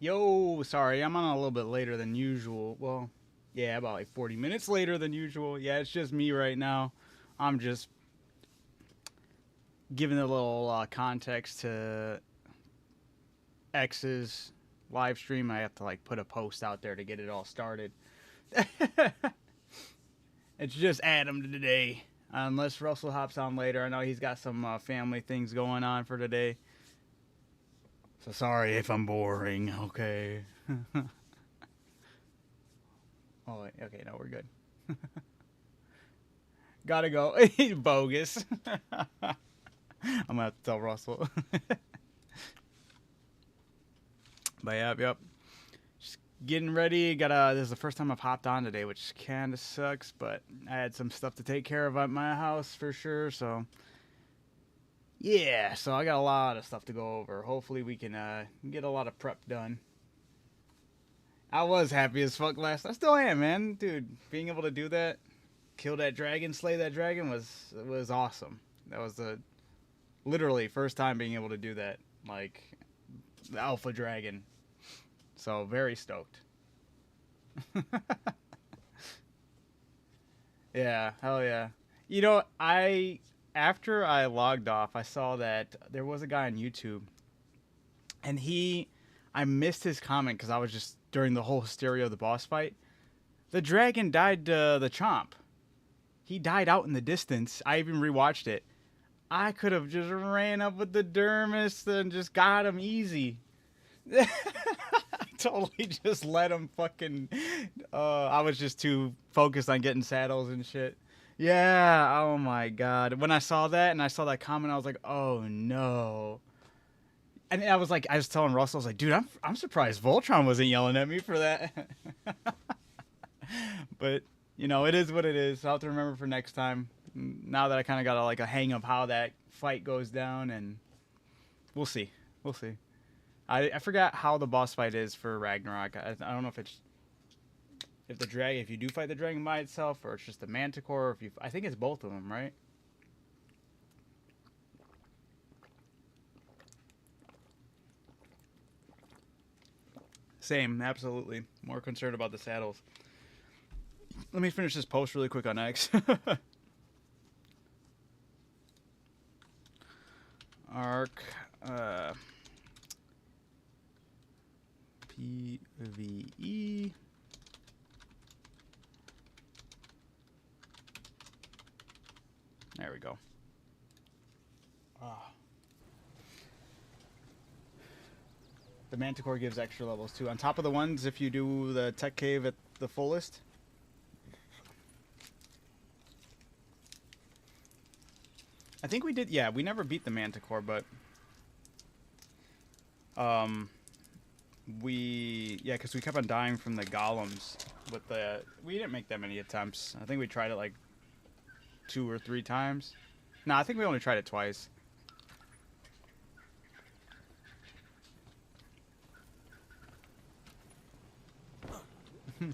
Yo, sorry, I'm on a little bit later than usual. Well, yeah, about like 40 minutes later than usual. Yeah, it's just me right now. I'm just giving a little context to X's live stream. I have to like put a post out there to get it all started. It's just Adam today. Unless Russell hops on later. I know he's got some family things going on for today. So sorry if I'm boring, okay? Oh, wait, okay, no, we're good. Gotta go. Bogus. I'm gonna have to tell Russell. But yep. Just getting ready. This is the first time I've hopped on today, which kinda sucks, but I had some stuff to take care of at my house for sure, so yeah, so I got a lot of stuff to go over. Hopefully we can get a lot of prep done. I was happy as fuck last. I still am, man. Dude, being able to do that, kill that dragon, slay that dragon was awesome. That was the literally first time being able to do that, like the alpha dragon. So very stoked. Yeah, hell yeah. You know, after I logged off, I saw that there was a guy on YouTube, and I missed his comment because I was just during the whole hysteria of the boss fight. The dragon died to the chomp. He died out in the distance. I even rewatched it. I could have just ran up with the dermis and just got him easy. Totally just let him fucking. I was just too focused on getting saddles and shit. Yeah, oh my god. When I saw that and I saw that comment, I was like, oh no. And I was telling Russell, I was like, dude, I'm surprised Voltron wasn't yelling at me for that. But, you know, it is what it is. I'll have to remember for next time. Now that I kind of got a hang of how that fight goes down, and we'll see. We'll see. I forgot how the boss fight is for Ragnarok. I don't know if it's if you do fight the dragon by itself, or it's just the manticore. I think it's both of them, right? Same, absolutely. More concerned about the saddles. Let me finish this post really quick on X. Arc PvE There we go. The Manticore gives extra levels too. On top of the ones, if you do the tech cave at the fullest. I think we did, yeah, we never beat the Manticore, but because we kept on dying from the golems we didn't make that many attempts. I think we tried it like 2 or 3 times. No, I think we only tried it twice. I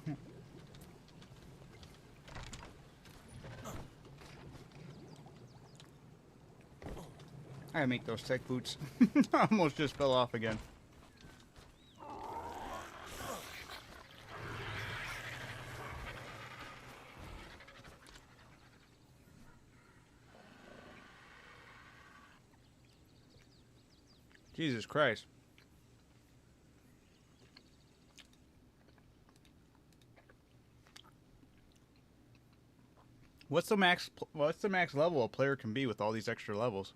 gotta make those tech boots. I almost just fell off again. Jesus Christ. What's the max level a player can be with all these extra levels?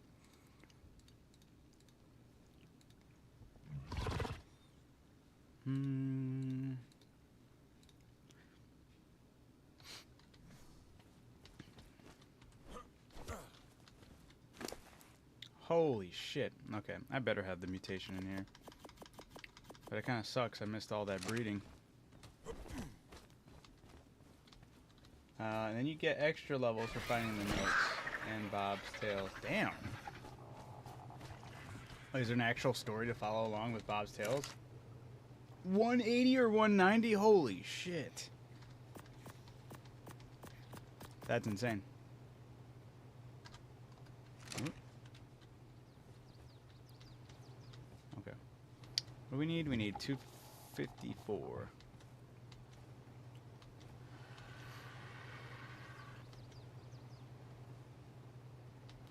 Holy shit. Okay, I better have the mutation in here. But it kind of sucks. I missed all that breeding. And then you get extra levels for finding the notes and Bob's Tales. Damn. Oh, is there an actual story to follow along with Bob's Tales? 180 or 190? Holy shit. That's insane. Okay. What do we need? We need 254.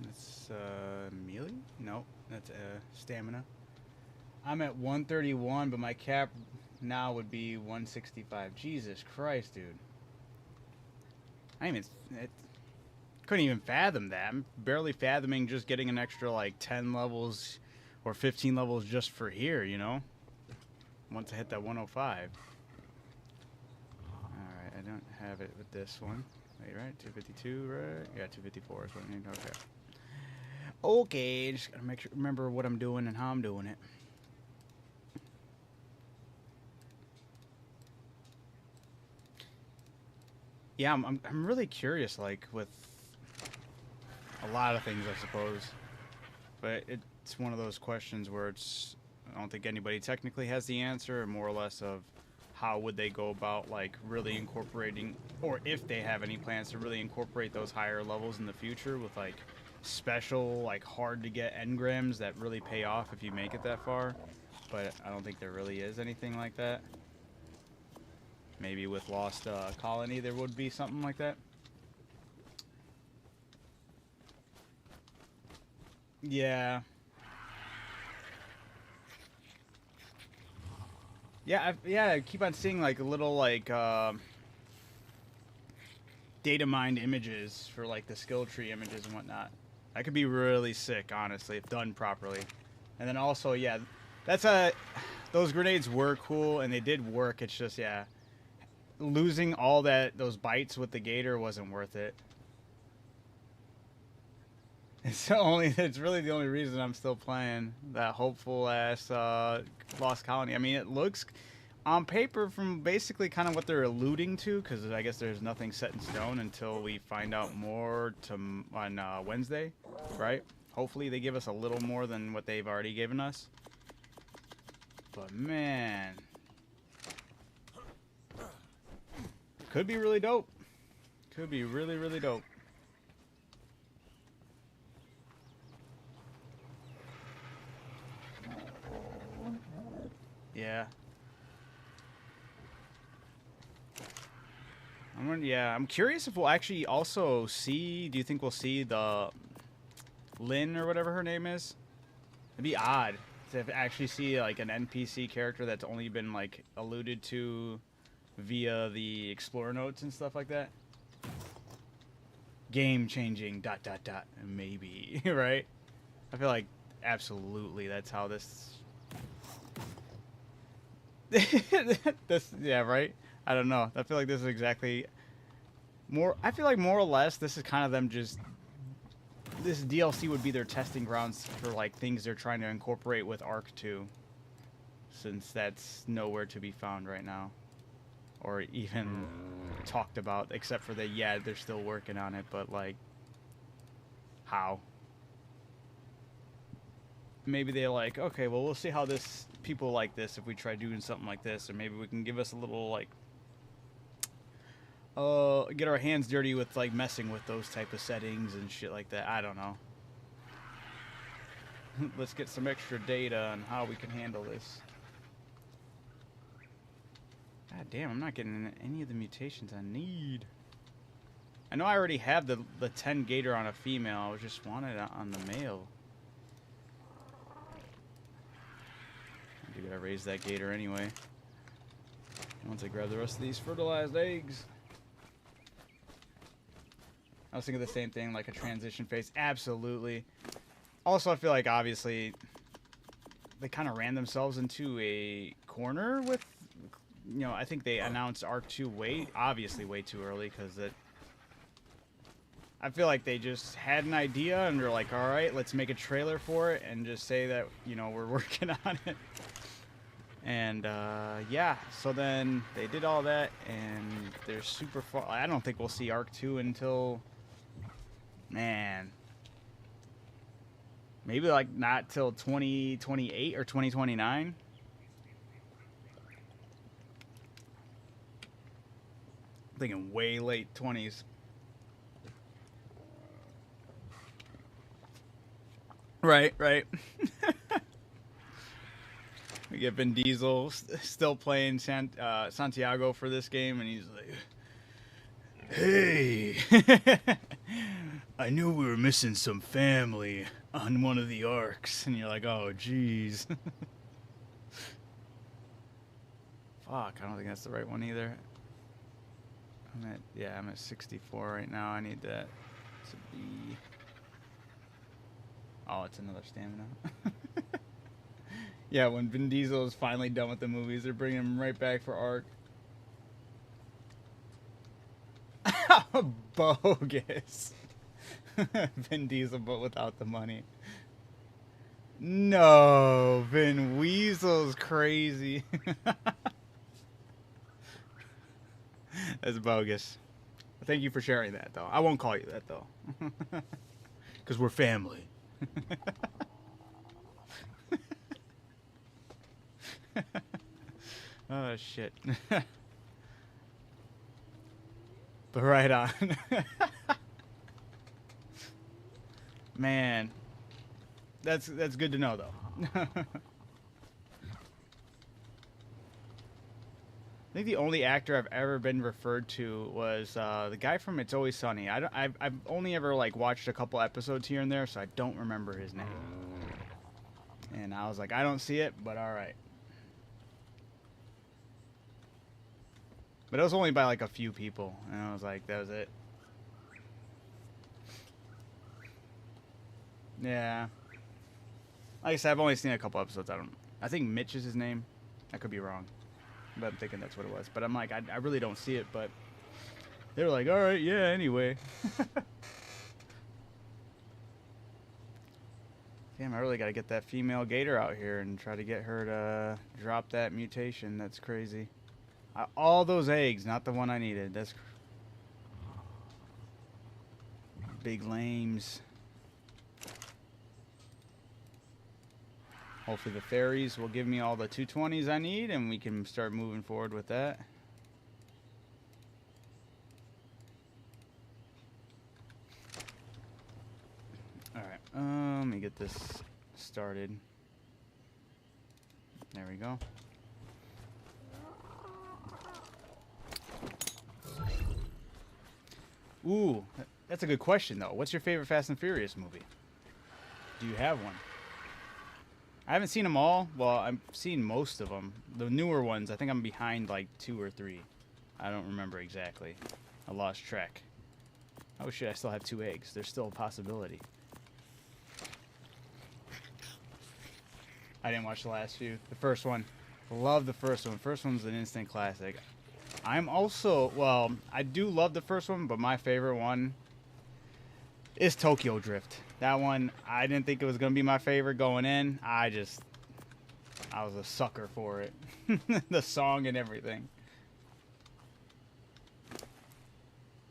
That's melee? No, that's stamina. I'm at 131, but my cap now would be 165. Jesus Christ, dude. Couldn't even fathom that. I'm barely fathoming just getting an extra like 10 levels or 15 levels just for here, you know? Once I hit that 105. Alright, I don't have it with this one. Wait, right? 252, right? Yeah, 254 is what I need. Okay. Okay, just gotta make sure, remember what I'm doing and how I'm doing it. Yeah, I'm really curious, like, with a lot of things, I suppose. But it's one of those questions where I don't think anybody technically has the answer, or more or less of how would they go about, like, really incorporating, or if they have any plans to really incorporate those higher levels in the future with, like, special, like, hard-to-get engrams that really pay off if you make it that far. But I don't think there really is anything like that. Maybe with Lost Colony there would be something like that. Yeah. Yeah, I keep on seeing like little like data mined images for like the skill tree images and whatnot. That could be really sick, honestly, if done properly. And then also, yeah, that's those grenades were cool and they did work. It's just, yeah, losing all those bites with the gator wasn't worth it. It's really the only reason I'm still playing that hopeful ass Lost Colony. I mean, it looks on paper from basically kind of what they're alluding to, because I guess there's nothing set in stone until we find out more on Wednesday, right? Hopefully they give us a little more than what they've already given us. But man, could be really dope. Could be really, really dope. Yeah. I'm curious if we'll actually also see, do you think we'll see the Lynn or whatever her name is? It'd be odd to actually see like an NPC character that's only been like alluded to via the Explorer notes and stuff like that. Game changing, ... maybe, right? I feel like absolutely that's how this... yeah, right? I don't know. I feel like this is exactly I feel like more or less this is kind of them just, this DLC would be their testing grounds for like things they're trying to incorporate with Arc 2, since that's nowhere to be found right now, or even talked about, except for they're still working on it, but like how? Maybe they're like, okay, well, we'll see how people like this if we try doing something like this, or maybe we can give us a little like get our hands dirty with like messing with those type of settings and shit like that. I don't know. Let's get some extra data on how we can handle this. God damn, I'm not getting any of the mutations I need. I know I already have the 10 gator on a female. I just wanted it on the male. I gotta raise that gator anyway. Once I grab the rest of these fertilized eggs. I was thinking the same thing, like a transition phase. Absolutely. Also, I feel like obviously they kind of ran themselves into a corner with, you know, I think they announced Arc 2 obviously way too early, because I feel like they just had an idea and they're like, all right, let's make a trailer for it and just say that, you know, we're working on it. And yeah, so then they did all that and they're super far. I don't think we'll see Arc 2 until, man, maybe like not till 2028 or 2029. I'm thinking way late 20s. Right. We get Vin Diesel still playing Santiago for this game, and he's like, "Hey, I knew we were missing some family on one of the arcs," and you're like, "Oh, jeez." Fuck, I don't think that's the right one either. I'm at 64 right now. I need that to be. Oh, it's another stamina. Yeah, when Vin Diesel is finally done with the movies, they're bringing him right back for ARC. Bogus. Vin Diesel, but without the money. No, Vin Weasel's crazy. That's bogus. Thank you for sharing that, though. I won't call you that, though. Because we're family. Oh, shit. But right on. Man. That's good to know, though. I think the only actor I've ever been referred to was the guy from It's Always Sunny. I've only ever like watched a couple episodes here and there, so I don't remember his name. And I was like, I don't see it, but all right. But it was only by like a few people, and I was like, that was it. Yeah. Like I said, I've only seen a couple episodes. I think Mitch is his name. I could be wrong. But I'm thinking that's what it was. But I'm like, I really don't see it, but they were like, all right, yeah, anyway. Damn, I really got to get that female gator out here and try to get her to drop that mutation. That's crazy. All those eggs, not the one I needed. That's big lames. Hopefully the fairies will give me all the 220s I need, and we can start moving forward with that. Alright, let me get this started. There we go. Ooh, that's a good question, though. What's your favorite Fast and Furious movie? Do you have one? I haven't seen them all. Well, I've seen most of them. The newer ones, I think I'm behind like 2 or 3. I don't remember exactly. I lost track. Oh shit, I still have 2 eggs. There's still a possibility. I didn't watch the last few. The first one. Love the first one. First one's an instant classic. I'm also, well, I do love the first one, but my favorite one is Tokyo Drift. That one, I didn't think it was going to be my favorite going in. I was a sucker for it. The song and everything.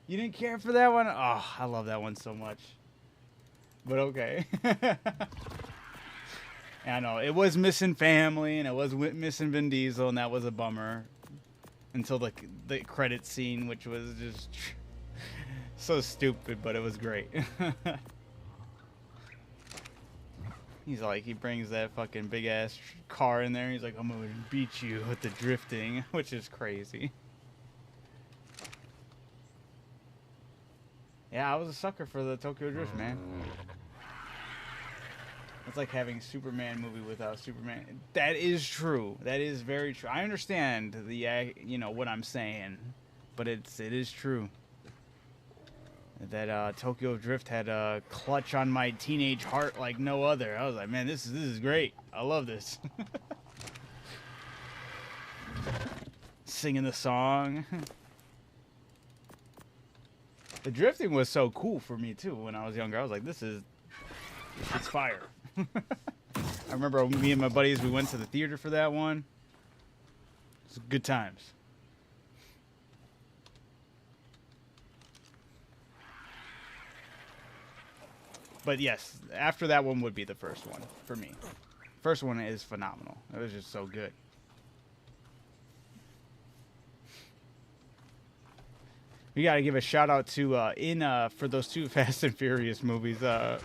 You didn't care for that one? Oh, I love that one so much. But okay. I know, it was missing family, and it was missing Vin Diesel, and that was a bummer. Until the credit scene, which was just so stupid, but it was great. He's like, he brings that fucking big ass car in there. And he's like, I'm gonna beat you with the drifting, which is crazy. Yeah, I was a sucker for the Tokyo Drift, man. It's like having a Superman movie without Superman. That is true. That is very true. I understand the, you know, what I'm saying, but it is true. That Tokyo Drift had a clutch on my teenage heart like no other. I was like, man, this is great. I love this. Singing the song. The drifting was so cool for me too when I was younger. I was like, it's fire. I remember me and my buddies, we went to the theater for that one. It was good times. But yes, after that one would be the first one for me. First one is phenomenal. It was just so good. We got to give a shout out to for those 2 Fast and Furious movies,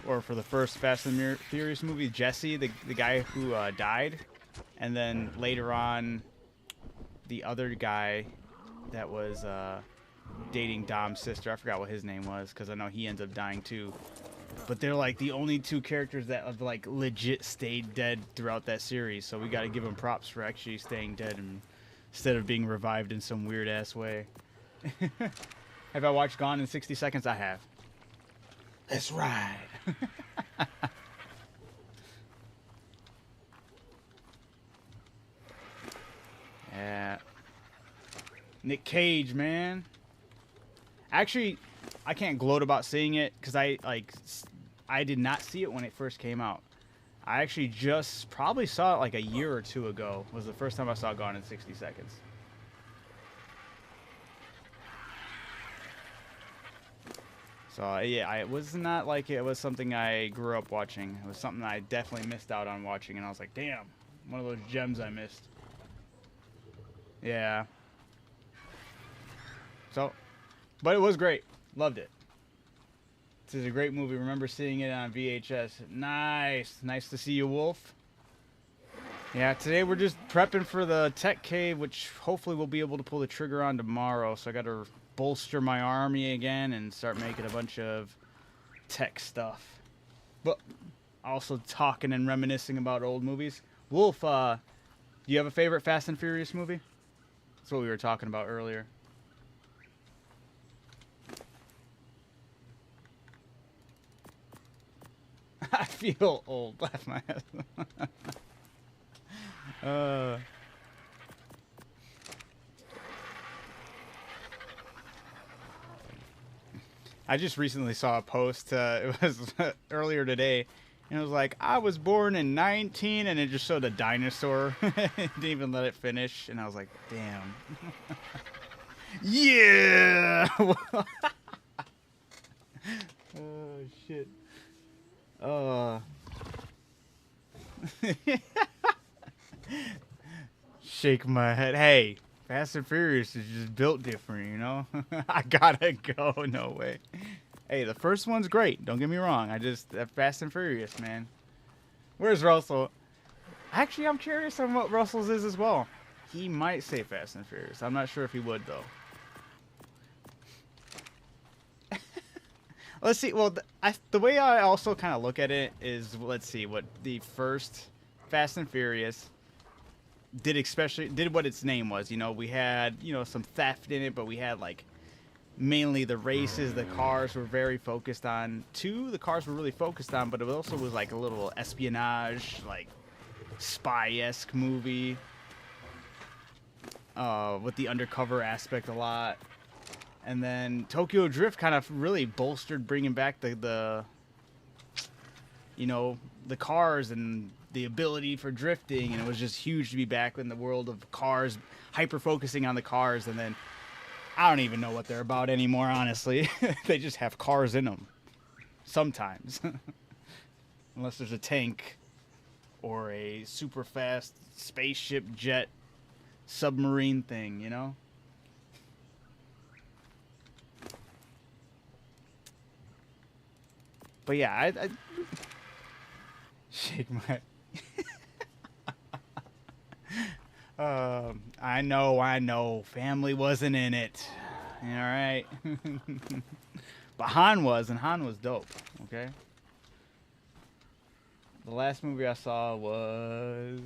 or for the first Fast and Furious movie, Jesse, the guy who died. And then later on, the other guy that was dating Dom's sister, I forgot what his name was, because I know he ends up dying too. But they're like the only two characters that have like legit stayed dead throughout that series. So we got to give them props for actually staying dead instead of being revived in some weird ass way. Have I watched Gone in 60 Seconds? I have. Let's ride. Yeah. Nick Cage, man. Actually, I can't gloat about seeing it because I did not see it when it first came out. I actually just probably saw it like a year or two ago. Was the first time I saw Gone in 60 Seconds. So yeah, it was not like it was something I grew up watching. It was something I definitely missed out on watching, and I was like, damn, one of those gems I missed. Yeah. So, but it was great. Loved it. This is a great movie. Remember seeing it on VHS. Nice. Nice to see you, Wolf. Yeah, today we're just prepping for the tech cave, which hopefully we'll be able to pull the trigger on tomorrow. So I got to bolster my army again and start making a bunch of tech stuff. But also talking and reminiscing about old movies. Wolf, do you have a favorite Fast and Furious movie? That's what we were talking about earlier. I feel old. Laugh my ass. I just recently saw a post. It was earlier today, and it was like, I was born in 19, and it just showed a dinosaur. Didn't even let it finish, and I was like, damn. Yeah! Oh, shit. Shake my head. Hey, Fast and Furious is just built different, you know? I gotta go. No way. Hey, the first one's great. Don't get me wrong. Fast and Furious, man. Where's Russell? Actually, I'm curious on what Russell's is as well. He might say Fast and Furious. I'm not sure if he would, though. Let's see. Well, the way I also kind of look at it is, let's see, what the first Fast and Furious did what its name was. You know, we had, you know, some theft in it, but we had like mainly the races. The cars were very focused on. The cars were really focused on, but it also was like a little espionage, like spy-esque movie with the undercover aspect a lot. And then Tokyo Drift kind of really bolstered bringing back the you know, the cars and the ability for drifting, and it was just huge to be back in the world of cars, hyper focusing on the cars. And then I don't even know what they're about anymore, honestly. They just have cars in them sometimes. Unless there's a tank or a super fast spaceship jet submarine thing, you know? But yeah, I shake my I know family wasn't in it. All right. But Han was, and Han was dope. Okay. The last movie I saw was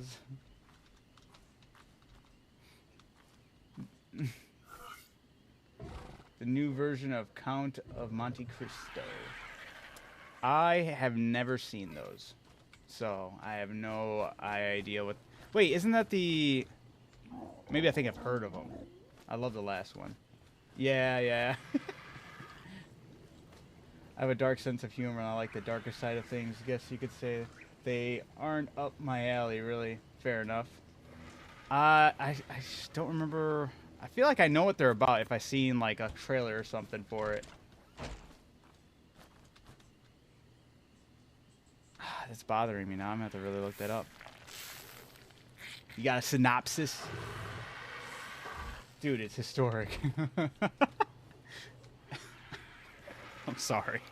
the new version of Count of Monte Cristo. I have never seen those, so I have no idea what. Wait, isn't that the? Maybe I think I've heard of them. I love the last one. Yeah, yeah. I have a dark sense of humor, and I like the darker side of things. I guess you could say they aren't up my alley, really. Fair enough. I just don't remember. I feel like I know what they're about if I seen like a trailer or something for it. That's bothering me now. I'm gonna have to really look that up. You got a synopsis? Dude, it's historic. I'm sorry.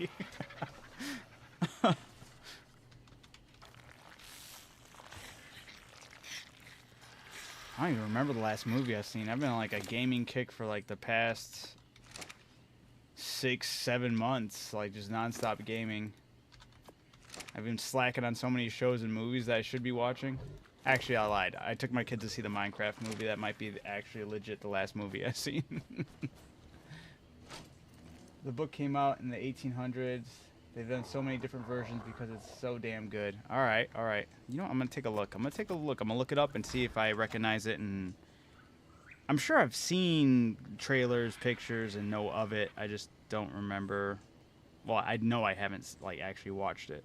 don't even remember the last movie I've seen. I've been on like a gaming kick for like the past 6-7 months, like just nonstop gaming. I've been slacking on so many shows and movies that I should be watching. Actually, I lied. I took my kids to see the Minecraft movie. That might be actually legit the last movie I've seen. The book came out in the 1800s. They've done so many different versions because it's so damn good. All right, all right. You know what? I'm going to take a look. I'm going to look it up and see if I recognize it. And I'm sure I've seen trailers, pictures, and know of it. I just don't remember. Well, I know I haven't like actually watched it.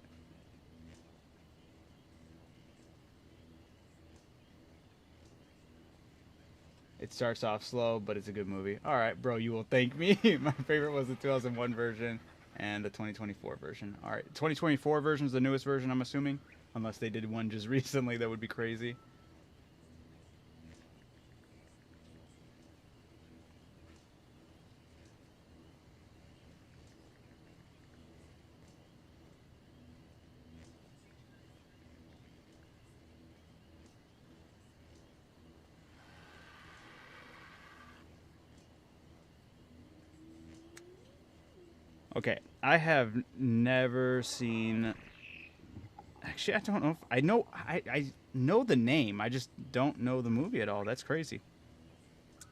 It starts off slow, but it's a good movie. All right, bro, you will thank me. My favorite was the 2001 version and the 2024 version. All right, 2024 version is the newest version, I'm assuming. Unless they did one just recently, that would be crazy. Okay, I have never seen. Actually, I don't know. If, I know the name. I just don't know the movie at all. That's crazy.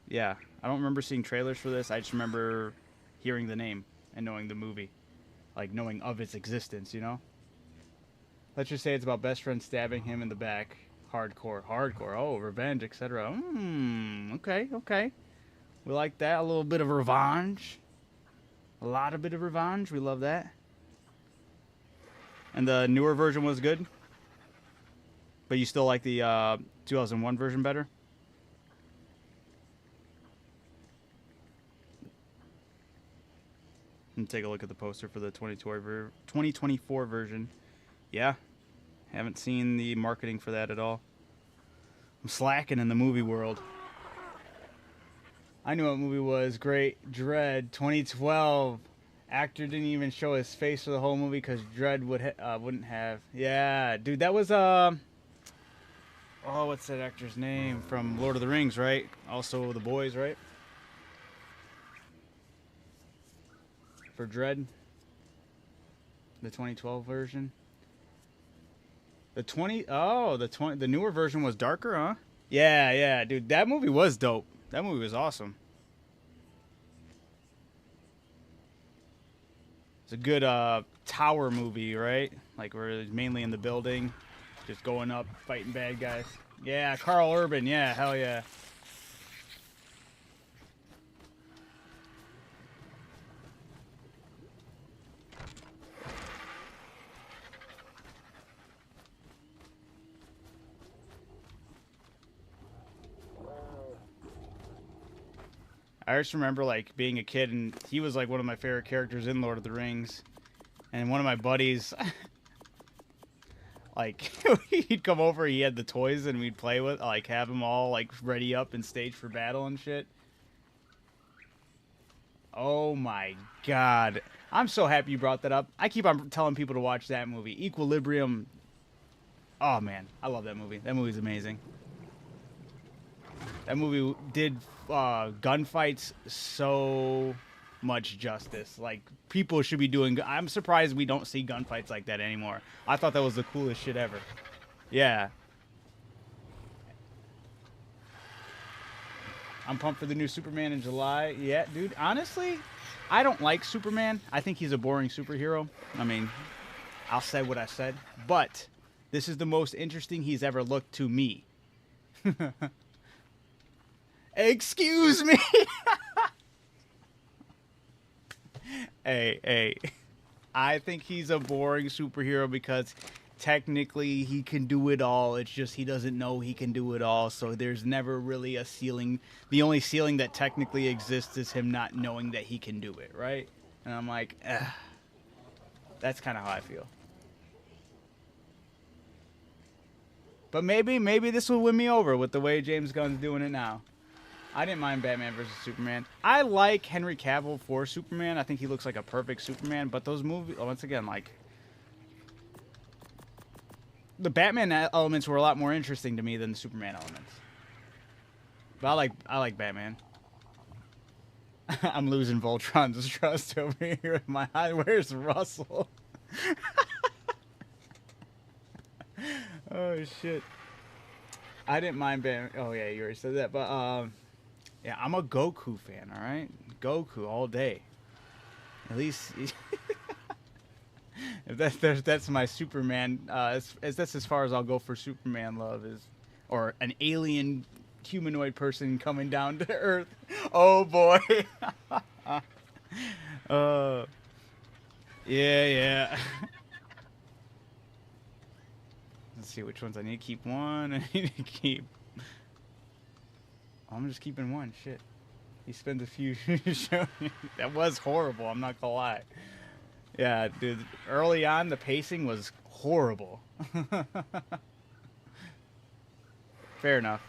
Yeah, I don't remember seeing trailers for this. I just remember hearing the name and knowing the movie, like knowing of its existence. You know. Let's just say it's about best friend stabbing him in the back. Hardcore, hardcore. Oh, revenge, etc. Okay, okay. We like that. A little bit of revenge. A lot of bit of revenge. We love that. And the newer version was good. But you still like the 2001 version better? And take a look at the poster for the 2024 version. Yeah. Haven't seen the marketing for that at all. I'm slacking in the movie world. I knew what movie was great. Dread, 2012. Actor didn't even show his face for the whole movie because Dread wouldn't have. Yeah, dude, that was oh, what's that actor's name from Lord of the Rings, right? Also The Boys, right? For Dread, the 2012 version. The newer version was darker, huh? Yeah, yeah, dude, that movie was dope. That movie was awesome. It's a good tower movie, right? Like we're mainly in the building, just going up, fighting bad guys. Yeah, Carl Urban. Yeah, hell yeah. I just remember like being a kid, and he was like one of my favorite characters in Lord of the Rings. And one of my buddies, like he'd come over, he had the toys, and we'd play with, like have them all like ready up and staged for battle and shit. Oh my god, I'm so happy you brought that up. I keep on telling people to watch that movie, Equilibrium. Oh man, I love that movie. That movie's amazing. That movie did gunfights so much justice. Like, people should be doing... I'm surprised we don't see gunfights like that anymore. I thought that was the coolest shit ever. Yeah. I'm pumped for the new Superman in July. Yeah, dude, honestly, I don't like Superman. I think he's a boring superhero. I mean, I'll say what I said. But this is the most interesting he's ever looked to me. Excuse me. Hey. I think he's a boring superhero because technically he can do it all. It's just he doesn't know he can do it all. So there's never really a ceiling. The only ceiling that technically exists is him not knowing that he can do it, right? And I'm like, that's kind of how I feel. But maybe this will win me over with the way James Gunn's doing it now. I didn't mind Batman vs. Superman. I like Henry Cavill for Superman. I think he looks like a perfect Superman. But those movies, once again, like... the Batman elements were a lot more interesting to me than the Superman elements. But I like Batman. I'm losing Voltron's trust over here with my eye. Where's Russell? Oh shit. I didn't mind Batman. Oh yeah, you already said that. But yeah, I'm a Goku fan. All right, Goku all day. At least if that's my Superman. That's as far as I'll go for Superman love is, or an alien humanoid person coming down to Earth. Oh boy. Yeah. Let's see which ones I need to keep. One. I need to keep. I'm just keeping one. Shit. He spends a few. That was horrible. I'm not gonna lie. Yeah, dude. Early on, the pacing was horrible. Fair enough.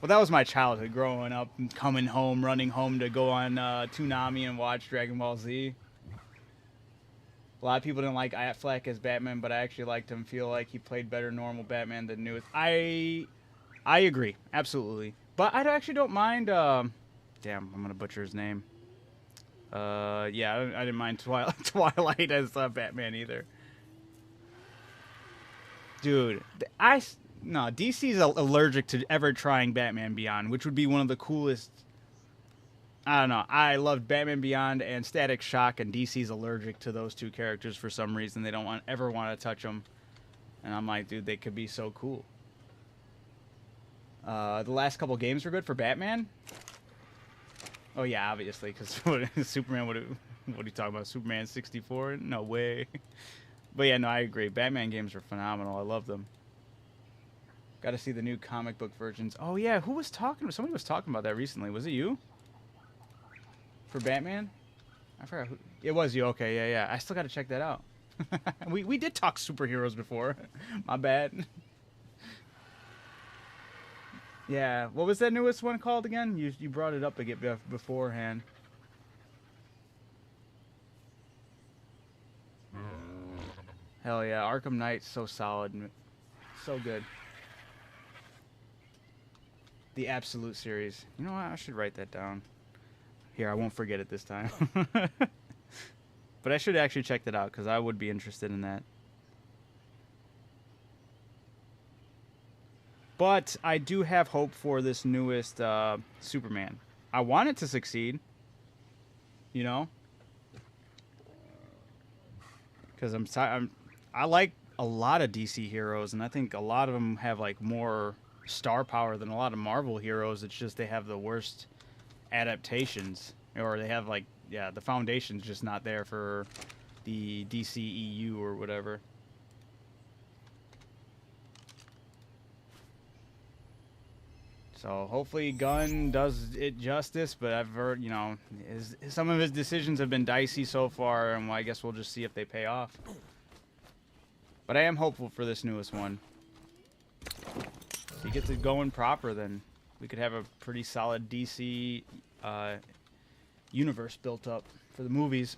Well, that was my childhood growing up and coming home, running home to go on Toonami and watch Dragon Ball Z. A lot of people didn't like Affleck as Batman, but I actually liked him. Feel like he played better normal Batman than newest. I agree, absolutely. But I actually don't mind. Damn, I'm gonna butcher his name. Yeah, I didn't mind Twilight as Batman either. Dude, no, DC's allergic to ever trying Batman Beyond, which would be one of the coolest. I don't know. I loved Batman Beyond and Static Shock, and DC's allergic to those two characters for some reason. They don't ever want to touch them. And I'm like, dude, they could be so cool. The last couple games were good for Batman. Oh yeah, obviously, because Superman. What are you talking about? Superman 64? No way. But yeah, no, I agree. Batman games are phenomenal. I love them. Got to see the new comic book versions. Oh yeah, who was talking? Somebody was talking about that recently. Was it you? For Batman? I forgot who. It was you. Okay, yeah. I still got to check that out. we did talk superheroes before. My bad. Yeah. What was that newest one called again? You brought it up beforehand. Hell yeah, Arkham Knight's so solid and so good. The Absolute series. You know what? I should write that down. Here, I won't forget it this time. But I should actually check that out because I would be interested in that. But I do have hope for this newest Superman. I want it to succeed. You know? Because I like a lot of DC heroes, and I think a lot of them have like more star power than a lot of Marvel heroes. It's just they have the worst adaptations, or they have like, yeah, the foundation's just not there for the DCEU or whatever. So hopefully Gunn does it justice, but I've heard, you know, some of his decisions have been dicey so far, and I guess we'll just see if they pay off. But I am hopeful for this newest one. If he gets it going proper, then we could have a pretty solid DC universe built up for the movies.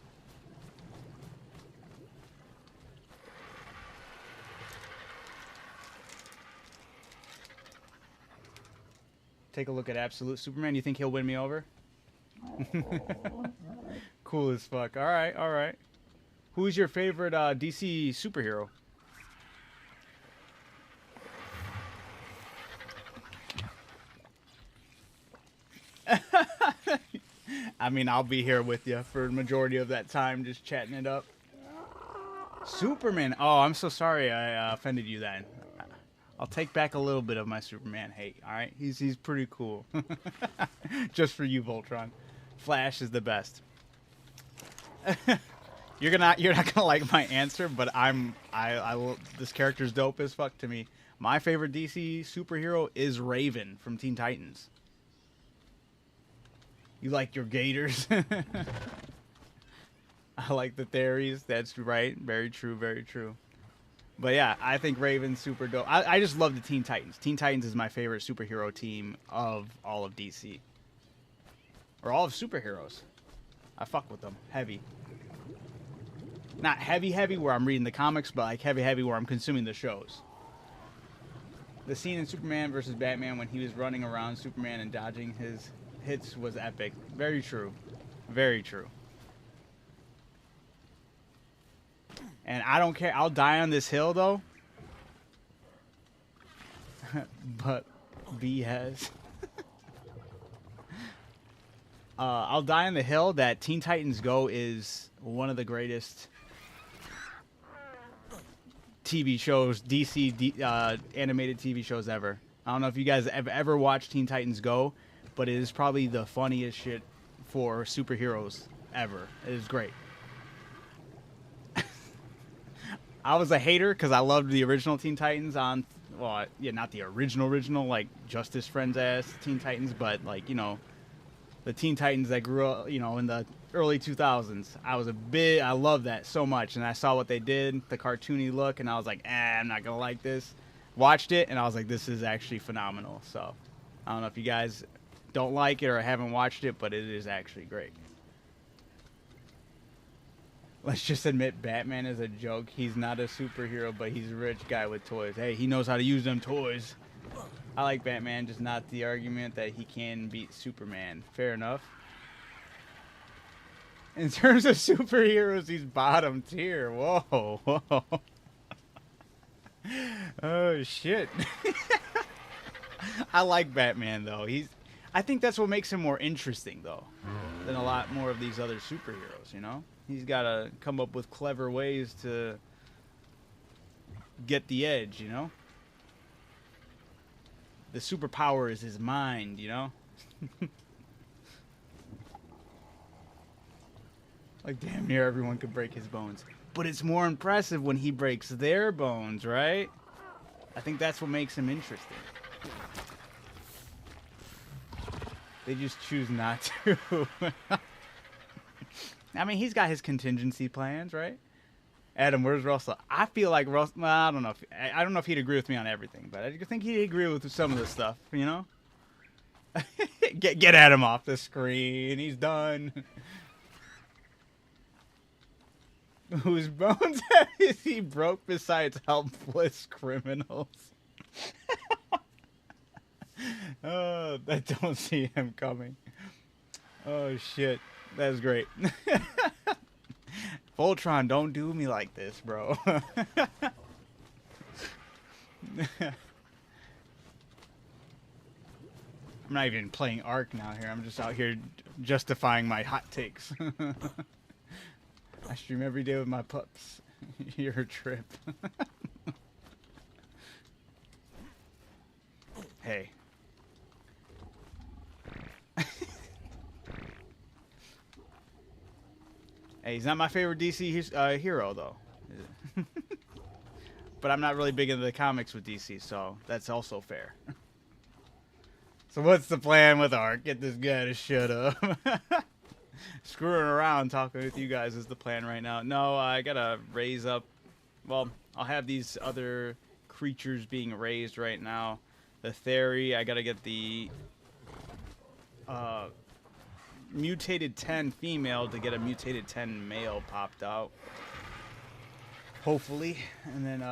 Take a look at Absolute Superman. You think he'll win me over? Cool as fuck. All right. Who's your favorite DC superhero? I mean, I'll be here with you for the majority of that time, just chatting it up. Superman. Oh, I'm so sorry I offended you then. I'll take back a little bit of my Superman hate. All right, he's pretty cool. Just for you, Voltron. Flash is the best. You're not gonna like my answer, but this character's dope as fuck to me. My favorite DC superhero is Raven from Teen Titans. You like your gators? I like the theories. That's right. Very true. Very true. But yeah, I think Raven's super dope. I just love the Teen Titans. Teen Titans is my favorite superhero team of all of DC. Or all of superheroes. I fuck with them. Heavy. Not heavy where I'm reading the comics, but like heavy where I'm consuming the shows. The scene in Superman versus Batman when he was running around Superman and dodging his hits was epic. Very true. Very true. And I don't care. I'll die on this hill, though. But B has. I'll die on the hill that Teen Titans Go is one of the greatest TV shows, DC animated TV shows ever. I don't know if you guys have ever watched Teen Titans Go, but it is probably the funniest shit for superheroes ever. It is great. I was a hater because I loved the original Teen Titans on, well, yeah, not the original, like Justice Friends ass Teen Titans, but like, you know, the Teen Titans that grew up, you know, in the early 2000s. I love that so much, and I saw what they did, the cartoony look, and I was like, I'm not gonna like this. Watched it, and I was like, this is actually phenomenal. So, I don't know if you guys don't like it or haven't watched it, but it is actually great. Let's just admit Batman is a joke. He's not a superhero, but he's a rich guy with toys. Hey, he knows how to use them toys. I like Batman, just not the argument that he can beat Superman. Fair enough. In terms of superheroes, he's bottom tier. Whoa, whoa. Oh, shit. I like Batman, though. I think that's what makes him more interesting, though, than a lot more of these other superheroes, you know? He's got to come up with clever ways to get the edge, you know? The superpower is his mind, you know? Like, damn near everyone could break his bones. But it's more impressive when he breaks their bones, right? I think that's what makes him interesting. They just choose not to. I mean, he's got his contingency plans, right? Adam, where's Russell? I feel like Russell. Well, I don't know if he'd agree with me on everything, but I think he'd agree with some of the stuff. You know, get Adam off the screen. He's done. Whose bones has he broke besides helpless criminals? Oh, I don't see him coming. Oh shit. That's great. Voltron, don't do me like this, bro. I'm not even playing Ark now here. I'm just out here justifying my hot takes. I stream every day with my pups. You're a trip. Hey. Hey, he's not my favorite DC hero, though. But I'm not really big into the comics with DC, so that's also fair. So what's the plan with Ark? Get this guy to shut up. Screwing around talking with you guys is the plan right now. No, I gotta raise up. Well, I'll have these other creatures being raised right now. The Theory, I gotta get the mutated 10 female to get a mutated 10 male popped out. Hopefully. And then,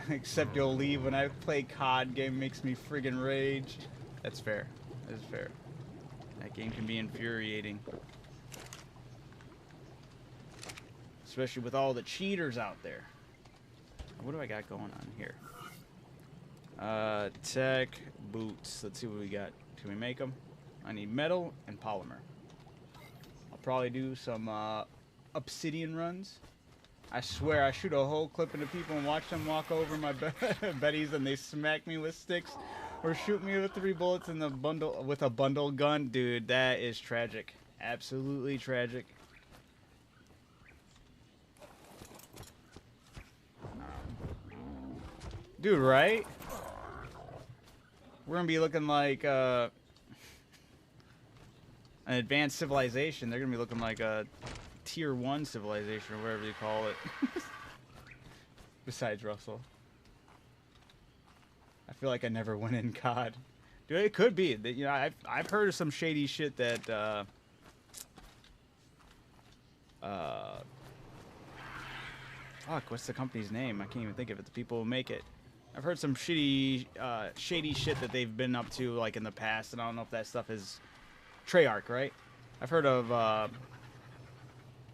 except you'll leave when I play COD game makes me friggin' rage. That's fair. That's fair. That game can be infuriating. Especially with all the cheaters out there. What do I got going on here? Tech, boots. Let's see what we got. Can we make them? I need metal and polymer. I'll probably do some obsidian runs. I swear I shoot a whole clip into people and watch them walk over my beddies and they smack me with sticks or shoot me with 3 bullets in the bundle with a bundle gun. Dude, that is tragic. Absolutely tragic. Dude, right? We're gonna be looking like an advanced civilization. They're gonna be looking like a tier 1 civilization or whatever you call it. Besides Russell. I feel like I never went in COD. Dude, it could be. You know, I've heard of some shady shit that Fuck, what's the company's name? I can't even think of it. The people who make it. I've heard some shady shit that they've been up to like in the past, and I don't know if that stuff is Treyarch, right? I've heard of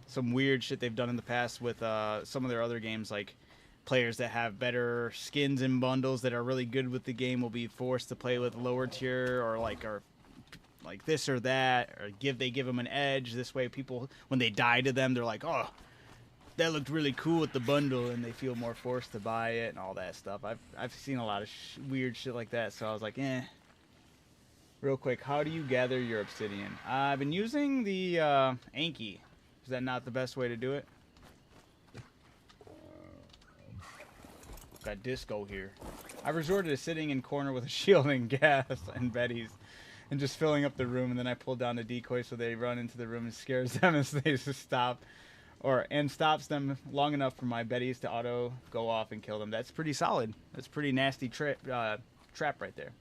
some weird shit they've done in the past with some of their other games, like players that have better skins and bundles that are really good with the game will be forced to play with lower tier or like this or that, or they give them an edge. This way, people when they die to them, they're like, oh, that looked really cool with the bundle, and they feel more forced to buy it and all that stuff. I've seen a lot of weird shit like that, so I was like, eh. Real quick, how do you gather your obsidian? I've been using the Anki. Is that not the best way to do it? Got Disco here. I resorted to sitting in corner with a shield and gas and Betty's and just filling up the room, and then I pulled down the decoy so they run into the room and scares them and they just stop. And stops them long enough for my Betty's to auto go off and kill them. That's pretty solid. That's pretty nasty trap right there.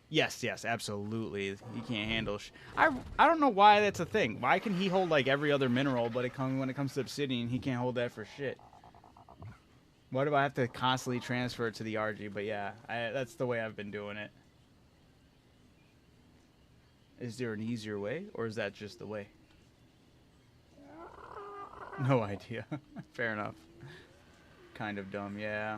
Yes, absolutely. He can't handle. I don't know why that's a thing. Why can he hold like every other mineral, but when it comes to obsidian, he can't hold that for shit? Why do I have to constantly transfer it to the RG? But yeah, that's the way I've been doing it. Is there an easier way, or is that just the way? No idea. Fair enough. Kind of dumb, yeah.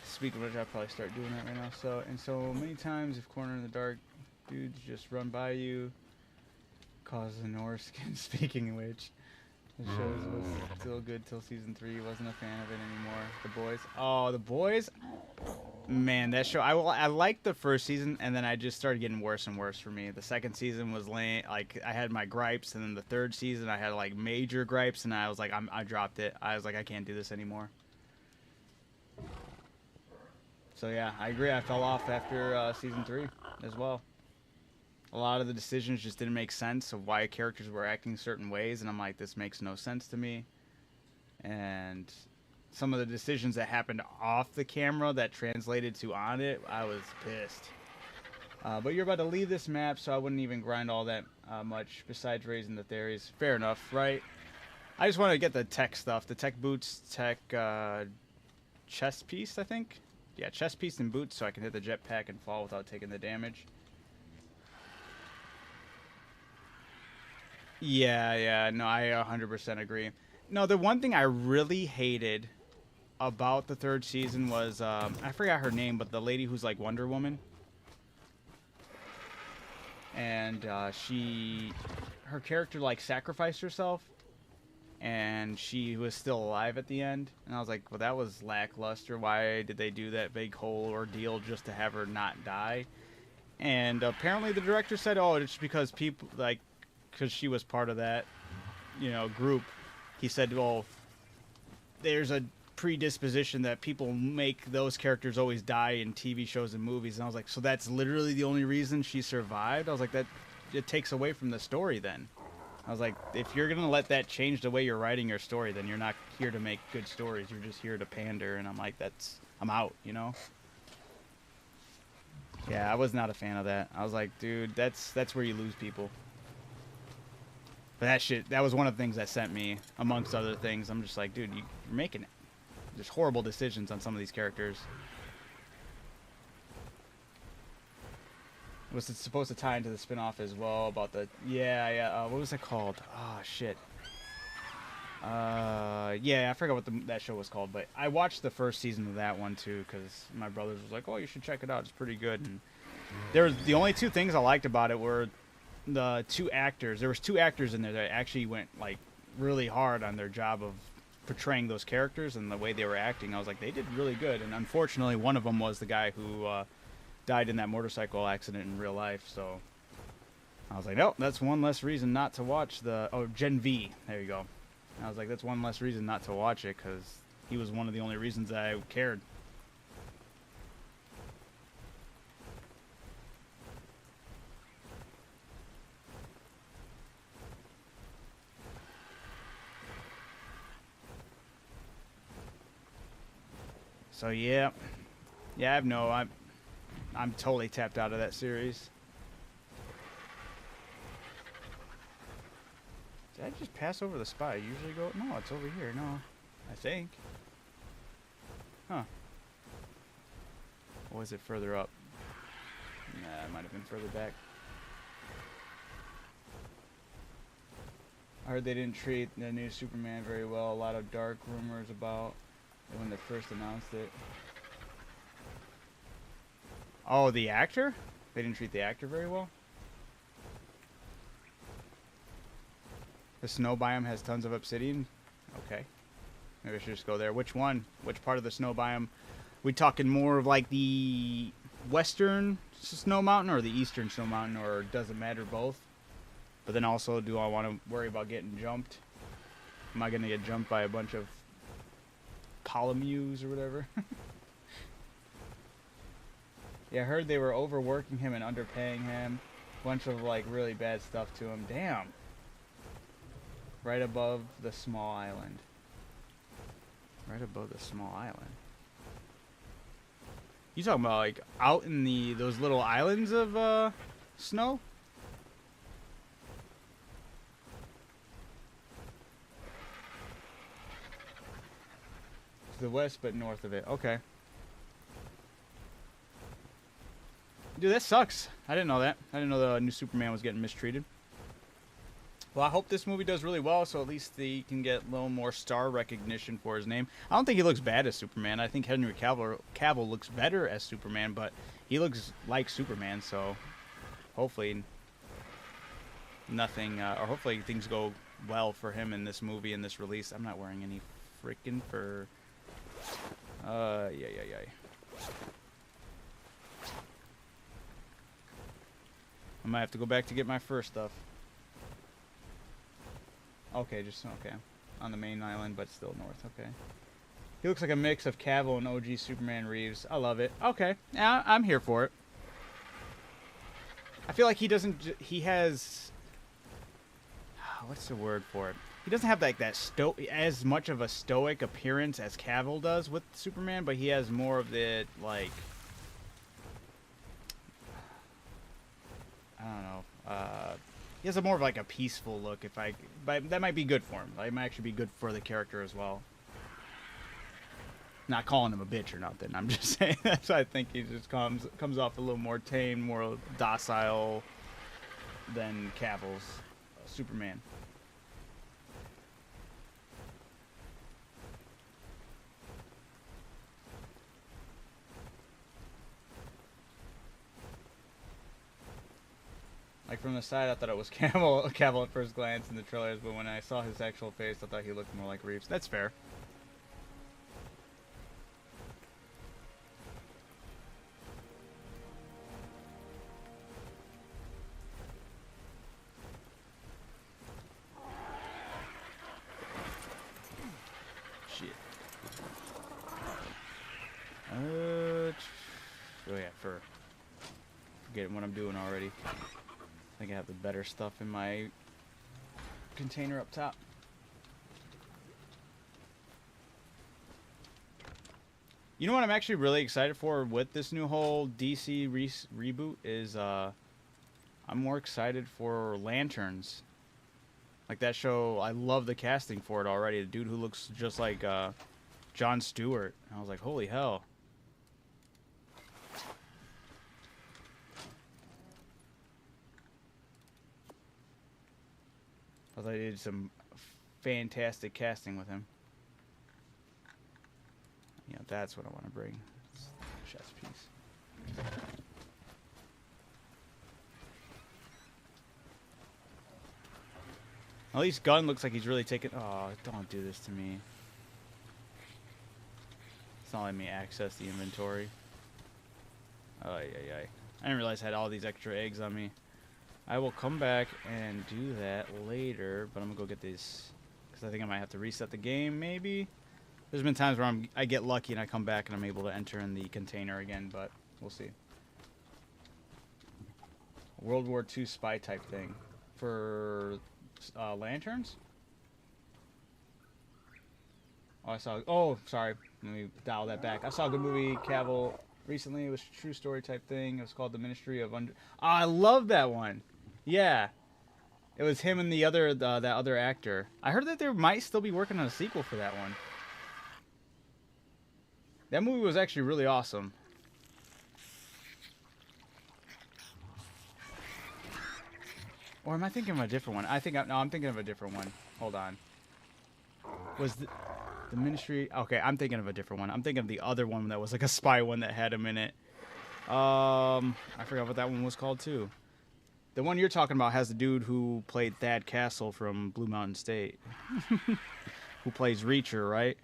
Speaking of which, I'll probably start doing that right now. So many times, if cornered in the dark, dudes just run by you, cause a Norse skin. Speaking of which, the show was still good till season 3. Wasn't a fan of it anymore. The Boys. Oh, The Boys. Man, that show. I liked the first season, and then I just started getting worse and worse for me. The second season was lame. Like I had my gripes, and then the third season I had like major gripes, and I was like, I dropped it. I was like, I can't do this anymore. So yeah, I agree. I fell off after season 3 as well. A lot of the decisions just didn't make sense of why characters were acting certain ways, and I'm like, this makes no sense to me. And some of the decisions that happened off the camera that translated to on it, I was pissed. But you're about to leave this map, so I wouldn't even grind all that much besides raising the theories. Fair enough, right? I just want to get the tech stuff. The tech boots, tech chest piece, I think. Yeah, chest piece and boots so I can hit the jetpack and fall without taking the damage. Yeah, no, I 100% agree. No, the one thing I really hated about the third season was, I forgot her name, but the lady who's like Wonder Woman. And her character like sacrificed herself, and she was still alive at the end. And I was like, well, that was lackluster. Why did they do that big whole ordeal just to have her not die? And apparently the director said, oh, it's because people, like, because she was part of that, group. He said, well, there's a predisposition that people make those characters always die in TV shows and movies. And I was like, so that's literally the only reason she survived? I was like, that it takes away from the story then. I was like, if you're going to let that change the way you're writing your story, then you're not here to make good stories. You're just here to pander. And I'm like, I'm out, Yeah, I was not a fan of that. I was like, dude, that's where you lose people. But that was one of the things that sent me, amongst other things. I'm just like, dude, you're making just horrible decisions on some of these characters. Was it supposed to tie into the spin-off as well about the... Yeah, what was it called? Oh, shit. Yeah, I forgot what that show was called, but I watched the first season of that one, too, because my brothers was like, oh, you should check it out. It's pretty good. And the only two things I liked about it were the two actors. There was two actors in there that actually went, like, really hard on their job of portraying those characters and the way they were acting. I was like, they did really good. And unfortunately, one of them was the guy who died in that motorcycle accident in real life. So I was like, nope, that's one less reason not to watch Gen V. There you go. I was like, that's one less reason not to watch it, because he was one of the only reasons I cared. So yeah, yeah. I'm totally tapped out of that series. Did I just pass over the spot? I usually go. No, it's over here. No, I think. Huh. Or was it further up? Nah, it might have been further back. I heard they didn't treat the new Superman very well. A lot of dark rumors about it when they first announced it. Oh, the actor? They didn't treat the actor very well? The snow biome has tons of obsidian? Okay. Maybe I should just go there. Which one? Which part of the snow biome? We talking more of like the western snow mountain or the eastern snow mountain, or does it matter both? But then also, do I want to worry about getting jumped? Am I going to get jumped by a bunch of polymews or whatever? Yeah, I heard they were overworking him and underpaying him. Bunch of like really bad stuff to him. Damn. Right above the small island. Right above the small island. You talking about like out in those little islands of snow? To the west, but north of it. Okay. Dude, that sucks. I didn't know that. I didn't know the new Superman was getting mistreated. Well, I hope this movie does really well, so at least he can get a little more star recognition for his name. I don't think he looks bad as Superman. I think Henry Cavill looks better as Superman, but he looks like Superman, so hopefully nothing, or hopefully things go well for him in this movie, in this release. I'm not wearing any freaking fur. Yeah. I might have to go back to get my fur stuff. Okay, okay. On the main island, but still north. Okay. He looks like a mix of Cavill and OG Superman Reeves. I love it. Okay. Yeah, I'm here for it. I feel like he doesn't... He has... What's the word for it? He doesn't have like that as much of a stoic appearance as Cavill does with Superman, but he has more of the, like... I don't know. He has more of like a peaceful look. But that might be good for him. It might actually be good for the character as well. Not calling him a bitch or nothing. I'm just saying that's why I think he just comes off a little more tame, more docile than Cavill's Superman. Like from the side, I thought it was Cavill at first glance in the trailers, but when I saw his actual face, I thought he looked more like Reeves. That's fair. Shit. Oh yeah, fur. Forgetting what I'm doing already. I think I have the better stuff in my container up top. You know what I'm actually really excited for with this new whole DC reboot is I'm more excited for Lanterns. Like that show, I love the casting for it already. The dude who looks just like Jon Stewart. I was like, holy hell. I thought they did some fantastic casting with him. Yeah, that's what I want to bring. Chess piece. At least Gunn looks like he's really taking... Oh, don't do this to me. It's not letting me access the inventory. Oh, yeah. I didn't realize I had all these extra eggs on me. I will come back and do that later, but I'm going to go get these, because I think I might have to reset the game, maybe? There's been times where I get lucky and I come back and I'm able to enter in the container again, but we'll see. World War II spy type thing for Lanterns? Oh, I saw. Oh, sorry. Let me dial that back. I saw a good movie, Cavill, recently. It was a true story type thing. It was called The Ministry of Under. Oh, I love that one. Yeah, it was him and the other that other actor. I heard that they might still be working on a sequel for that one. That movie was actually really awesome. Or am I thinking of a different one? No, I'm thinking of a different one. Hold on. Was the Ministry? Okay, I'm thinking of a different one. I'm thinking of the other one that was like a spy one that had him in it. I forgot what that one was called too. The one you're talking about has the dude who played Thad Castle from Blue Mountain State, who plays Reacher, right?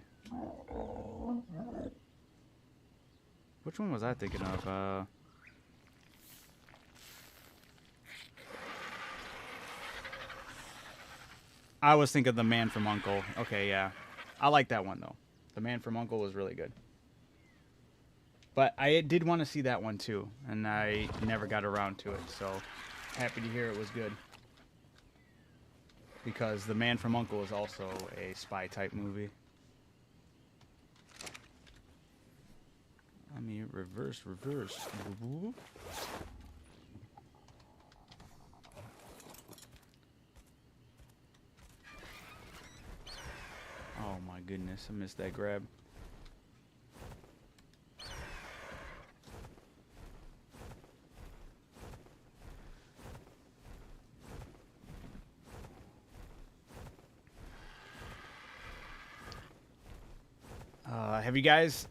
Which one was I thinking of? I was thinking of The Man from U.N.C.L.E. Okay, yeah. I like that one, though. The Man from U.N.C.L.E. was really good. But I did want to see that one, too. And I never got around to it. So, happy to hear it was good. Because The Man from U.N.C.L.E. is also a spy-type movie. I mean, reverse. Oh my goodness, I missed that grab. Have you guys...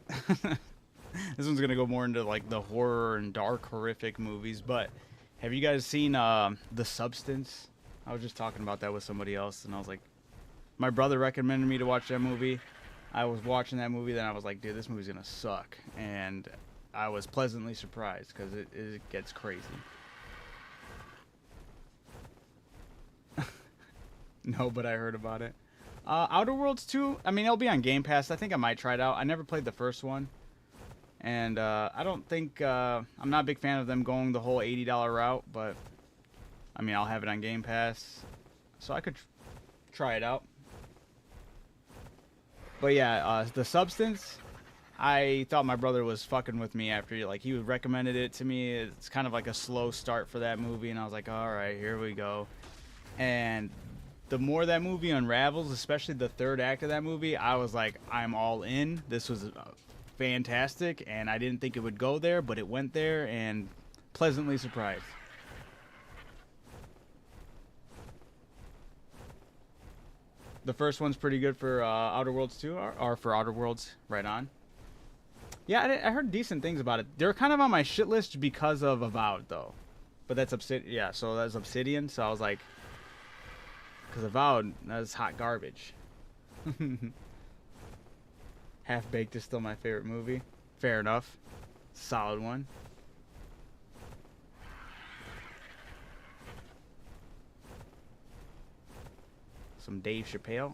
This one's going to go more into like the horror and dark, horrific movies, but have you guys seen The Substance? I was just talking about that with somebody else, and I was like, my brother recommended me to watch that movie. I was watching that movie, then I was like, dude, this movie's going to suck. And I was pleasantly surprised because it gets crazy. No, but I heard about it. Outer Worlds 2, I mean, it'll be on Game Pass. I think I might try it out. I never played the first one. And I don't think... I'm not a big fan of them going the whole $80 route, but... I mean, I'll have it on Game Pass. So I could try it out. But yeah, The Substance... I thought my brother was fucking with me after, like, he recommended it to me. It's kind of like a slow start for that movie, and I was like, alright, here we go. And... the more that movie unravels, especially the third act of that movie, I was like, I'm all in. This was fantastic, and I didn't think it would go there, but it went there, and pleasantly surprised. The first one's pretty good for Outer Worlds 2, or for Outer Worlds, right on. Yeah, I heard decent things about it. They're kind of on my shit list because of Avowed, though. But that's Obsidian, yeah, so that's Obsidian, so I was like... because Avowed, that's hot garbage. Half-Baked is still my favorite movie. Fair enough. Solid one. Some Dave Chappelle.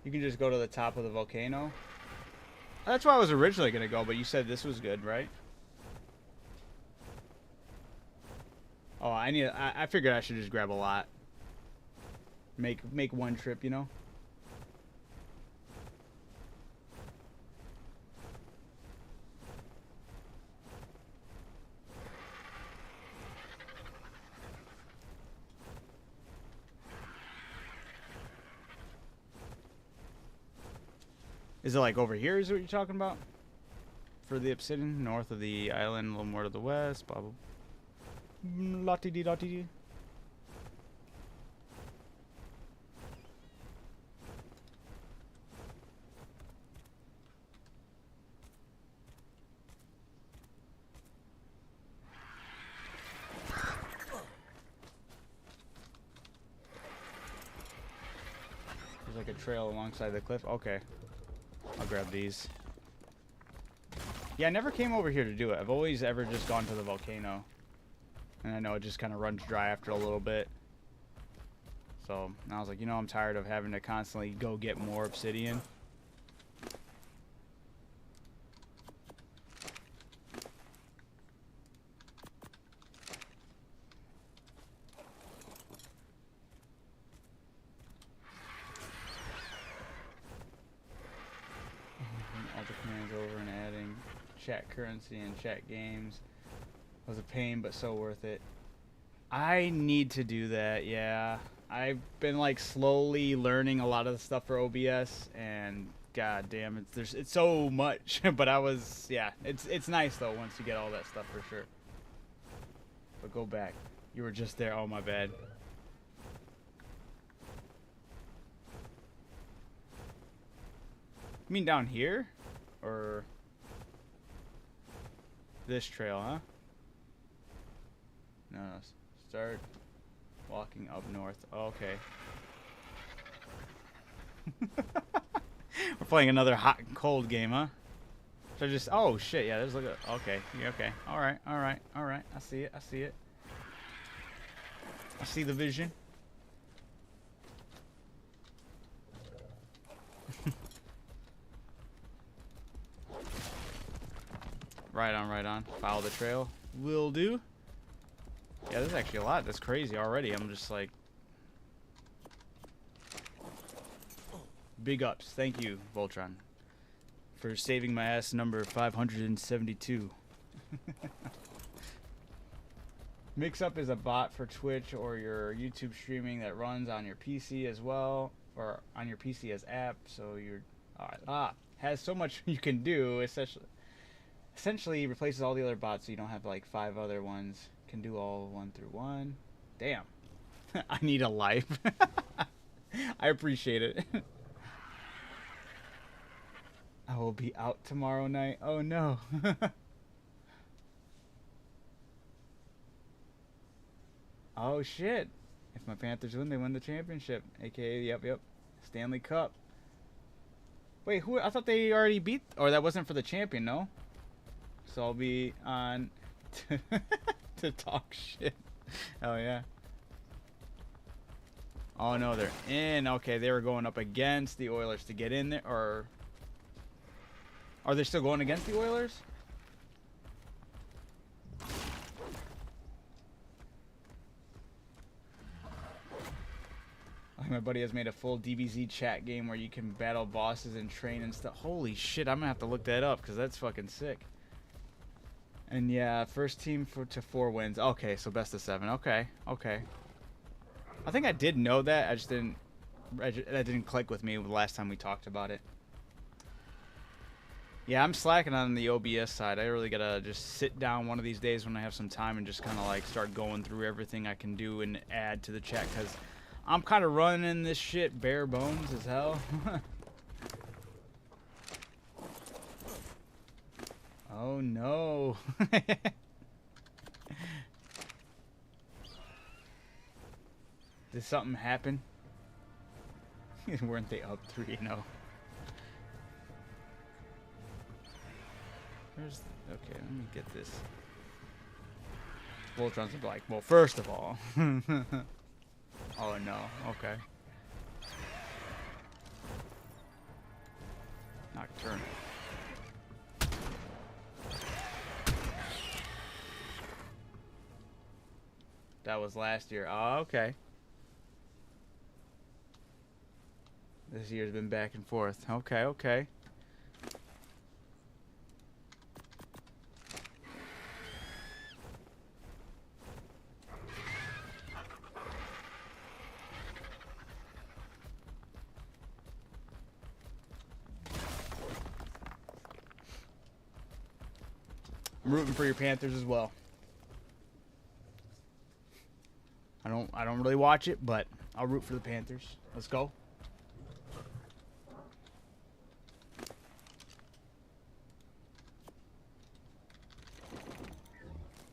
You can just go to the top of the volcano. That's where I was originally going to go, but you said this was good, right? Oh, I figured I should just grab a lot. Make one trip, you know? Is it like over here is what you're talking about? For the Obsidian, north of the island, a little more to the west, blah, blah. La-ti-di-da-ti-di. There's like a trail alongside the cliff. Okay. I'll grab these. Yeah, I never came over here to do it. I've always ever just gone to the volcano. And I know it just kind of runs dry after a little bit. So I was like, you know, I'm tired of having to constantly go get more obsidian. All the commands over and adding chat currency and chat games was a pain, but so worth it. I need to do that, yeah. I've been like slowly learning a lot of the stuff for OBS, and god damn, it's so much. But yeah, it's nice though once you get all that stuff for sure. But go back. You were just there. Oh my bad. You mean down here? Or this trail, huh? No, start walking up north. Oh, okay. We're playing another hot and cold game, huh? So just, oh shit, yeah, there's okay, yeah, okay. Alright. I see it. I see the vision. Right on. Follow the trail. Will do. Yeah, there's actually a lot. That's crazy already. I'm just like... Big ups. Thank you, Voltron, for saving my ass number 572. Mix-up is a bot for Twitch or your YouTube streaming that runs on your PC as well, or on your PC as app, so you're... has so much you can do, essentially replaces all the other bots so you don't have like 5 other ones. Can do all 1 through 1. Damn. I need a life. I appreciate it. I will be out tomorrow night. Oh no. Oh shit. If my Panthers win, they win the championship. AKA, yep. Stanley Cup. Wait, who? I thought they already beat... Or that wasn't for the champion, no? So I'll be on to talk shit. Oh yeah. Oh no, they're in. Okay, they were going up against the Oilers to get in there, or are they still going against the Oilers? Like my buddy has made a full DBZ chat game where you can battle bosses and train and stuff. Holy shit, I'm gonna have to look that up because that's fucking sick. And yeah, first team to 4 wins. Okay, so best of 7. Okay. I think I did know that. I just didn't. That didn't click with me the last time we talked about it. Yeah, I'm slacking on the OBS side. I really gotta just sit down one of these days when I have some time and just kind of like start going through everything I can do and add to the chat, because I'm kind of running this shit bare bones as hell. Oh no. Did something happen? Weren't they up 3-0? Okay, let me get this. Voltron's like, well, first of all. Oh no, okay. Nocturnal. That was last year. Oh, okay. This year's been back and forth. Okay. I'm rooting for your Panthers as well. I don't really watch it, but I'll root for the Panthers. Let's go.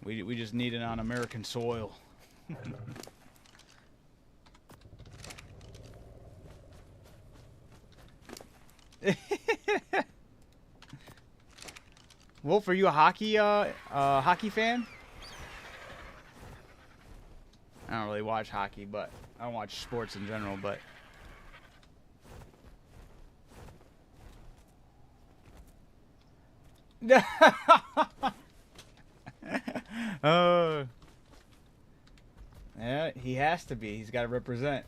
We just need it on American soil. Wolf, are you a hockey fan? I don't really watch hockey, but I don't watch sports in general, but oh, yeah, he has to be. He's got to represent.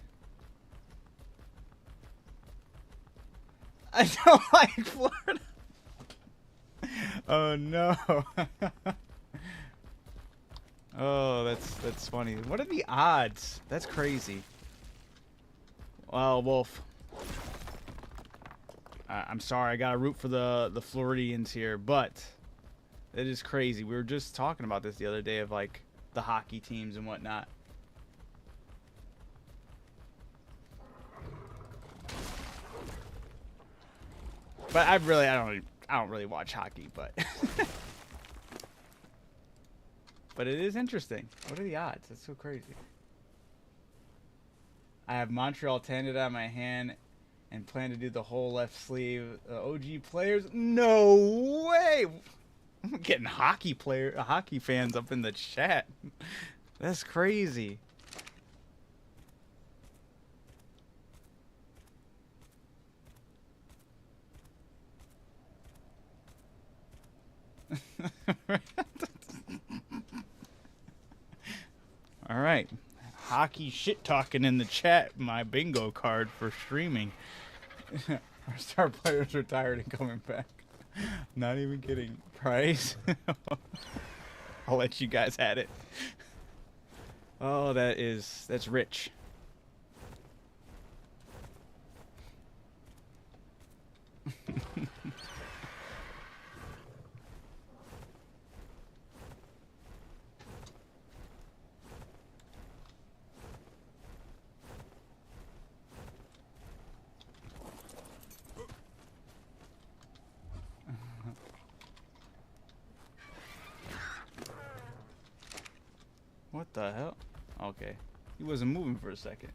I don't like Florida. Oh no. Oh, that's funny. What are the odds? That's crazy. Well, Wolf. I'm sorry, I gotta root for the Floridians here, but it is crazy. We were just talking about this the other day of like the hockey teams and whatnot. But I don't really watch hockey, but but it is interesting. What are the odds? That's so crazy. I have Montreal Canada on my hand and plan to do the whole left sleeve. OG players? No way! I'm getting hockey fans up in the chat. That's crazy. All right. Hockey shit talking in the chat. My bingo card for streaming. Our star players retired and coming back. Not even kidding. Price. I'll let you guys at it. Oh, that's rich. What the hell? Okay. He wasn't moving for a second.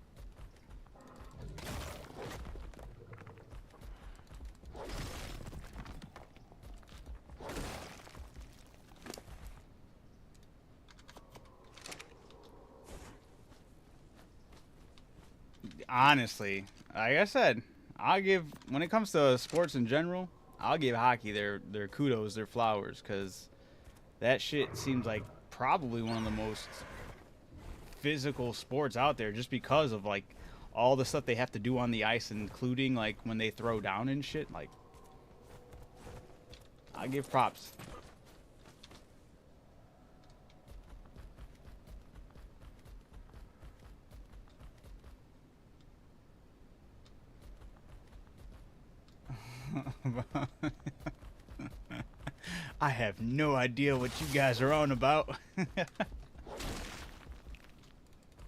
Honestly, like I said, when it comes to sports in general, I'll give hockey their kudos, their flowers, because that shit seems like probably one of the most physical sports out there, just because of like all the stuff they have to do on the ice, including like when they throw down and shit. Like, I give props. I have no idea what you guys are on about.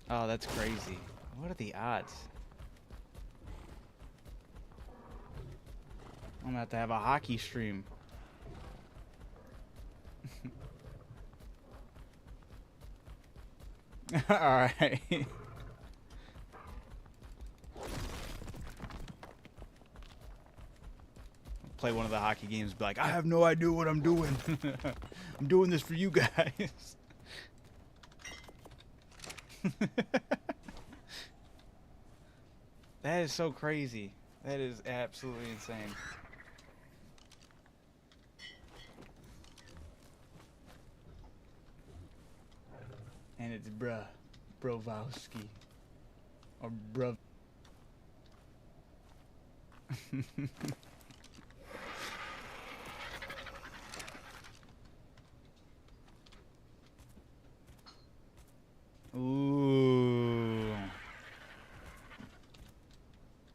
Oh, that's crazy. What are the odds? I'm gonna have to have a hockey stream. Alright. Play one of the hockey games, be like, I have no idea what I'm doing. I'm doing this for you guys. That is so crazy. That is absolutely insane. And it's Brovowski. Or bruv. Ooh.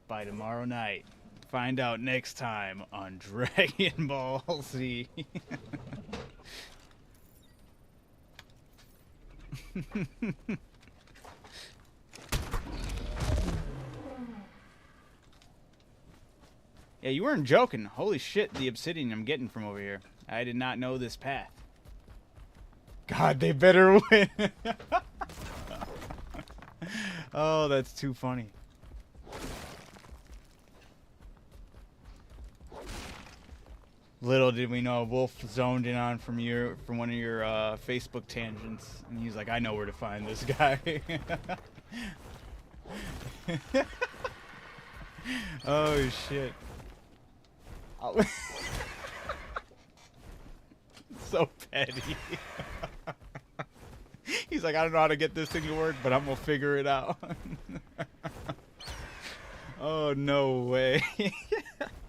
By tomorrow night. Find out next time on Dragon Ball Z. Yeah, you weren't joking. Holy shit, the obsidian I'm getting from over here. I did not know this path. God, they better win. Oh, that's too funny. Little did we know, Wolf zoned in on from one of your Facebook tangents, and he's like, "I know where to find this guy." Oh shit. Oh. So petty. He's like, I don't know how to get this thing to work, but I'm gonna figure it out. Oh, no way.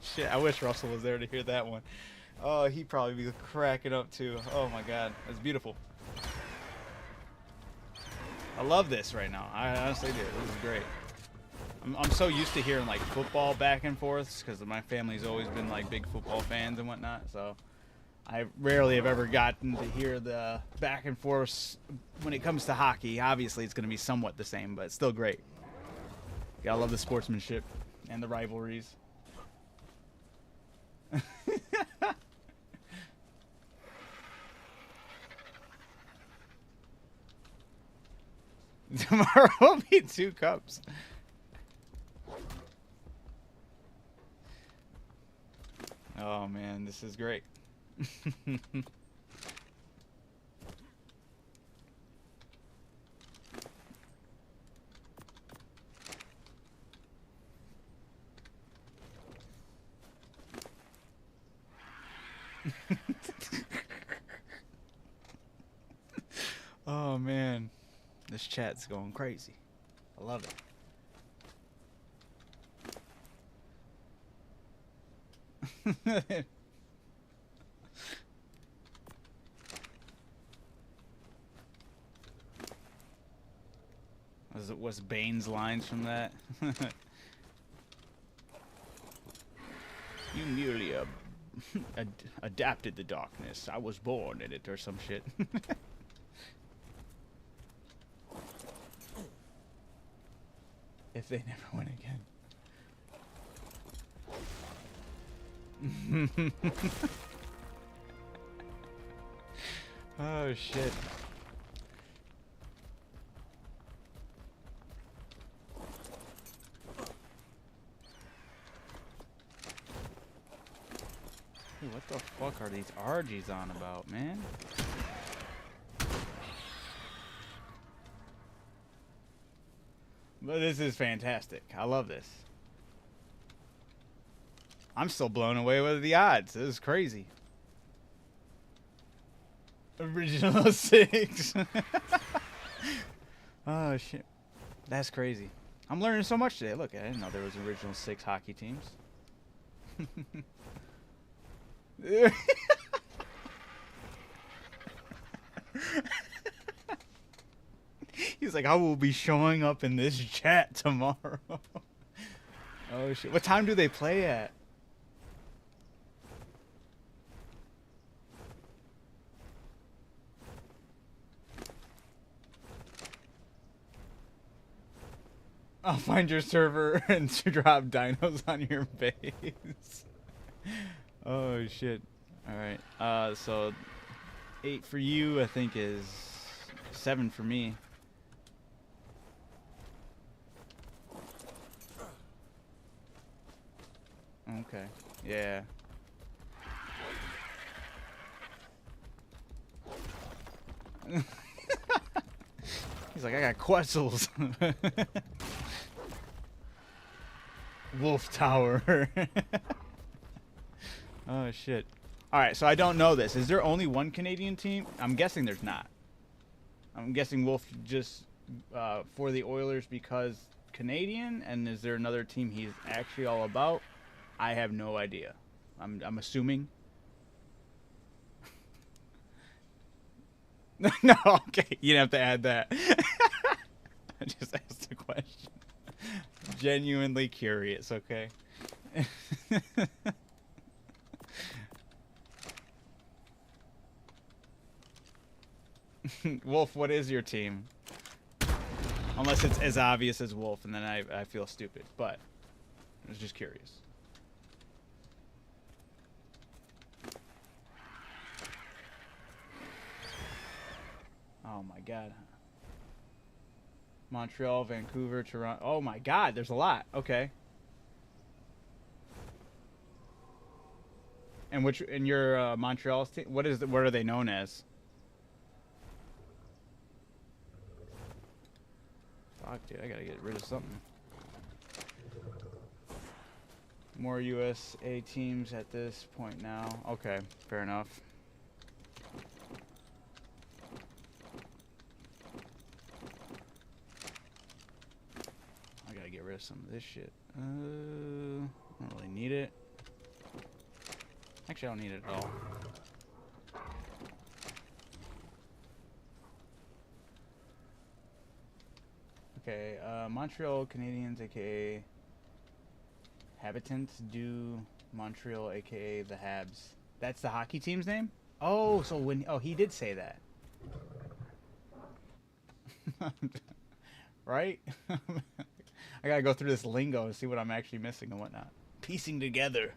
Shit, I wish Russell was there to hear that one. Oh, he'd probably be cracking up too. Oh my god, that's beautiful. I love this right now. I honestly do. This is great. I'm so used to hearing like football back and forths because my family's always been like big football fans and whatnot. So I rarely have ever gotten to hear the back and forths when it comes to hockey. Obviously, it's going to be somewhat the same, but it's still great. Gotta love the sportsmanship and the rivalries. Tomorrow will be 2 cups. Oh man, this is great. Oh man, this chat's going crazy. I love it. Was Bane's lines from that? You merely adapted the darkness. I was born in it, or some shit. If they never win again. Oh shit. Dude, what the fuck are these RGs on about, man? But this is fantastic. I love this. I'm still blown away with the odds. This is crazy. Original 6. Oh shit. That's crazy. I'm learning so much today. Look, I didn't know there was original 6 hockey teams. He's like, I will be showing up in this chat tomorrow. Oh shit. What time do they play at? I'll find your server and drop dinos on your base. Oh shit. Alright. So 8 for you, I think, is 7 for me. Okay. Yeah. He's like, I got Quetzals. Wolf Tower. Oh shit. Alright, so I don't know this. Is there only one Canadian team? I'm guessing there's not. I'm guessing Wolf just for the Oilers because Canadian, and is there another team he's actually all about? I have no idea. I'm assuming. No, okay. You didn't have to add that. I just asked a question. Genuinely curious, okay? Wolf, what is your team? Unless it's as obvious as Wolf, and then I feel stupid. But I was just curious. Oh my god. Montreal, Vancouver, Toronto. Oh my god, there's a lot. Okay. And which in your Montreal's team? What are they known as? Fuck, dude, I gotta get rid of something. More USA teams at this point now. Okay, fair enough. I gotta get rid of some of this shit. I don't really need it. Actually, I don't need it at all. Okay, Montreal Canadiens, aka Habitants du Montreal, aka the Habs. That's the hockey team's name? Oh, so when he did say that. Right? I gotta go through this lingo and see what I'm actually missing and whatnot. Piecing together.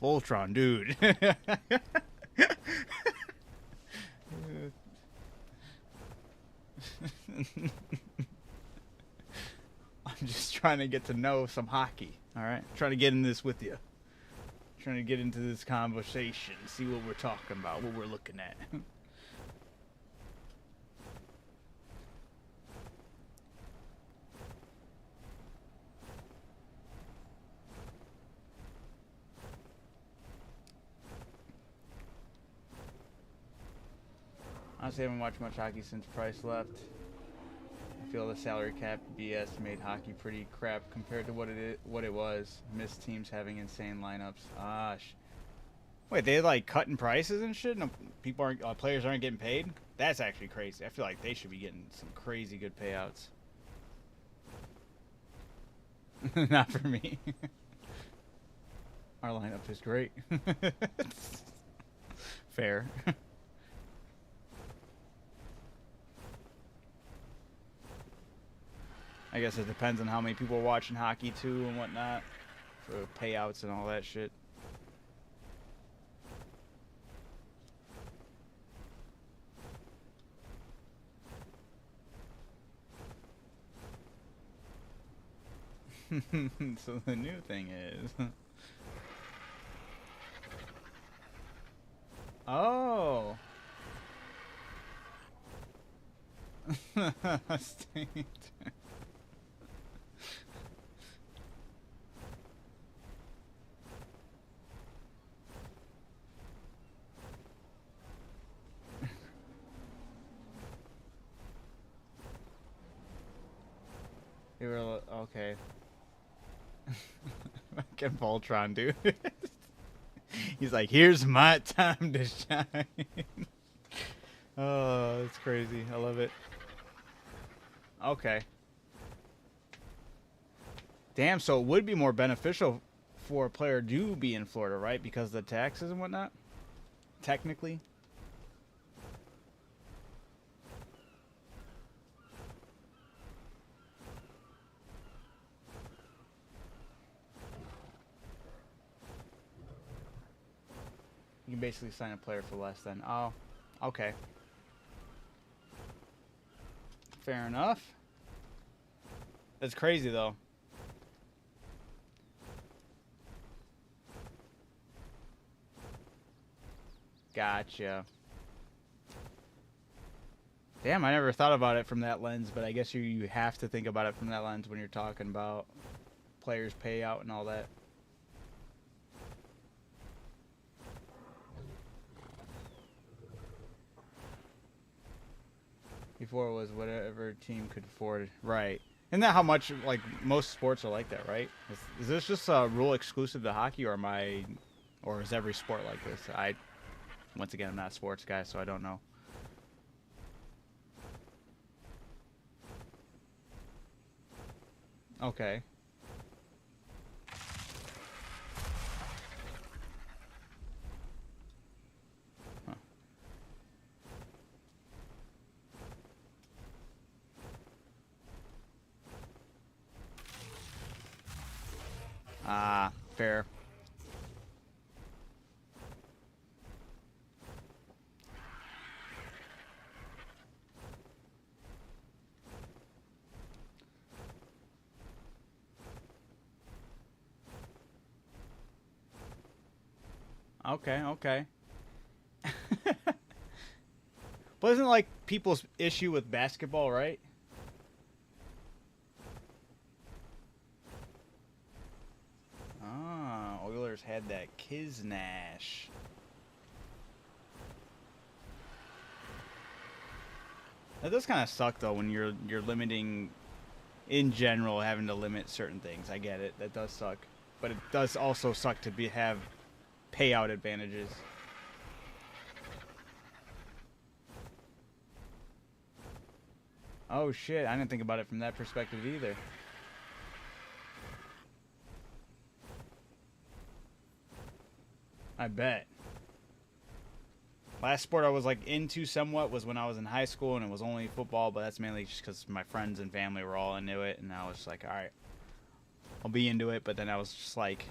Voltron, dude. I'm just trying to get to know some hockey. All right, trying to get in this with you. Trying to get into this conversation, see what we're talking about, what we're looking at. Honestly, I haven't watched much hockey since Price left. I feel the salary cap BS made hockey pretty crap compared to what it was. Missed teams having insane lineups. Wait, they like cutting prices and shit? No, players aren't getting paid? That's actually crazy. I feel like they should be getting some crazy good payouts. Not for me. Our lineup is great. Fair. I guess it depends on how many people are watching hockey too and whatnot for payouts and all that shit. So the new thing is... Oh! You were okay. Fucking Voltron, dude. He's like, here's my time to shine. Oh, that's crazy. I love it. Okay. Damn, so it would be more beneficial for a player to be in Florida, right? Because of the taxes and whatnot? Technically. You can basically sign a player for less than. Oh, okay. Fair enough. That's crazy, though. Gotcha. Damn, I never thought about it from that lens, but I guess you have to think about it from that lens when you're talking about players' payout and all that. Before it was whatever team could afford. Right. Isn't that how much, like, most sports are like that, right? Is this just a rule exclusive to hockey, or or is every sport like this? Once again, I'm not a sports guy, so I don't know. Okay. Huh. Ah, fair. Okay, okay. But isn't like people's issue with basketball, right? Ah, Oilers had that Kiznash. That does kind of suck though when you're limiting, in general, having to limit certain things. I get it. That does suck, but it does also suck to have payout advantages. Oh shit! I didn't think about it from that perspective either. I bet. Last sport I was like into somewhat was when I was in high school, and it was only football, but that's mainly just because my friends and family were all into it, and I was like, all right, I'll be into it. But then I was just like,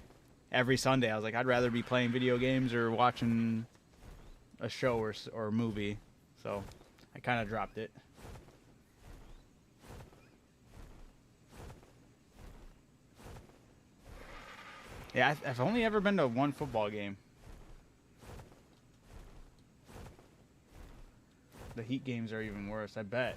every Sunday I was like, I'd rather be playing video games or watching a show or movie, so I kind of dropped it. Yeah, I've only ever been to one football game. The Heat games are even worse, I bet.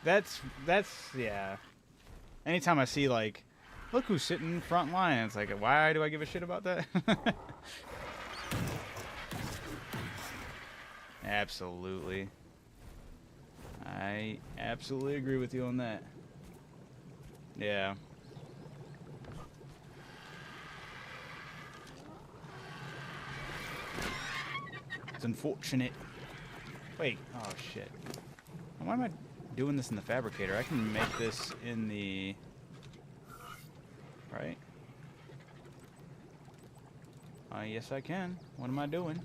That's yeah. Anytime I see like, look who's sitting front line, it's like, why do I give a shit about that? Absolutely. I absolutely agree with you on that. Yeah. It's unfortunate. Wait, oh shit. Why am I doing this in the fabricator? I can make this in the... Right? Yes I can. What am I doing?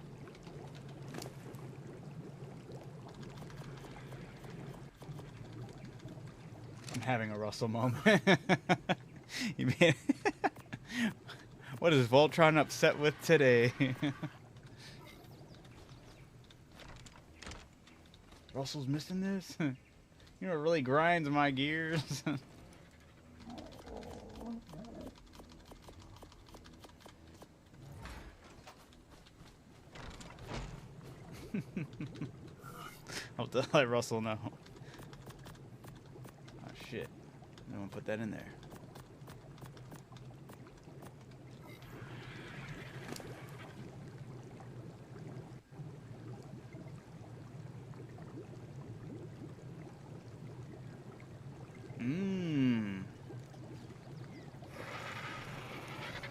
I'm having a Russell moment. You mean... What is Voltron upset with today? Russell's missing this? You know what really grinds my gears? I'll have to let Russell know. Oh shit. No one put that in there.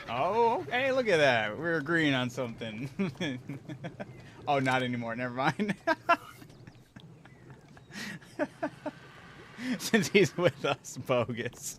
Oh, hey, look at that. We're agreeing on something. Oh, not anymore. Never mind. Since he's with us, bogus.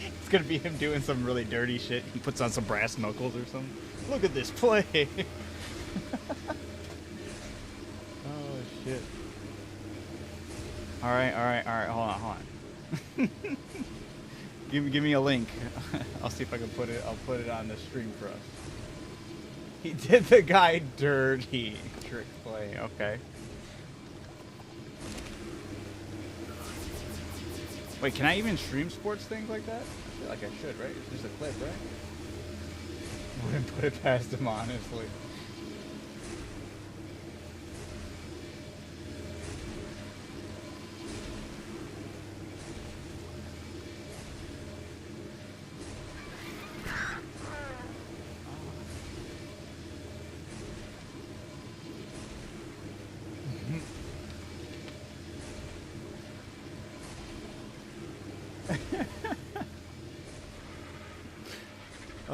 It's gonna be him doing some really dirty shit. He puts on some brass knuckles or something. Look at this play. Oh shit. All right. Hold on. Give me a link. I'll see if I can put it. I'll put it on the stream for us. He did the guy dirty. Trick play. Okay. Wait, can I even stream sports things like that? I feel like I should, right? It's just a clip, right? I wouldn't put it past him, honestly.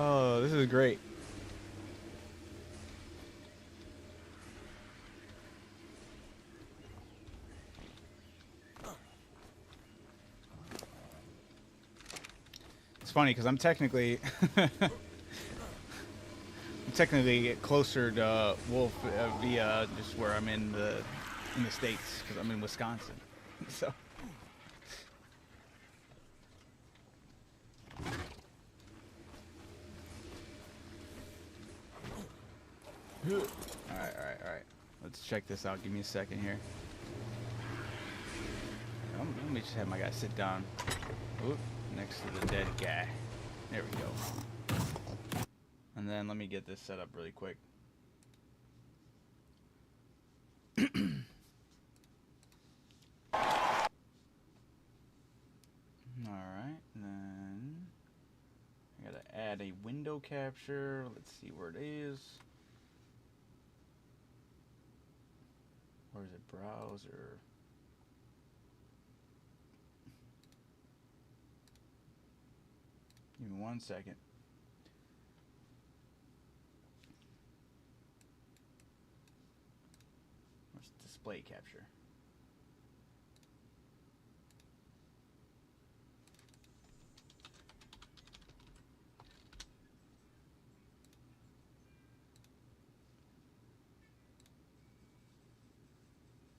Oh, this is great. It's funny because I'm technically technically closer to Wolf via just where I'm in the States, because I'm in Wisconsin. So. Alright. Let's check this out. Give me a second here. Let me just have my guy sit down. Oop, next to the dead guy. There we go. And then let me get this set up really quick. Alright, then I gotta add a window capture. Let's see where it is. Or is it browser? Give me 1 second. Where's display capture?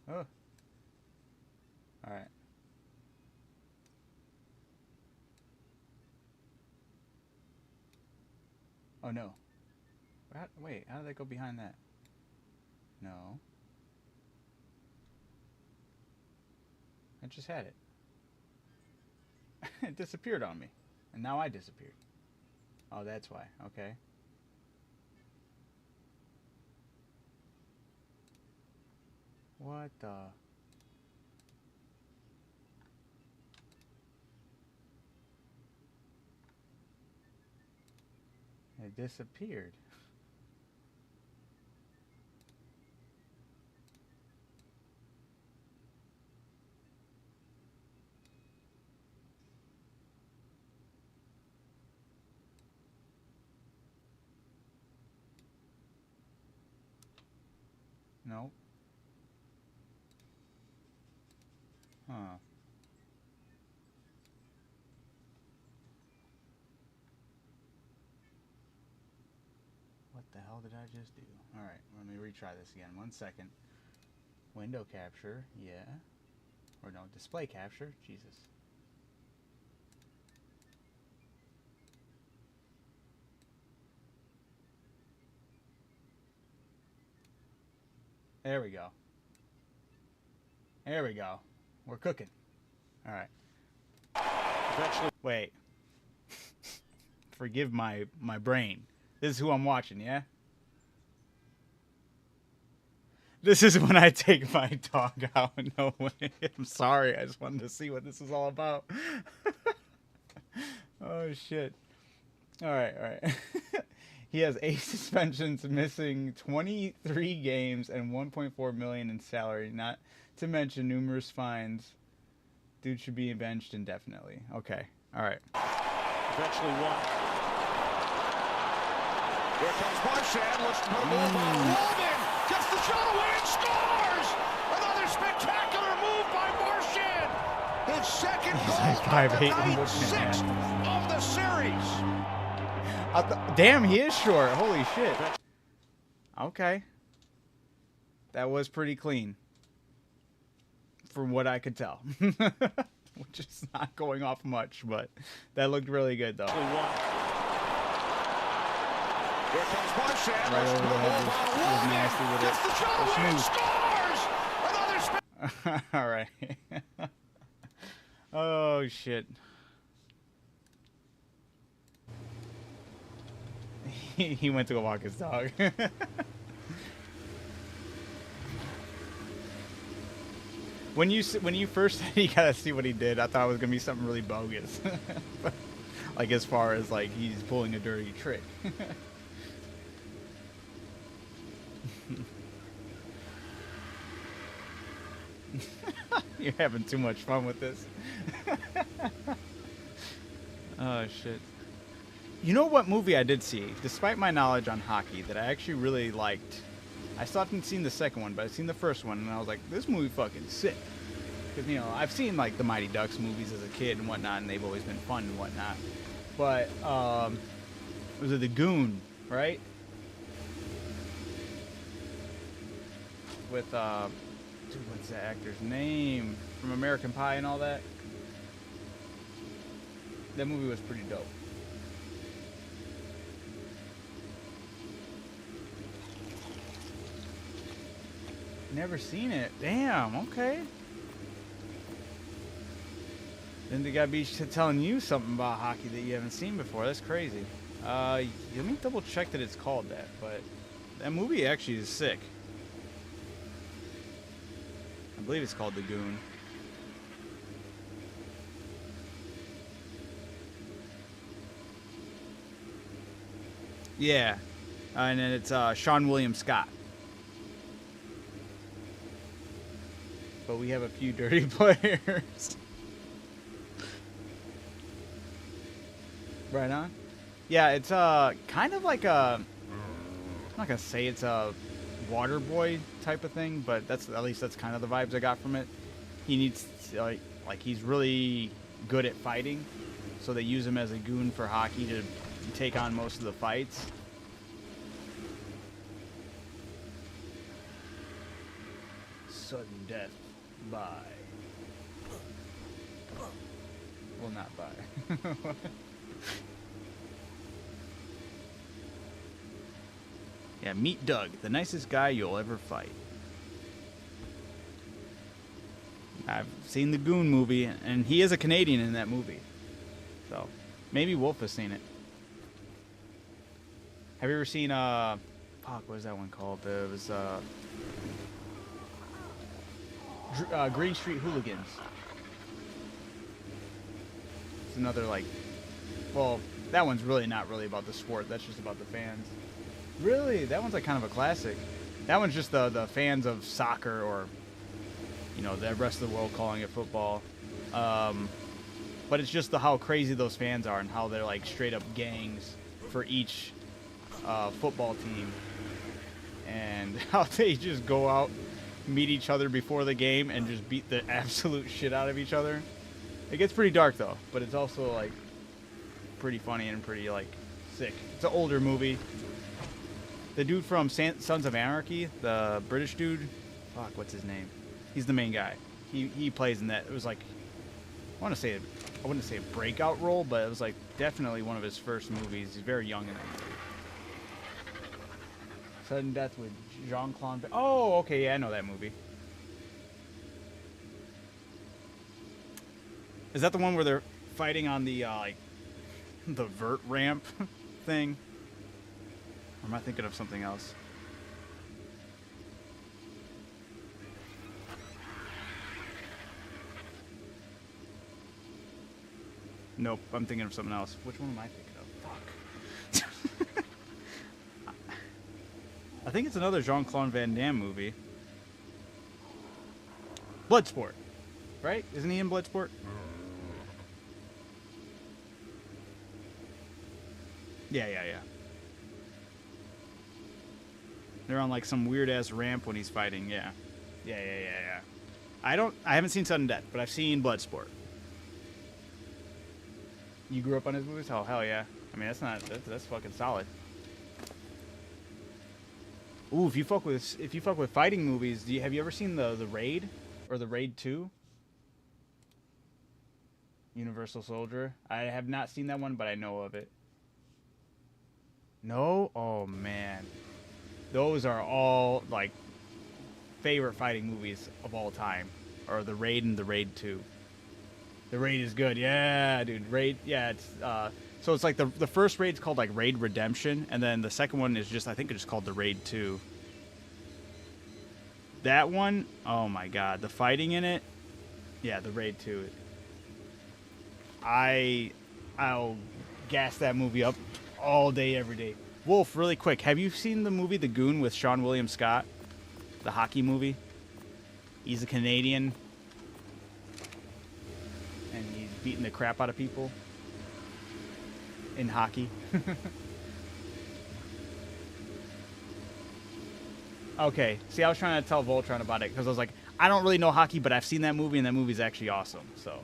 Oh. Alright. Oh no. Wait, how did that go behind that? No. I just had it. It disappeared on me. And now I disappeared. Oh, that's why. Okay. What the... It disappeared. Nope. Huh. What the hell did I just do? Alright, let me retry this again. 1 second. Window capture, yeah. Or no, display capture. Jesus. There we go. There we go. We're cooking. Alright. Wait. Forgive my brain. This is who I'm watching, yeah? This is when I take my dog out. No way. I'm sorry. I just wanted to see what this is all about. Oh, shit. Alright. He has 8 suspensions, missing 23 games, and $1.4 million in salary, not to mention numerous fines. Dude should be benched indefinitely. Okay. Alright. Eventually won. Here comes Marchand. Looks to put a move on Walden. Gets the shot away and scores! Another spectacular move by Marchand. His second goal of the night, 6th of the series. Damn, he is short. Holy shit. Okay. That was pretty clean. From what I could tell. Which is not going off much, but that looked really good, though. Here comes Marchand. Right over the head was nasty with it. Scores! Another Alright. Oh, shit. He went to go walk his dog. When you first said you gotta see what he did, I thought it was gonna be something really bogus. Like as far as like he's pulling a dirty trick. You're having too much fun with this. Oh shit. You know what movie I did see, despite my knowledge on hockey, that I actually really liked? I still haven't seen the second one, but I've seen the first one, and I was like, this movie fucking sick. Because, you know, I've seen, like, the Mighty Ducks movies as a kid and whatnot, and they've always been fun and whatnot. But, was it The Goon, right? with dude, what's that actor's name from American Pie and all that? That movie was pretty dope. Never seen it. Damn, okay. Then they gotta be telling you something about hockey that you haven't seen before. That's crazy. Let me double check that it's called that, but that movie actually is sick. I believe it's called The Goon. Yeah. And then it's Sean William Scott. But we have a few dirty players. Right on. Yeah, it's kind of like a, I'm not gonna say it's a water boy type of thing, but that's at least that's kind of the vibes I got from it. He needs to, like he's really good at fighting, so they use him as a goon for hockey to take on most of the fights. Sudden death by. Well, not by. Yeah, meet Doug, the nicest guy you'll ever fight. I've seen the Goon movie, and he is a Canadian in that movie. So, maybe Wolf has seen it. Have you ever seen, fuck, what is that one called? It was, Green Street Hooligans. It's another, like, well, that one's really not really about the sport. That's just about the fans. Really? That one's like kind of a classic. That one's just the fans of soccer, or, you know, the rest of the world calling it football. But it's just how crazy those fans are and how they're like straight up gangs for each football team. And how they just go out, meet each other before the game, and just beat the absolute shit out of each other. It gets pretty dark though, but it's also like pretty funny and pretty like sick. It's an older movie. The dude from Sons of Anarchy, the British dude, fuck, what's his name? He's the main guy. He plays in that. It was like, I wouldn't say a breakout role, but it was like definitely one of his first movies. He's very young in that movie. Sudden Death with Jean-Claude. Oh, okay, yeah, I know that movie. Is that the one where they're fighting on the like the vert ramp thing? Or am I thinking of something else? Nope, I'm thinking of something else. Which one am I thinking of? Fuck. I think it's another Jean-Claude Van Damme movie. Bloodsport. Right? Isn't he in Bloodsport? Yeah. They're on like some weird ass ramp when he's fighting. Yeah. I haven't seen Sudden Death, but I've seen Bloodsport. You grew up on his movies? Oh hell yeah. I mean that's fucking solid. Ooh, if you fuck with fighting movies, have you ever seen the Raid or the Raid 2? Universal Soldier. I have not seen that one, but I know of it. No? Oh man. Those are all like favorite fighting movies of all time. Or the Raid and the Raid 2. The Raid is good. Yeah, dude. Raid, yeah, it's so it's like the first Raid's called like Raid Redemption, and then the second one is just, I think it's called the Raid 2. That one, oh my god, the fighting in it. Yeah, the Raid 2. I'll gas that movie up all day, every day. Wolf, really quick, have you seen the movie The Goon with Sean William Scott? The hockey movie? He's a Canadian. And he's beating the crap out of people. In hockey. Okay, see, I was trying to tell Voltron about it, because I was like, I don't really know hockey, but I've seen that movie, and that movie's actually awesome, so.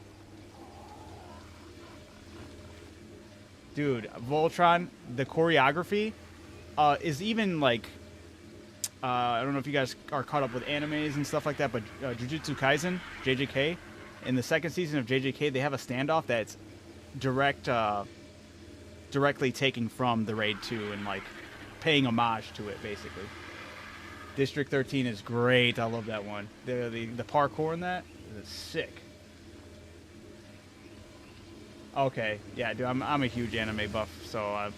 Dude, Voltron, the choreography is even like, I don't know if you guys are caught up with animes and stuff like that, but Jujutsu Kaisen, JJK, in the second season of JJK, they have a standoff that's directly taking from the Raid 2 and like paying homage to it, basically. District 13 is great. I love that one. The parkour in that is sick. Okay, yeah, dude, I'm a huge anime buff, so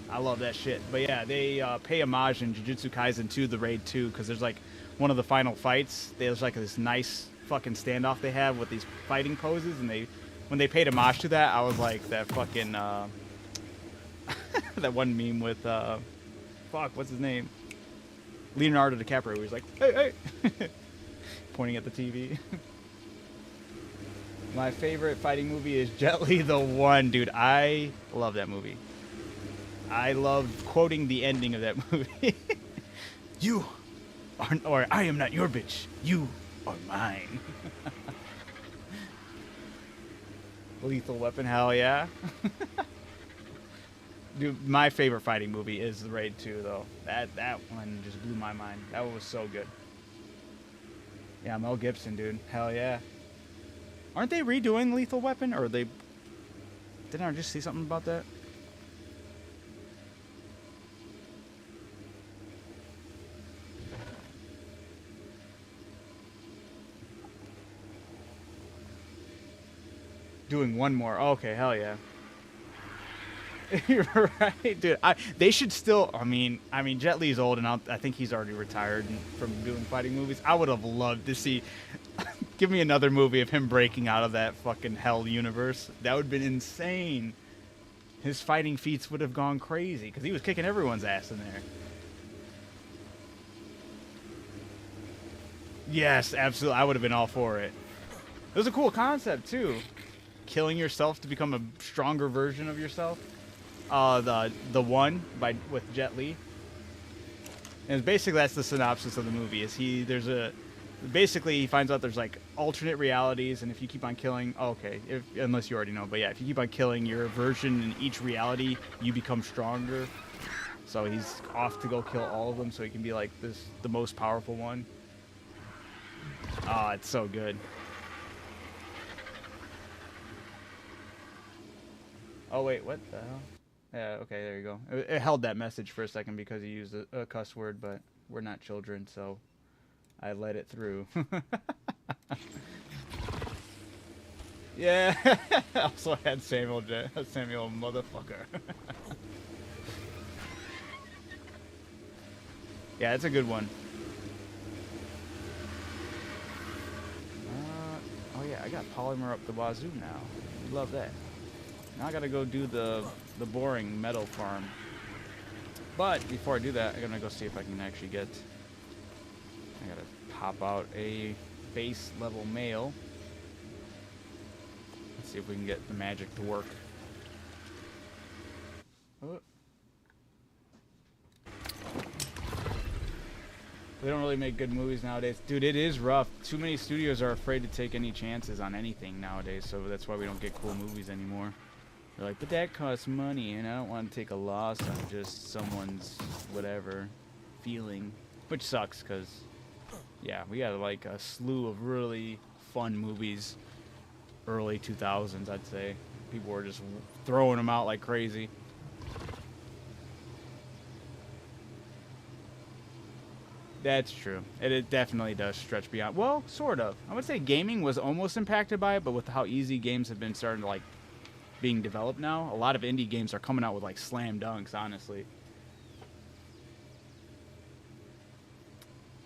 I love that shit. But yeah, they pay homage in Jujutsu Kaisen to the Raid 2 because there's like one of the final fights. There's like this nice fucking standoff they have with these fighting poses, and when they paid homage to that, I was like that fucking that one meme with fuck, what's his name? Leonardo DiCaprio. He was like, hey, hey, pointing at the TV. My favorite fighting movie is Jet Li the One, dude. I love that movie. I love quoting the ending of that movie. You are, or I am not your bitch. You are mine. Lethal Weapon, hell yeah. Dude, my favorite fighting movie is the Raid 2, though. That one just blew my mind. That one was so good. Yeah, Mel Gibson, dude. Hell yeah. Aren't they redoing Lethal Weapon? Or didn't I just see something about that? Doing one more. Okay, hell yeah. You're right, dude. They should still. I mean, Jet Li's old, and I think he's already retired from doing fighting movies. I would have loved to see. Give me another movie of him breaking out of that fucking hell universe. That would have been insane. His fighting feats would have gone crazy because he was kicking everyone's ass in there. Yes, absolutely. I would have been all for it. It was a cool concept too. Killing yourself to become a stronger version of yourself. The One with Jet Li. And basically that's the synopsis of the movie. Basically he finds out there's like alternate realities, and if you keep on killing, unless you already know, but yeah, if you keep on killing your version in each reality, you become stronger. So he's off to go kill all of them so he can be like the most powerful one. Oh, it's so good. Oh wait, what the hell? Yeah, okay, there you go. It held that message for a second because he used a cuss word, but we're not children, so I let it through. Yeah, I also had Samuel motherfucker. Yeah, it's a good one. Oh yeah, I got polymer up the wazoo now. Love that. Now I gotta go do the boring metal farm. But before I do that, I'm gonna go see if I can actually get. I gotta pop out a base level mail. Let's see if we can get the magic to work. Oh. They don't really make good movies nowadays. Dude, it is rough. Too many studios are afraid to take any chances on anything nowadays, so that's why we don't get cool movies anymore. They're like, but that costs money, and I don't want to take a loss on just someone's whatever feeling. Which sucks, because, yeah, we had like a slew of really fun movies early 2000s, I'd say. People were just throwing them out like crazy. That's true. It definitely does stretch beyond. Well, sort of. I would say gaming was almost impacted by it, but with how easy games have been starting to like being developed now, a lot of indie games are coming out with like slam dunks, honestly.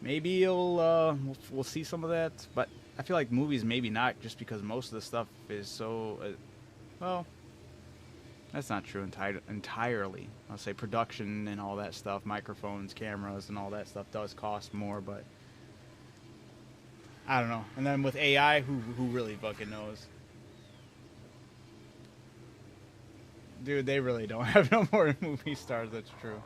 Maybe we'll see some of that, but I feel like movies maybe not, just because most of the stuff is so well, that's not true entirely. I'll say production and all that stuff, microphones, cameras, and all that stuff does cost more, but I don't know. And then with AI, who really fucking knows? Dude, they really don't have no more movie stars, that's true.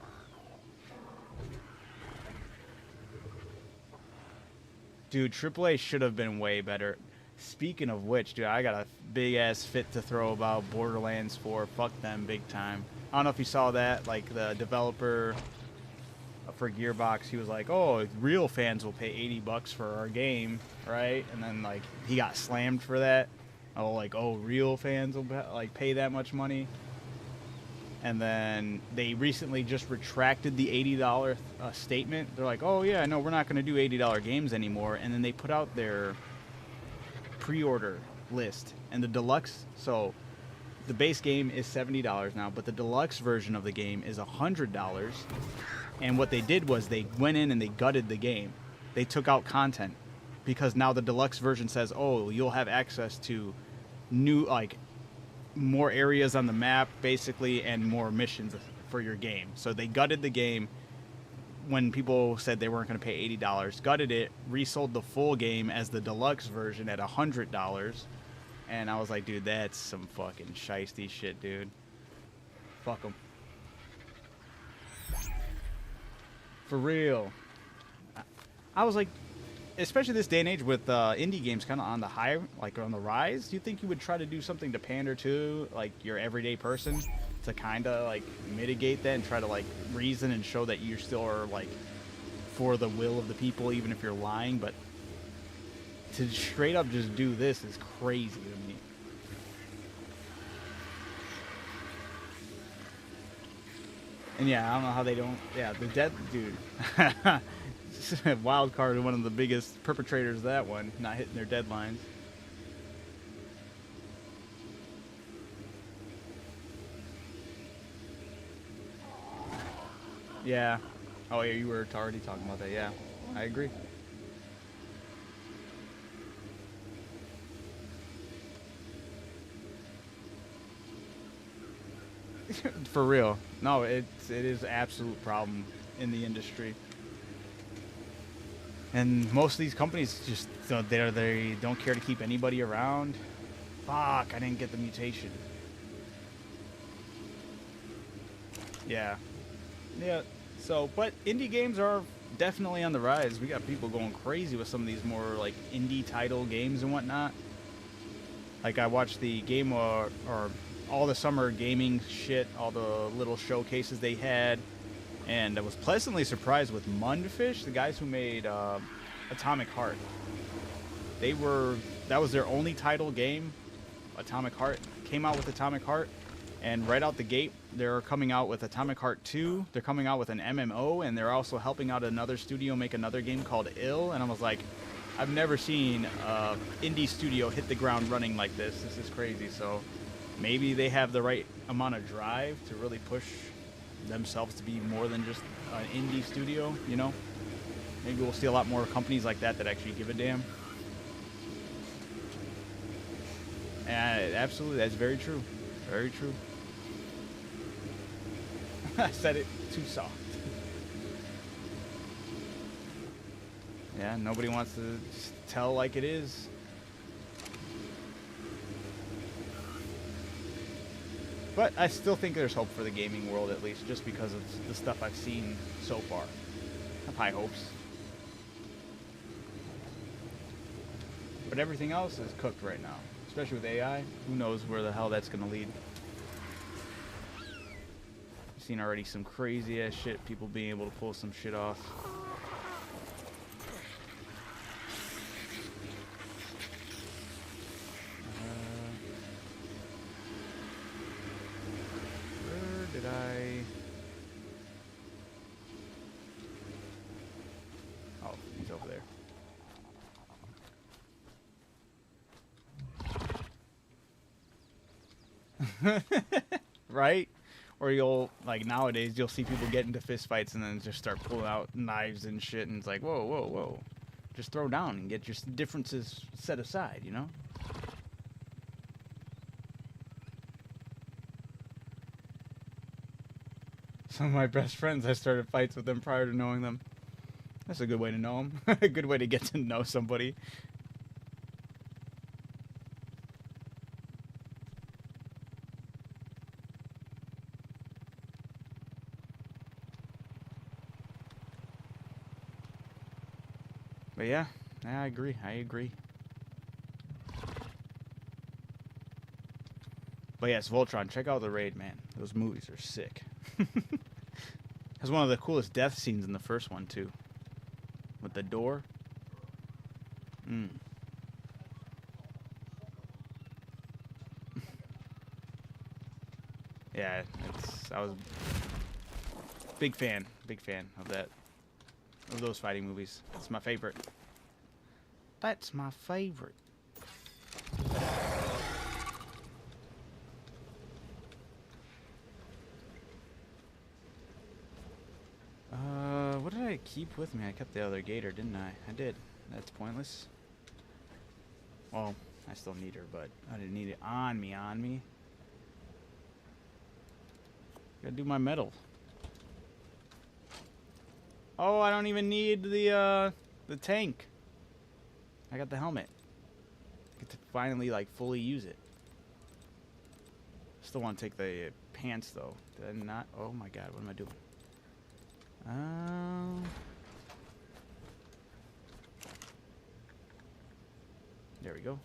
Dude, AAA should have been way better. Speaking of which, dude, I got a big-ass fit to throw about Borderlands 4. Fuck them big time. I don't know if you saw that, like the developer for Gearbox, he was like, "Oh, real fans will pay $80 for our game, right?" And then like he got slammed for that. Oh, like, oh, real fans will like pay that much money. And then they recently just retracted the $80 statement. They're like, "Oh yeah, no, we're not going to do $80 games anymore." And then they put out their pre-order list and the deluxe. So the base game is $70 now, but the deluxe version of the game is $100. And what they did was they went in and they gutted the game. They took out content because now the deluxe version says, "Oh, you'll have access to new, like, more areas on the map, basically, and more missions for your game." So they gutted the game when people said they weren't going to pay $80, gutted it, resold the full game as the deluxe version at $100. And I was like, dude, that's some fucking shiesty shit, dude. Fuck them. For real. I was like, especially this day and age with indie games kind of on the high, like on the rise, do you think you would try to do something to pander to like your everyday person to kind of like mitigate that and try to like reason and show that you still are like for the will of the people, even if you're lying? But to straight up just do this is crazy to me. And yeah, I don't know how they don't. Yeah, the dead dude. Wild card, one of the biggest perpetrators of that one, not hitting their deadlines. Yeah. Oh yeah, you were already talking about that. Yeah, I agree. For real. No, it is an absolute problem in the industry. And most of these companies just they don't care to keep anybody around. Fuck, I didn't get the mutation. Yeah. Yeah. So, but indie games are definitely on the rise. We got people going crazy with some of these more like indie title games and whatnot. Like I watched the game or all the summer gaming shit, all the little showcases they had, and I was pleasantly surprised with Mundfish, the guys who made Atomic Heart. That was their only title game. Atomic Heart came out with Atomic Heart, and right out the gate they're coming out with Atomic Heart 2. They're coming out with an MMO, and they're also helping out another studio make another game called Ill. And I was like, I've never seen indie studio hit the ground running like this. This is crazy. So maybe they have the right amount of drive to really push themselves to be more than just an indie studio, you know? Maybe we'll see a lot more companies like that that actually give a damn. And absolutely, that's very true. Very true. I said it too soft. Yeah, nobody wants to just tell like it is. But I still think there's hope for the gaming world, at least, just because of the stuff I've seen so far. I have high hopes. But everything else is cooked right now, especially with AI. Who knows where the hell that's going to lead. I've seen already some crazy ass shit, people being able to pull some shit off. Where did I... Oh, he's over there. Right? Or you'll, like nowadays, you'll see people get into fist fights and then just start pulling out knives and shit, and it's like, whoa, whoa, whoa. Just throw down and get your differences set aside, you know? Some of my best friends, I started fights with them prior to knowing them. That's a good way to know them. A good way to get to know somebody. But yeah, I agree. I agree. But yes, Voltron, check out the raid, man. Those movies are sick. was one of the coolest death scenes in the first one too. With the door. Yeah, I was big fan of that, of those fighting movies. It's my favorite. That's my favorite. What did I keep with me? I kept the other gator, didn't I? I did. That's pointless. Well, I still need her, but I didn't need it on me. Gotta do my medal. Oh, I don't even need the tank. I got the helmet. Get to finally like fully use it. Still want to take the pants though. Did I not? Oh my god, what am I doing? There we go.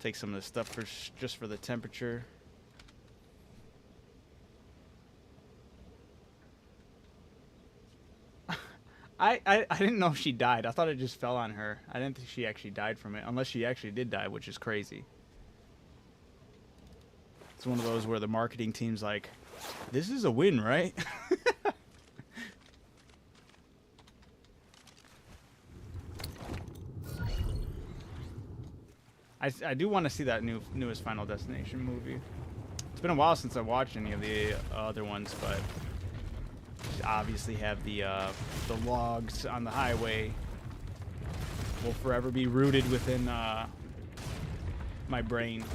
Take some of the stuff for just for the temperature. I didn't know she died. I thought it just fell on her. I didn't think she actually died from it, unless she actually did die, which is crazy. It's one of those where the marketing team's like, this is a win, right? I do want to see that newest Final Destination movie. It's been a while since I watched any of the other ones, but obviously have the logs on the highway will forever be rooted within my brain.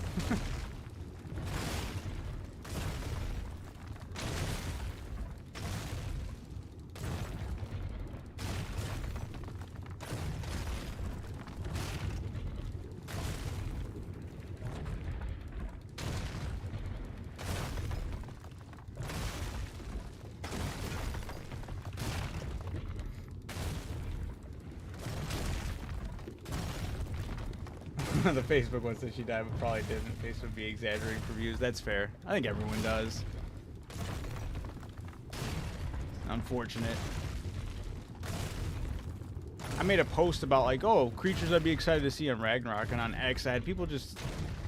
The Facebook one said she died, but probably didn't. Facebook would be exaggerating for views. That's fair. I think everyone does. Unfortunate. I made a post about like, oh, creatures I'd be excited to see on Ragnarok, and on X I had people just,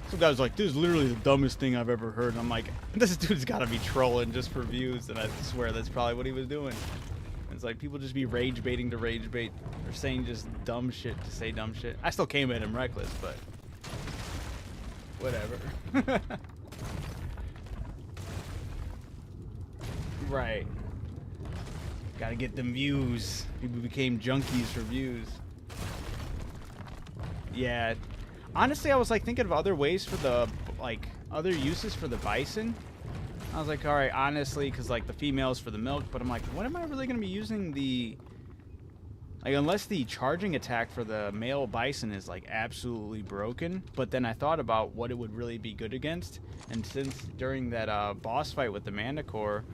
some guy was like, this is literally the dumbest thing I've ever heard, and I'm like, this dude's gotta be trolling just for views, and I swear that's probably what he was doing. It's like people just be rage baiting to rage bait, or saying just dumb shit to say dumb shit. I still came at him reckless, but whatever. Right. Gotta get them views. People became junkies for views. Yeah. Honestly, I was like thinking of other ways for the, like, other uses for the bison. I was like, alright, honestly, because like the females for the milk, but I'm like, what am I really going to be using the, like, unless the charging attack for the male bison is like absolutely broken. But then I thought about what it would really be good against, and since during that boss fight with the Manticore,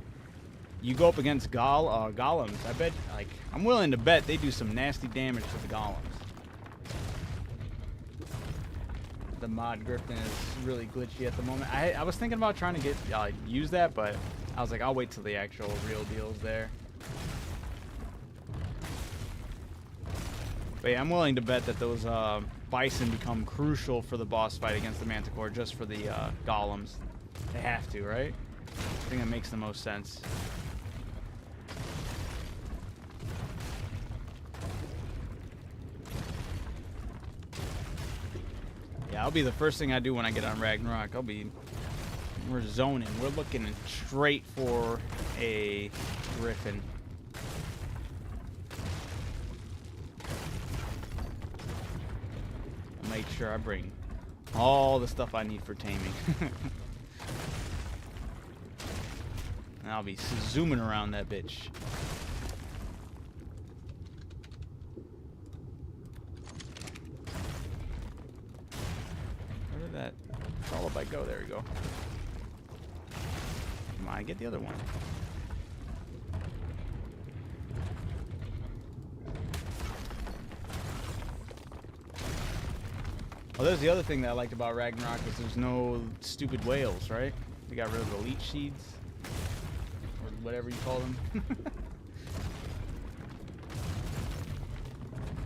you go up against golems, I bet, like, I'm willing to bet they do some nasty damage to the golems. The mod Griffin is really glitchy at the moment. I was thinking about trying to get use that, but I was like, I'll wait till the actual real deal's there. But yeah, I'm willing to bet that those bison become crucial for the boss fight against the Manticore, just for the golems. They have to, right? I think that makes the most sense. Yeah, I'll be the first thing I do when I get on Ragnarok. We're zoning. We're looking straight for a griffin. I'll make sure I bring all the stuff I need for taming. And I'll be zooming around that bitch. That follow by go. There we go. Come on, get the other one. Oh, there's the other thing that I liked about Ragnarok is there's no stupid whales, right? They got rid of the leech seeds. Or whatever you call them.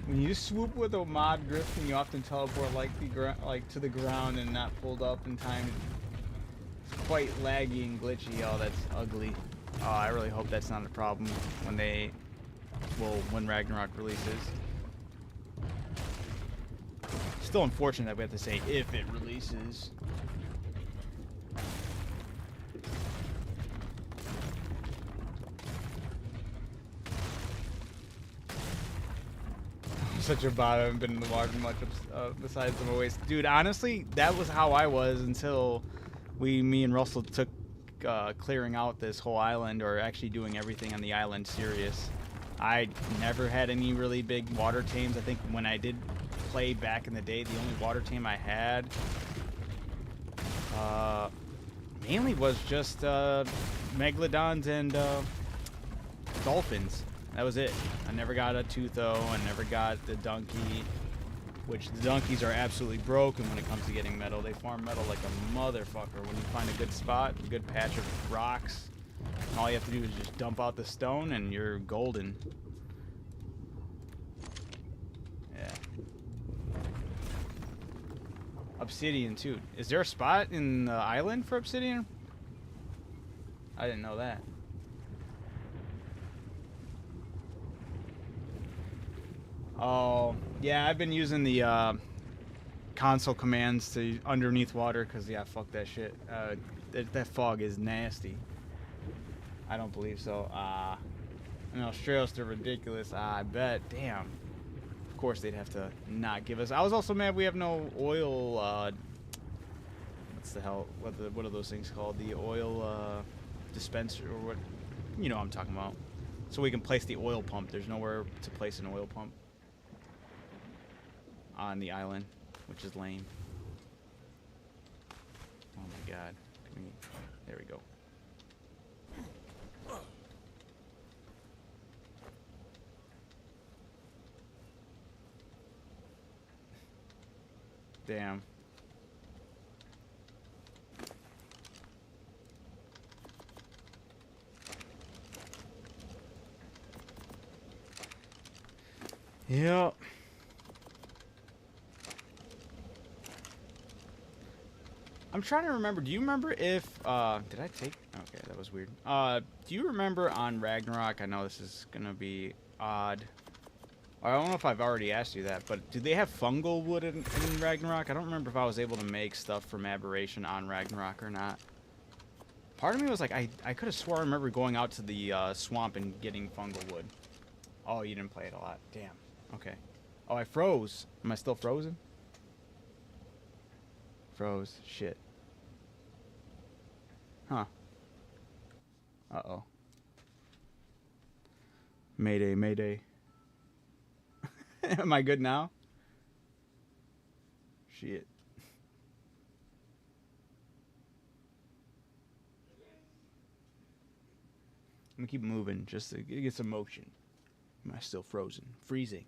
When you swoop with a mod Griffin, you often teleport like to the ground and not pulled up in time. It's quite laggy and glitchy. Oh, that's ugly. Oh, I really hope that's not a problem when Ragnarok releases. Still unfortunate that we have to say if it releases. I'm such a bot. I haven't been in the water much besides the waste. Dude, honestly, that was how I was until me and Russell took clearing out this whole island, or actually doing everything on the island serious. I never had any really big water tames. I think when I did play back in the day, the only water tame I had mainly was just megalodons and dolphins. That was it. I never got a Tootho. I never got the donkey, which the donkeys are absolutely broken when it comes to getting metal. They farm metal like a motherfucker. When you find a good spot, a good patch of rocks, all you have to do is just dump out the stone and you're golden. Yeah. Obsidian too. Is there a spot in the island for obsidian? I didn't know that. Oh, yeah, I've been using the console commands to underneath water because, yeah, fuck that shit. That fog is nasty. I don't believe so. In Australia, they're ridiculous. I bet. Damn. Of course, they'd have to not give us. I was also mad we have no oil. What's the hell? What are those things called? The oil dispenser, or what? You know what I'm talking about. So we can place the oil pump. There's nowhere to place an oil pump on the island, which is lame. Oh my god. There we go. Damn. Yep. I'm trying to remember. Do you remember if did I take? Okay, that was weird. Do you remember on Ragnarok? I know this is gonna be odd. I don't know if I've already asked you that, but do they have fungal wood in Ragnarok? I don't remember if I was able to make stuff from Aberration on Ragnarok or not. Part of me was like, I could have swore I remember going out to the swamp and getting fungal wood. Oh, you didn't play it a lot. Damn. Okay. Oh, I froze. Am I still frozen? Froze. Shit. Huh. Uh-oh. Mayday, mayday. Am I good now? Shit. I'm gonna keep moving just to get some motion. Am I still frozen? Freezing.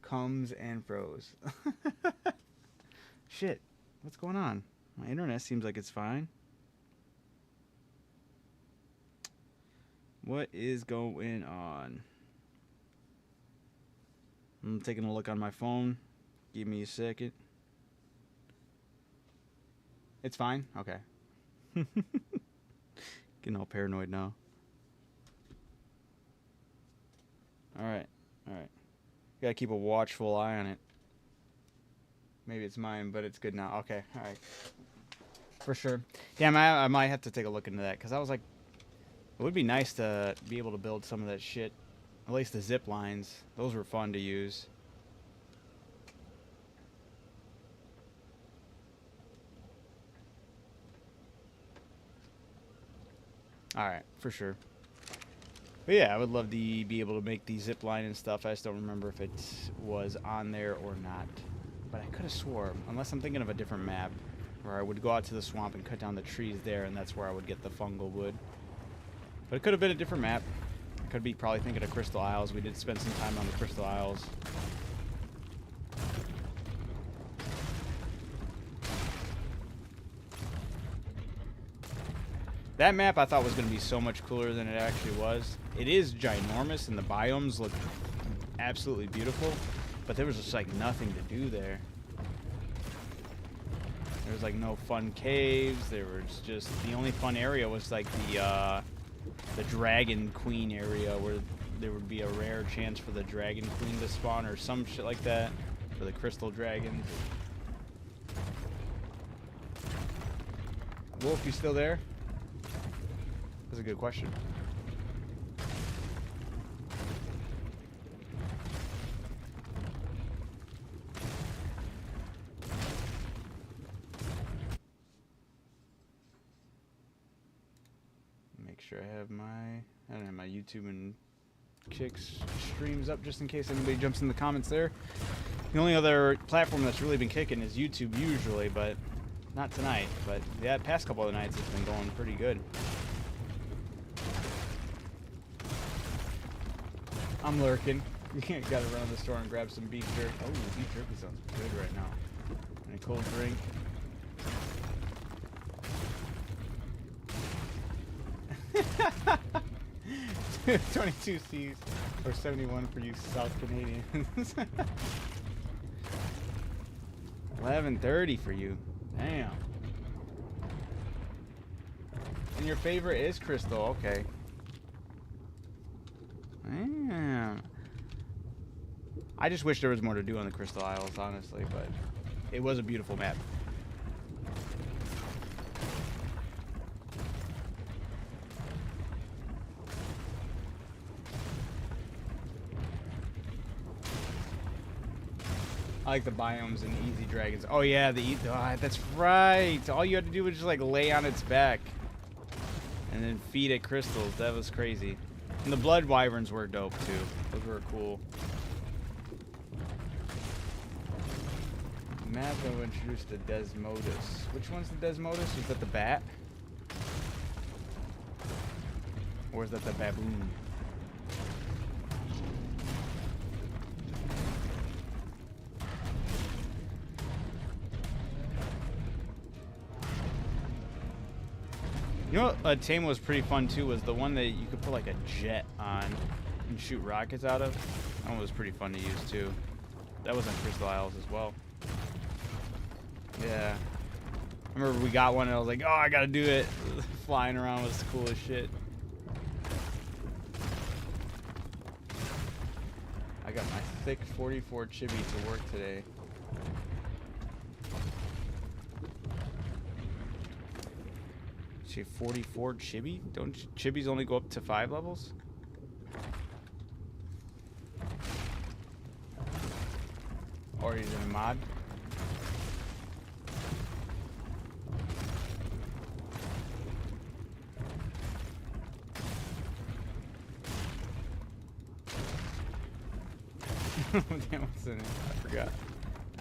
Comes and froze. Shit. What's going on? My internet seems like it's fine. What is going on? I'm taking a look on my phone. Give me a second. It's fine? Okay. Getting all paranoid now. Alright. Alright. Gotta keep a watchful eye on it. Maybe it's mine, but it's good now. Okay. Alright. For sure. Damn, I might have to take a look into that, because I was like, it would be nice to be able to build some of that shit. At least the zip lines. Those were fun to use. Alright, for sure. But yeah, I would love to be able to make the zip line and stuff. I just don't remember if it was on there or not. But I could have swore, unless I'm thinking of a different map, where I would go out to the swamp and cut down the trees there, and that's where I would get the fungal wood. But it could have been a different map. I could be probably thinking of Crystal Isles. We did spend some time on the Crystal Isles. That map I thought was going to be so much cooler than it actually was. It is ginormous, and the biomes look absolutely beautiful, but there was just like nothing to do there. There was like no fun caves. There was just the only fun area was like the Dragon Queen area where there would be a rare chance for the Dragon Queen to spawn or some shit like that for the Crystal Dragons. Wolf, you still there? That's a good question. Make sure I don't have my YouTube and Kicks streams up just in case anybody jumps in the comments there. The only other platform that's really been kicking is YouTube usually, but not tonight. But yeah, past couple of nights it's been going pretty good. I'm lurking. Gotta run to the store and grab some beef jerky. Oh, beef jerky sounds good right now. And a cold drink. 22 C's or 71 for you South Canadians. 11:30 for you. Damn. And your favorite is Crystal. Okay. Damn. I just wish there was more to do on the Crystal Isles, honestly, but it was a beautiful map. I like the biomes and Easy Dragons. Oh yeah, that's right. All you had to do was just like lay on its back and then feed it crystals. That was crazy. And the Blood Wyverns were dope too. Those were cool. Map that will introduce the Desmodus. Which one's the Desmodus? Is that the bat? Or is that the baboon? You know what Tame was pretty fun too was the one that you could put like a jet on and shoot rockets out of. That one was pretty fun to use too. That was on Crystal Isles as well. Yeah. I remember we got one and I was like, oh, I gotta do it. Flying around was the coolest shit. I got my thick 44 chibi to work today. She 44 chibi? Don't chibis only go up to 5 levels? Or is it a mod? Damn, what's in it? I forgot.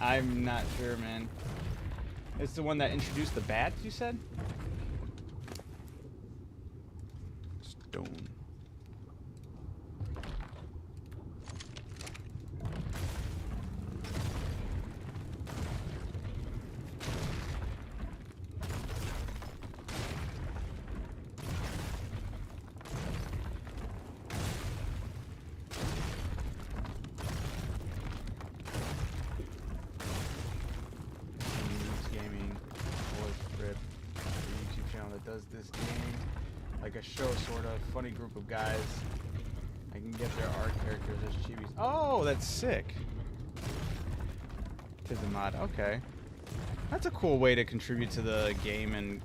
I'm not sure, man. It's the one that introduced the bats, you said? Stone. Does this game like a show, sort of funny group of guys. I can get their art characters as chibis. Oh, that's sick. Tis a mod. Okay, that's a cool way to contribute to the game and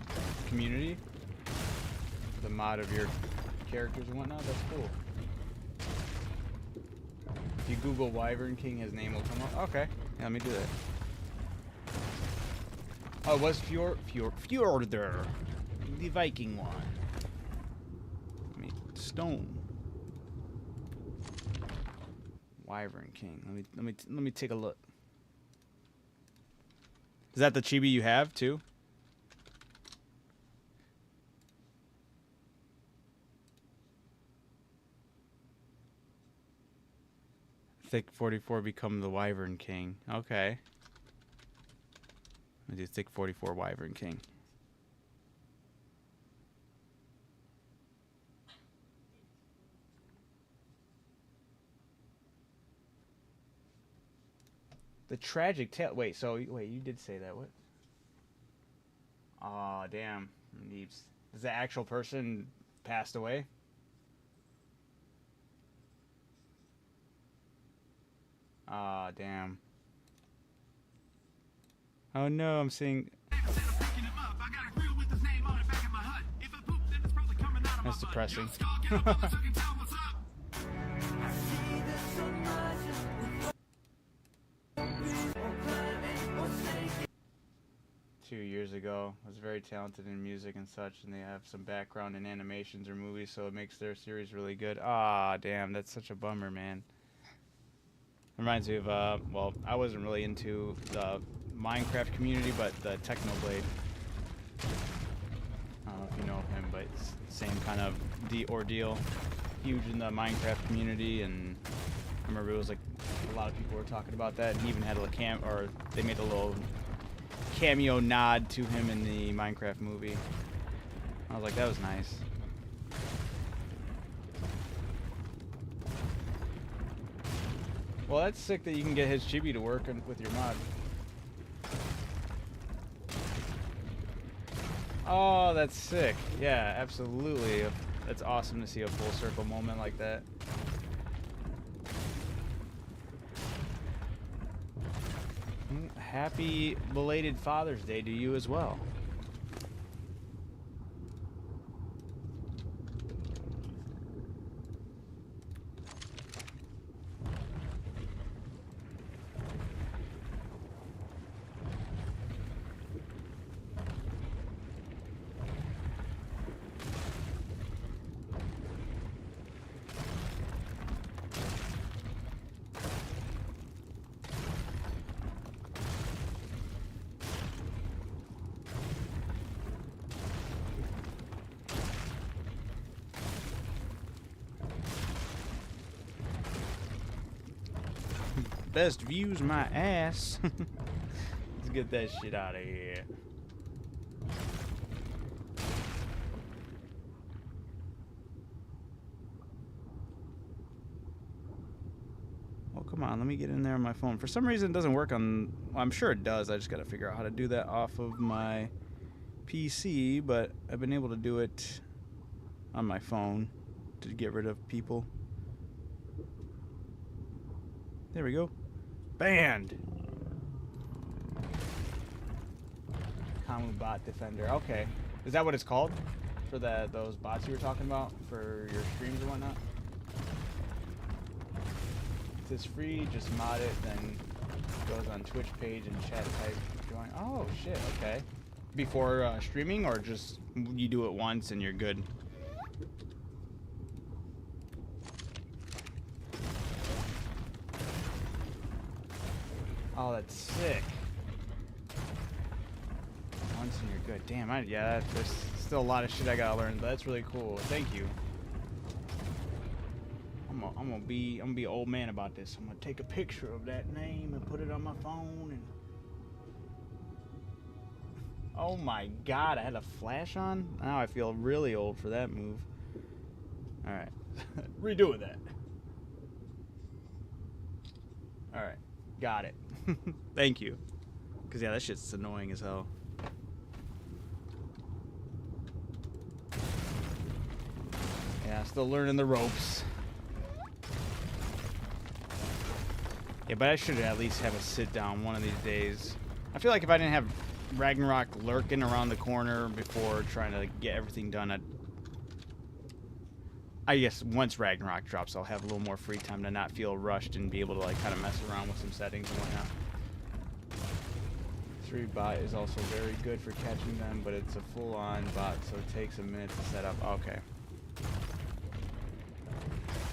community. The mod of your characters and whatnot. That's cool. If you Google Wyvern King, his name will come up. Okay, yeah, let me do that. Oh, it was Fjordur. The Viking one. I mean, stone. Wyvern King. Let me take a look. Is that the chibi you have too? Thick 44 become the Wyvern King. Okay. Let me do Thick 44 Wyvern King. The tragic tale. Wait, you did say that. What? Oh, damn. Is the actual person passed away? Ah, damn. Oh no, I'm seeing. That's depressing. 2 years ago. Was very talented in music and such, and they have some background in animations or movies, so it makes their series really good. Ah, damn, that's such a bummer, man. Reminds me of, well, I wasn't really into the Minecraft community, but the Technoblade. I don't know if you know him, but it's the same kind of ordeal. Huge in the Minecraft community, and I remember it was like a lot of people were talking about that, and he even had a they made a little cameo nod to him in the Minecraft movie. I was like, that was nice. Well, that's sick that you can get his chibi to work with your mod. Oh, that's sick. Yeah, absolutely. That's awesome to see a full circle moment like that. Happy belated Father's Day to you as well. Best views my ass. Let's get that shit out of here. Oh, come on, let me get in there on my phone. For some reason it doesn't work on, well, I'm sure it does. I just gotta figure out how to do that off of my PC, but I've been able to do it on my phone to get rid of people. There we go. Banned. Kamu Bot Defender. Okay. Is that what it's called? For those bots you were talking about? For your streams and whatnot? It's free, just mod it, then goes on Twitch page and chat type join. Oh shit, okay. Before streaming, or just you do it once and you're good? Oh, that's sick. Once and you're good. Damn, yeah, there's still a lot of shit I gotta learn, but that's really cool. Thank you. I'm gonna be an old man about this. I'm gonna take a picture of that name and put it on my phone. And oh my god, I had a flash on? Now I feel really old for that move. Alright. Redoing that. Alright. Got it. Thank you. Because, yeah, that shit's annoying as hell. Yeah, still learning the ropes. Yeah, but I should at least have a sit down one of these days. I feel like if I didn't have Ragnarok lurking around the corner before trying to get everything done, I guess once Ragnarok drops, I'll have a little more free time to not feel rushed and be able to like kind of mess around with some settings and whatnot. 3 bot is also very good for catching them, but it's a full-on bot, so it takes a minute to set up. Okay.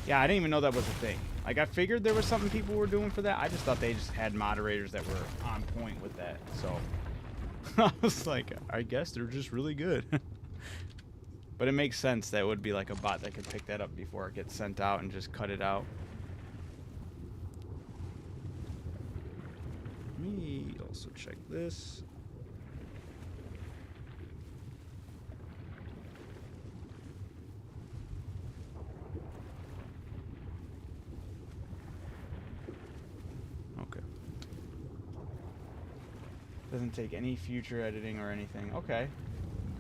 Yeah, I didn't even know that was a thing. Like, I figured there was something people were doing for that. I just thought they just had moderators that were on point with that. So I was like, I guess they're just really good. But it makes sense that it would be like a bot that could pick that up before it gets sent out and just cut it out. Let me also check this. Okay. Doesn't take any future editing or anything. Okay.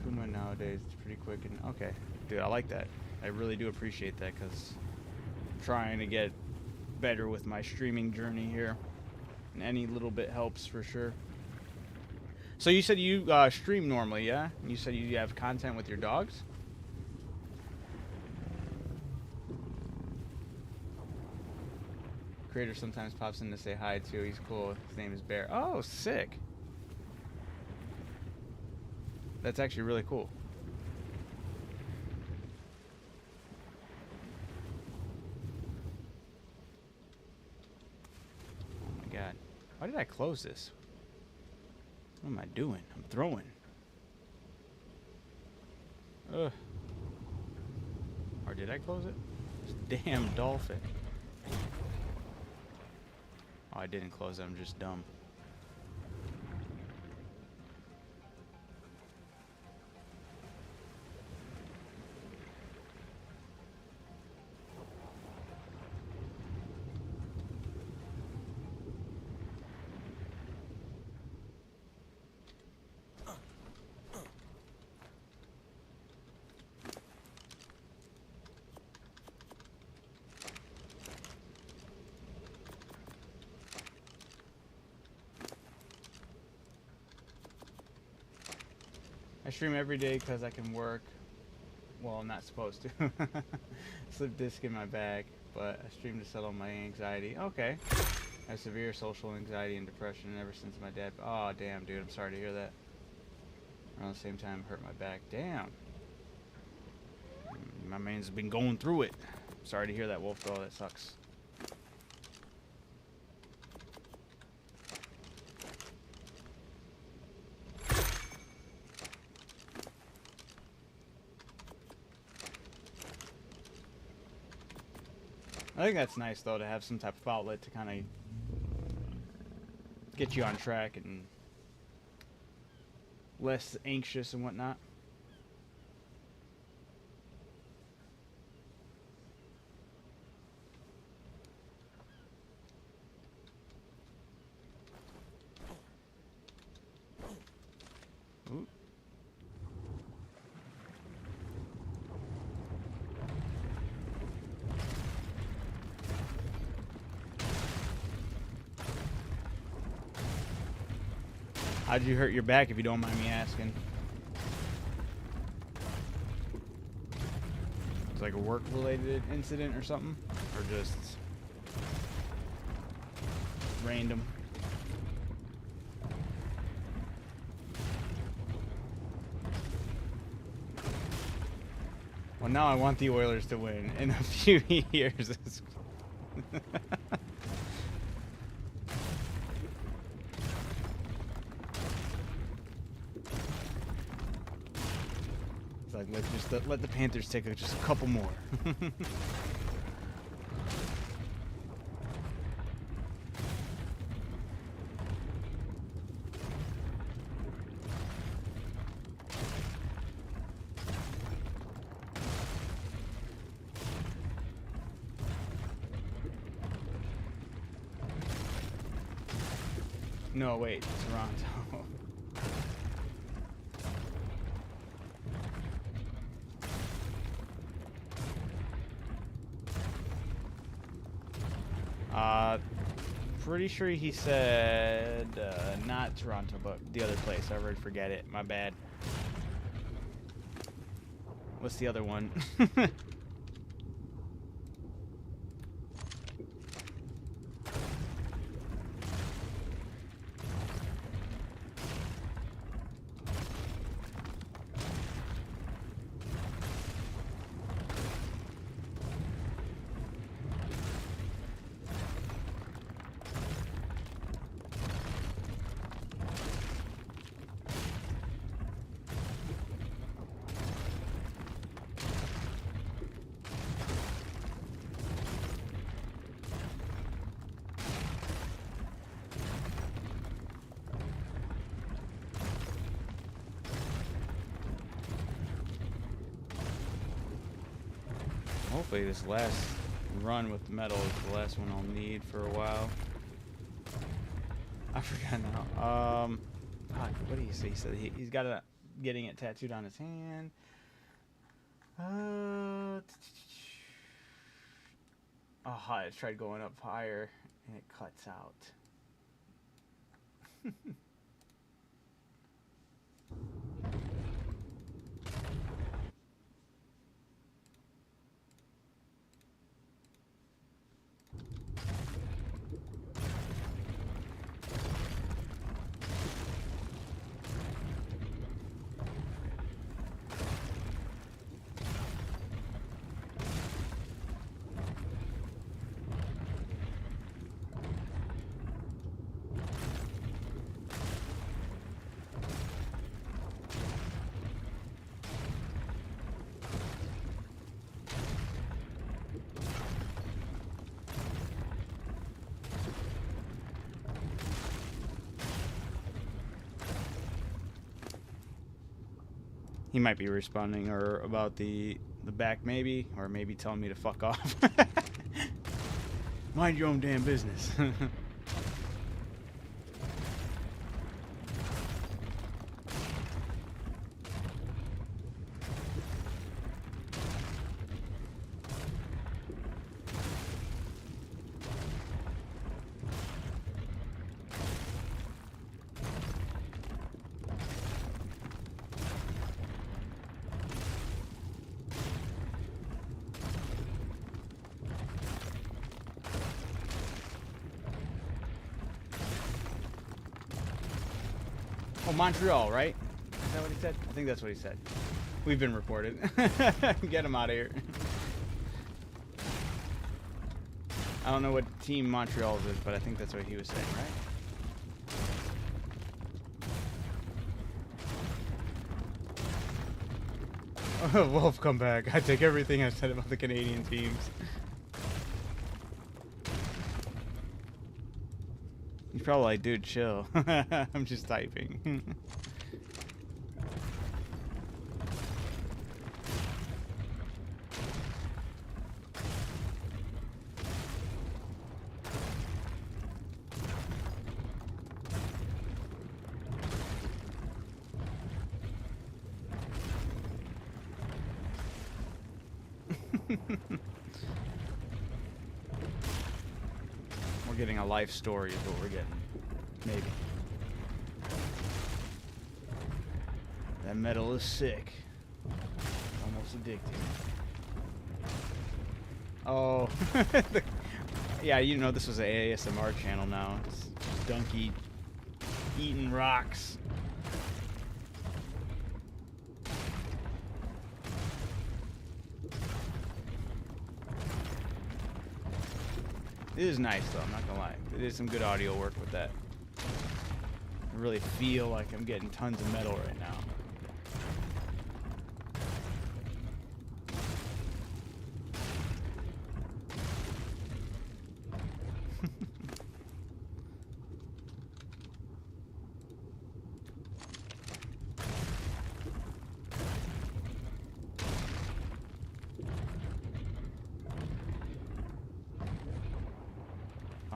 Kuma nowadays is pretty quick and okay. Dude, I like that. I really do appreciate that because I'm trying to get better with my streaming journey here. And any little bit helps for sure. So you said you stream normally, yeah? And you said you have content with your dogs? Creator sometimes pops in to say hi too. He's cool. His name is Bear. Oh, sick. That's actually really cool. Oh my god. Why did I close this? What am I doing? I'm throwing. Ugh. Or did I close it? This damn dolphin. Oh, I didn't close it. I'm just dumb. I stream every day because I can work. Well, I'm not supposed to. Slip disc in my bag, but I stream to settle my anxiety. Okay. I have severe social anxiety and depression ever since my dad. Oh, damn, dude. I'm sorry to hear that. Around the same time, hurt my back. Damn. My man's been going through it. Sorry to hear that, Wolf. Oh, that sucks. I think that's nice, though, to have some type of outlet to kind of get you on track and less anxious and whatnot. Ooh. How'd you hurt your back, if you don't mind me asking? It's like a work-related incident or something? Or just random? Well, now I want the Oilers to win in a few years. Like, let the Panthers take just a couple more. No, wait, Toronto. Pretty sure he said not Toronto, but the other place. I already forget it. My bad. What's the other one? Hopefully this last run with metal is the last one I'll need for a while. I forgot now. Fuck, what did he say? He said he's got a getting it tattooed on his hand. Oh, I tried going up higher and it cuts out. He might be responding or about the back maybe, or maybe telling me to fuck off. Mind your own damn business. Oh, Montreal, right? Is that what he said? I think that's what he said. We've been reported. Get him out of here. I don't know what team Montreal's is, but I think that's what he was saying, right? Wolf, come back. I take everything I said about the Canadian teams. He's probably like, dude, chill. I'm just typing. We're getting a life story is what we're getting. Maybe. That metal is sick. Almost addicting. Oh. Yeah, you know this was an ASMR channel now. It's Donkey eating rocks. It is nice though, I'm not gonna lie. It is some good audio work with that. I really feel like I'm getting tons of metal right now.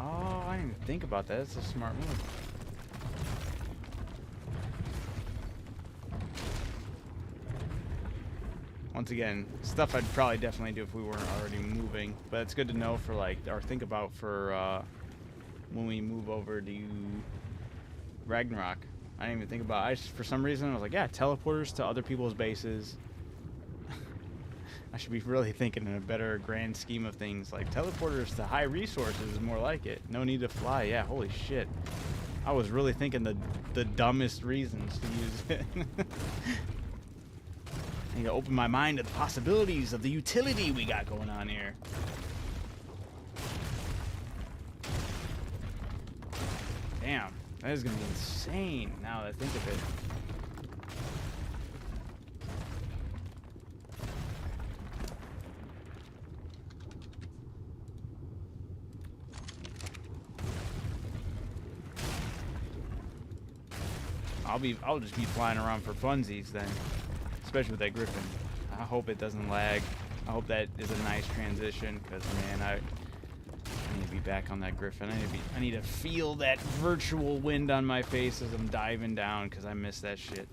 Oh, I didn't even think about that. That's a smart move. Once again, stuff I'd probably definitely do if we weren't already moving. But it's good to know for like, or think about for when we move over to Ragnarok. I didn't even think about it. For some reason, I was like, yeah, teleporters to other people's bases. I should be really thinking in a better grand scheme of things. Like, teleporters to high resources is more like it. No need to fly. Yeah, holy shit. I was really thinking the dumbest reasons to use it. I need to open my mind to the possibilities of the utility we got going on here. Damn, that is going to be insane now that I think of it. I'll just be flying around for funsies then, especially with that Griffin. I hope it doesn't lag. I hope that is a nice transition, because man, I need to be back on that griffin. I need to feel that virtual wind on my face as I'm diving down because I miss that shit.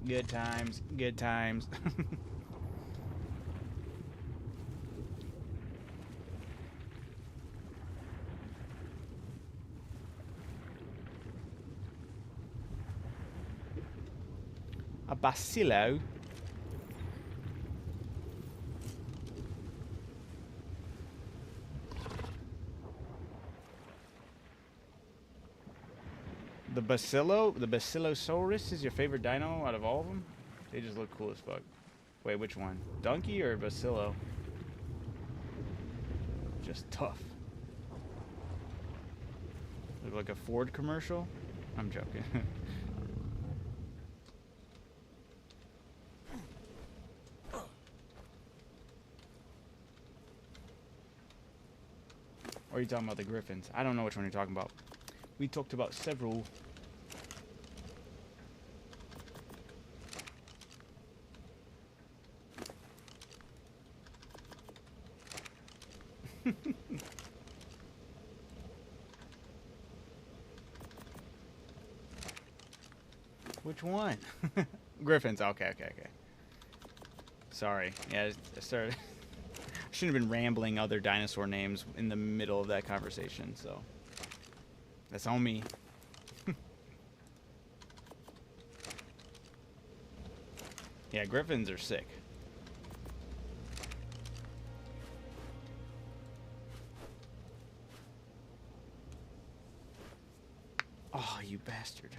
Good times, good times. A bacillo. The Basilosaurus is your favorite dino out of all of them? They just look cool as fuck. Wait, which one? Donkey or Bacillo? Just tough. Look like a Ford commercial? I'm joking. Or are you talking about the griffins? I don't know which one you're talking about. We talked about several. Which one? Griffins. Okay. Sorry. Yeah, I started. I shouldn't have been rambling other dinosaur names in the middle of that conversation, so that's on me. Yeah, griffins are sick. Oh, you bastard.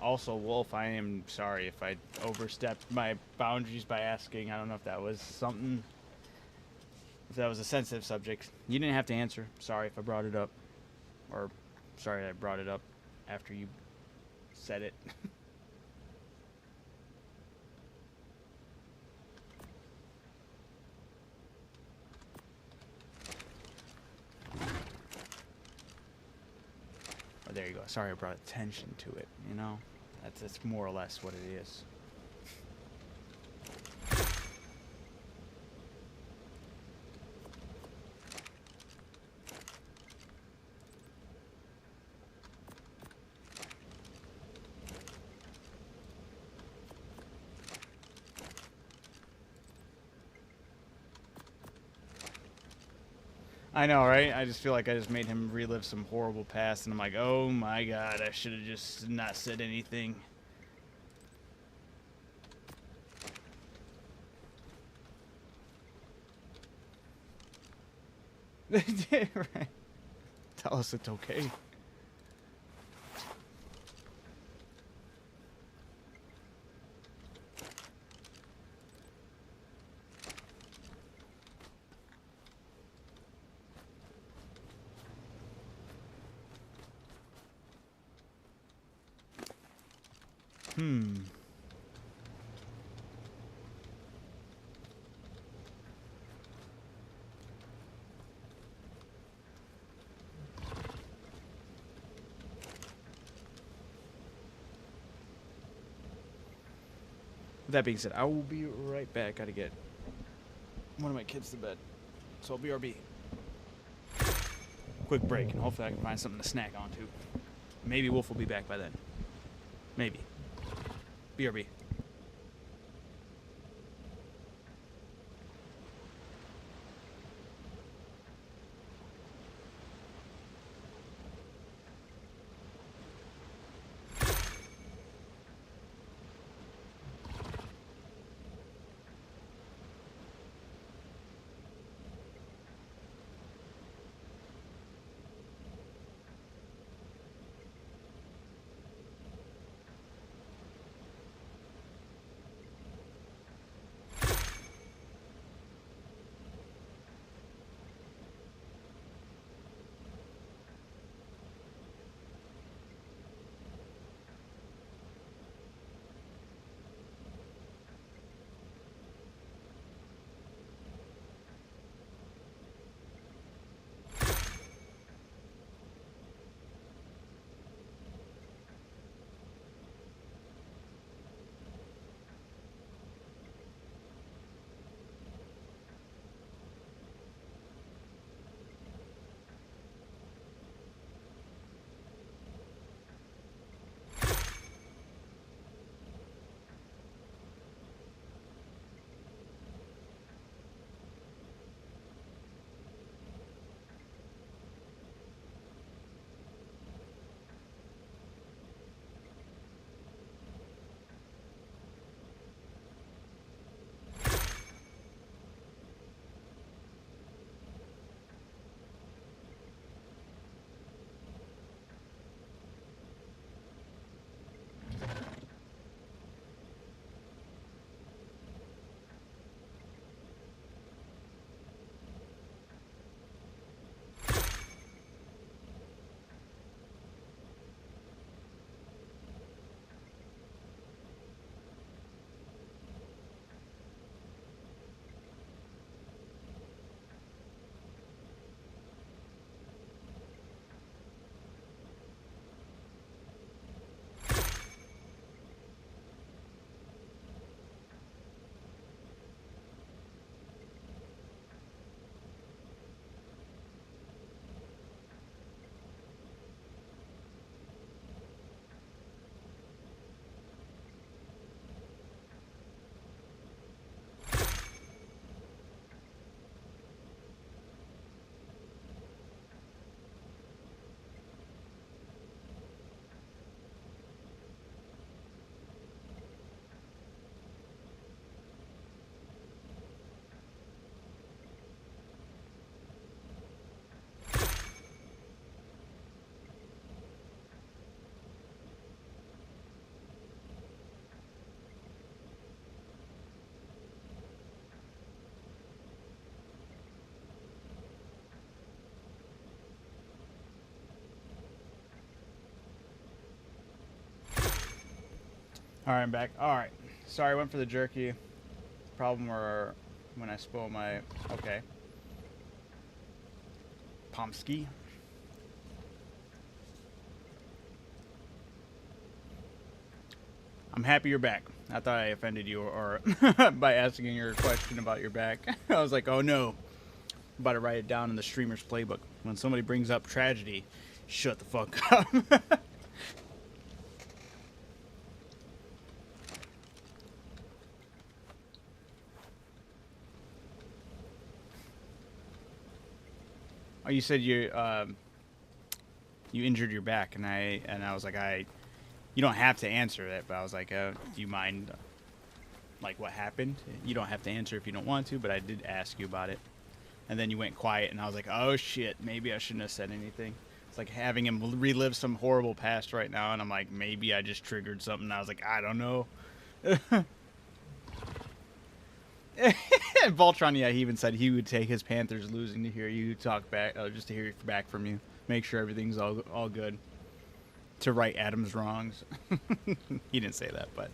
Also, Wolf, I am sorry if I overstepped my boundaries by asking. I don't know if that was something, if that was a sensitive subject. You didn't have to answer. Sorry if I brought it up. Or, sorry I brought it up after you said it. Oh, there you go. Sorry I brought attention to it, you know? That's more or less what it is. I know, right? I just feel like I just made him relive some horrible past, and I'm like, oh my god, I should have just not said anything. Right. Tell us it's okay. With that being said, I will be right back. Gotta get one of my kids to bed. So I'll BRB. Quick break, and hopefully I can find something to snack onto. Maybe Wolf will be back by then. Maybe. BRB. Alright, I'm back. Alright. Sorry, I went for the jerky. Problem where when I spoil my... Okay. Pomsky. I'm happy you're back. I thought I offended you or by asking your question about your back. I was like, oh no. I'm about to write it down in the streamer's playbook. When somebody brings up tragedy, shut the fuck up. Oh, you said you injured your back, and I was like, you don't have to answer that, but I was like, do you mind, like, what happened? You don't have to answer if you don't want to, but I did ask you about it, and then you went quiet, and I was like, oh shit, maybe I shouldn't have said anything. It's like having him relive some horrible past right now, and I'm like, maybe I just triggered something. And I was like, I don't know. Voltron, yeah, he even said he would take his Panthers losing to hear you talk back, just to hear back from you. Make sure everything's all good. To right Adam's wrongs. He didn't say that, but...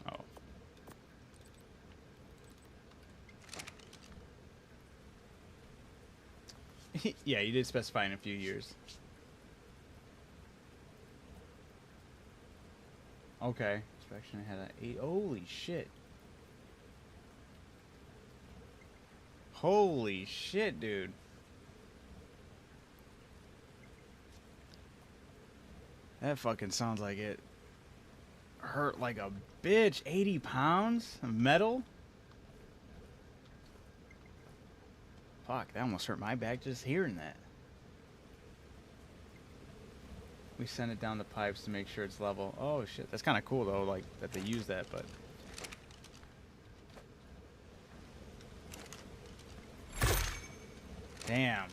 Oh. Yeah, you did specify in a few years. Okay. Inspection had an 8. Holy shit. Holy shit, dude. That fucking sounds like it hurt like a bitch. 80 pounds of metal? Fuck, that almost hurt my back just hearing that. We send it down the pipes to make sure it's level. Oh shit, that's kind of cool though, like that they use that, but... Damn.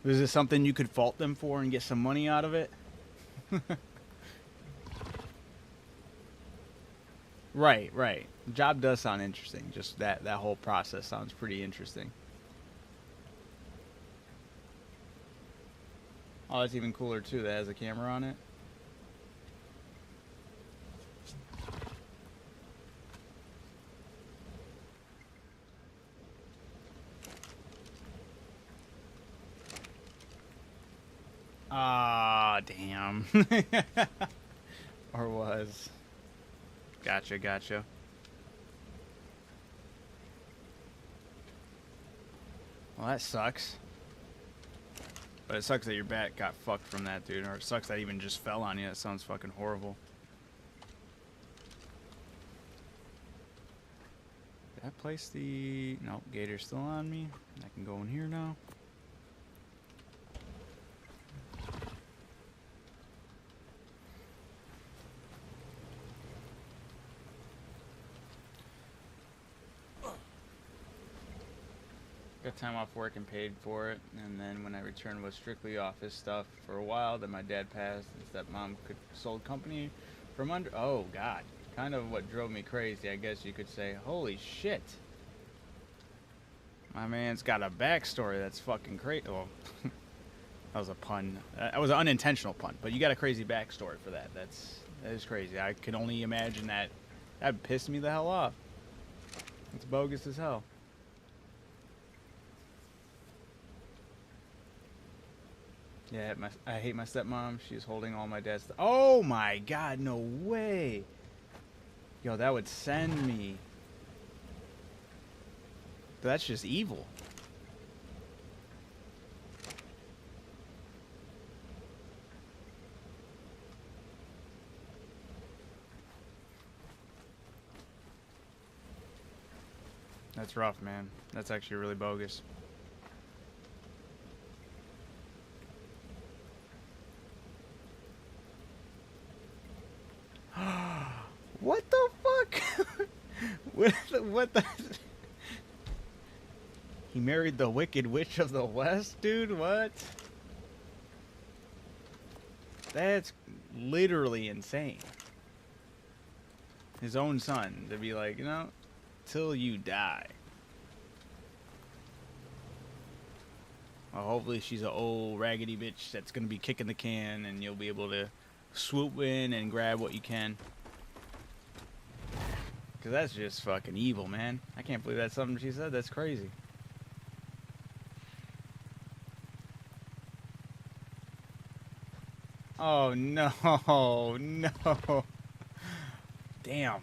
Was this something you could fault them for and get some money out of it? Right, right. The job does sound interesting. Just that whole process sounds pretty interesting. Oh, that's even cooler too. That has a camera on it. Ah, damn. Or was. Gotcha, gotcha. Well, that sucks. But it sucks that your back got fucked from that, dude. Or it sucks that even just fell on you. That sounds fucking horrible. Did I place the... Nope, Gator's still on me. I can go in here now. Got time off work and paid for it, and then when I returned was strictly office stuff for a while. Then my dad passed, and stepmom sold company from under. Oh God, kind of what drove me crazy, I guess you could say. Holy shit, my man's got a backstory that's fucking crazy. Well, that was a pun. That was an unintentional pun, but you got a crazy backstory for that. That is crazy. I can only imagine that. That pissed me the hell off. It's bogus as hell. Yeah, I hate my stepmom. She's holding all my dad's... Oh my God, no way. Yo, that would send me. That's just evil. That's rough, man. That's actually really bogus. What the fuck? What the? He married the Wicked Witch of the West, dude? What? That's literally insane. His own son. To be like, you know, till you die. Well, hopefully she's an old raggedy bitch that's gonna be kicking the can, and you'll be able to swoop in and grab what you can. Cause that's just fucking evil, man. I can't believe that's something she said. That's crazy. Oh no, no. Damn.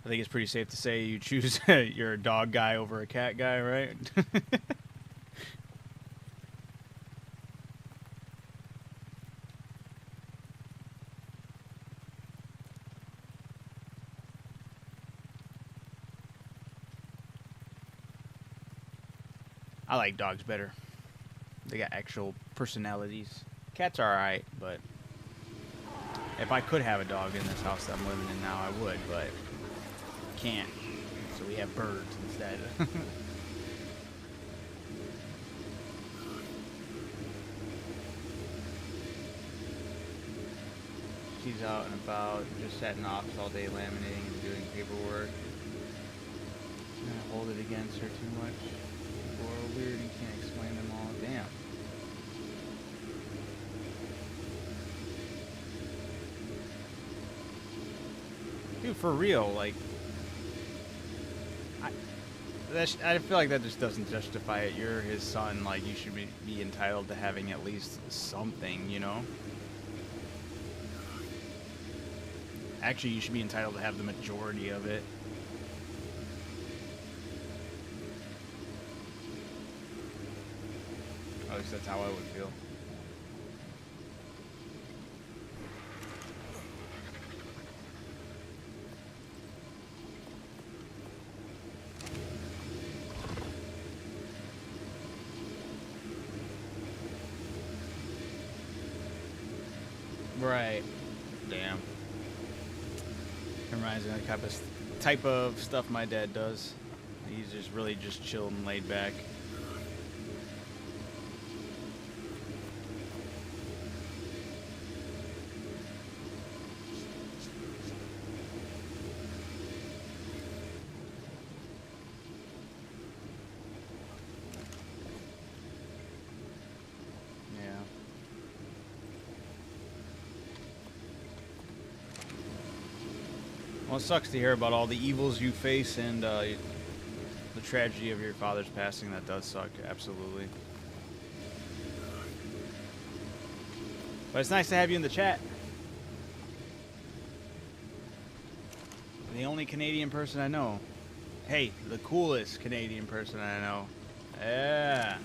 I think it's pretty safe to say you choose you're a dog guy over a cat guy, right? I like dogs better. They got actual personalities. Cats are alright, but if I could have a dog in this house that I'm living in now, I would, but can't. So we have birds instead. She's out and about, just sat in the office all day laminating and doing paperwork. Hold it against her too much. People are weird and can't explain them all. Damn. Dude, for real, like, I feel like that just doesn't justify it. You're his son, like, you should be entitled to having at least something, you know? Actually, you should be entitled to have the majority of it. At least that's how I would feel. Right. Damn. Reminds me of the type of stuff my dad does. He's just really just chilled and laid back. Well, it sucks to hear about all the evils you face and the tragedy of your father's passing. That does suck, absolutely. But it's nice to have you in the chat. The only Canadian person I know. Hey, the coolest Canadian person I know. Yeah.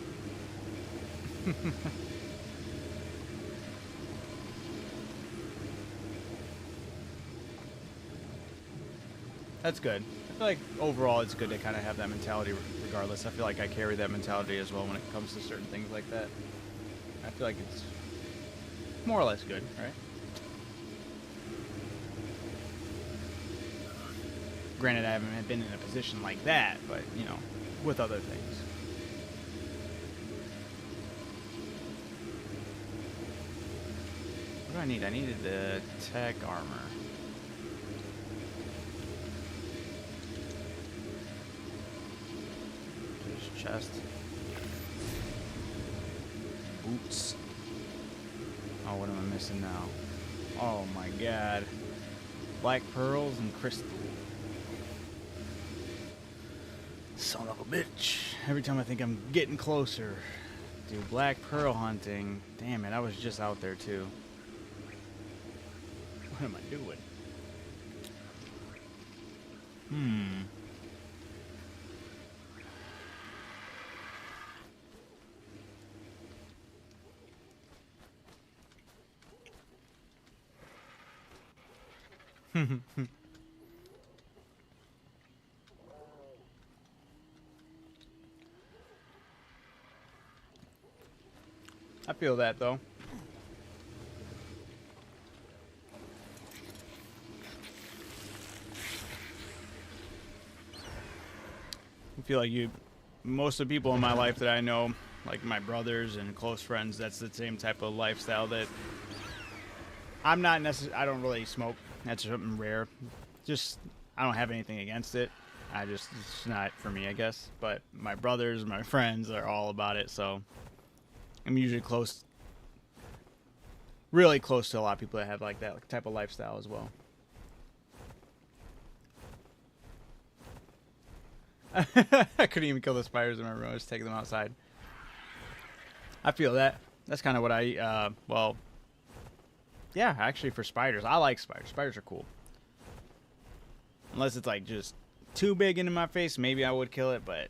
That's good. I feel like overall it's good to kind of have that mentality regardless. I feel like I carry that mentality as well when it comes to certain things like that. I feel like it's more or less good, right? Granted, I haven't been in a position like that, but, you know, with other things. What do I need? I needed the tech armor. Chest. Boots. Oh, what am I missing now? Oh my god. Black pearls and crystal. Son of a bitch. Every time I think I'm getting closer. Dude, black pearl hunting. Damn it, I was just out there too. What am I doing? I feel that though. I feel like most of the people in my life that I know, like my brothers and close friends, that's the same type of lifestyle that I'm not necessarily. I don't really smoke. That's something rare. Just I don't have anything against it. It's not for me, I guess. But my brothers, my friends are all about it, so I'm usually really close to a lot of people that have like that type of lifestyle as well. I couldn't even kill the spiders in my room. I was taking them outside. I feel that. That's kind of what well, yeah, actually for spiders. I like spiders. Spiders are cool. Unless it's like just too big into my face, maybe I would kill it, but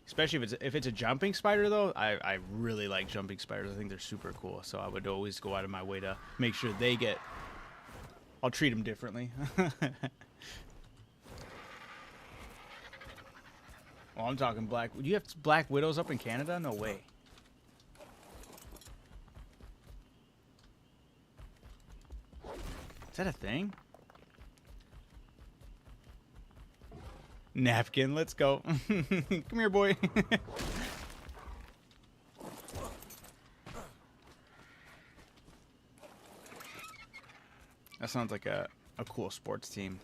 especially if it's a jumping spider though, I really like jumping spiders. I think they're super cool. So I would always go out of my way to make sure I'll treat them differently. Oh, I'm talking black. Do you have black widows up in Canada? No way. Is that a thing? Napkin, let's go. Come here, boy. That sounds like a cool sports team.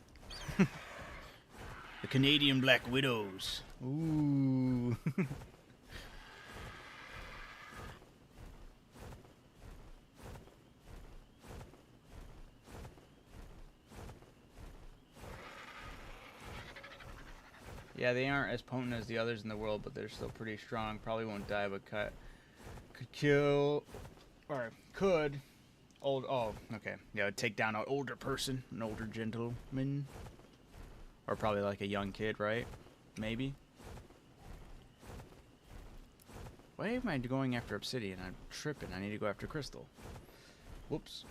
The Canadian Black Widows. Ooh. Yeah, they aren't as potent as the others in the world, but they're still pretty strong. Probably won't die, but could kill, or could. Oh, okay. Yeah, would take down an older person, an older gentleman. Or probably like a young kid, right? Maybe. Why am I going after obsidian? I'm tripping. I need to go after crystal. Whoops.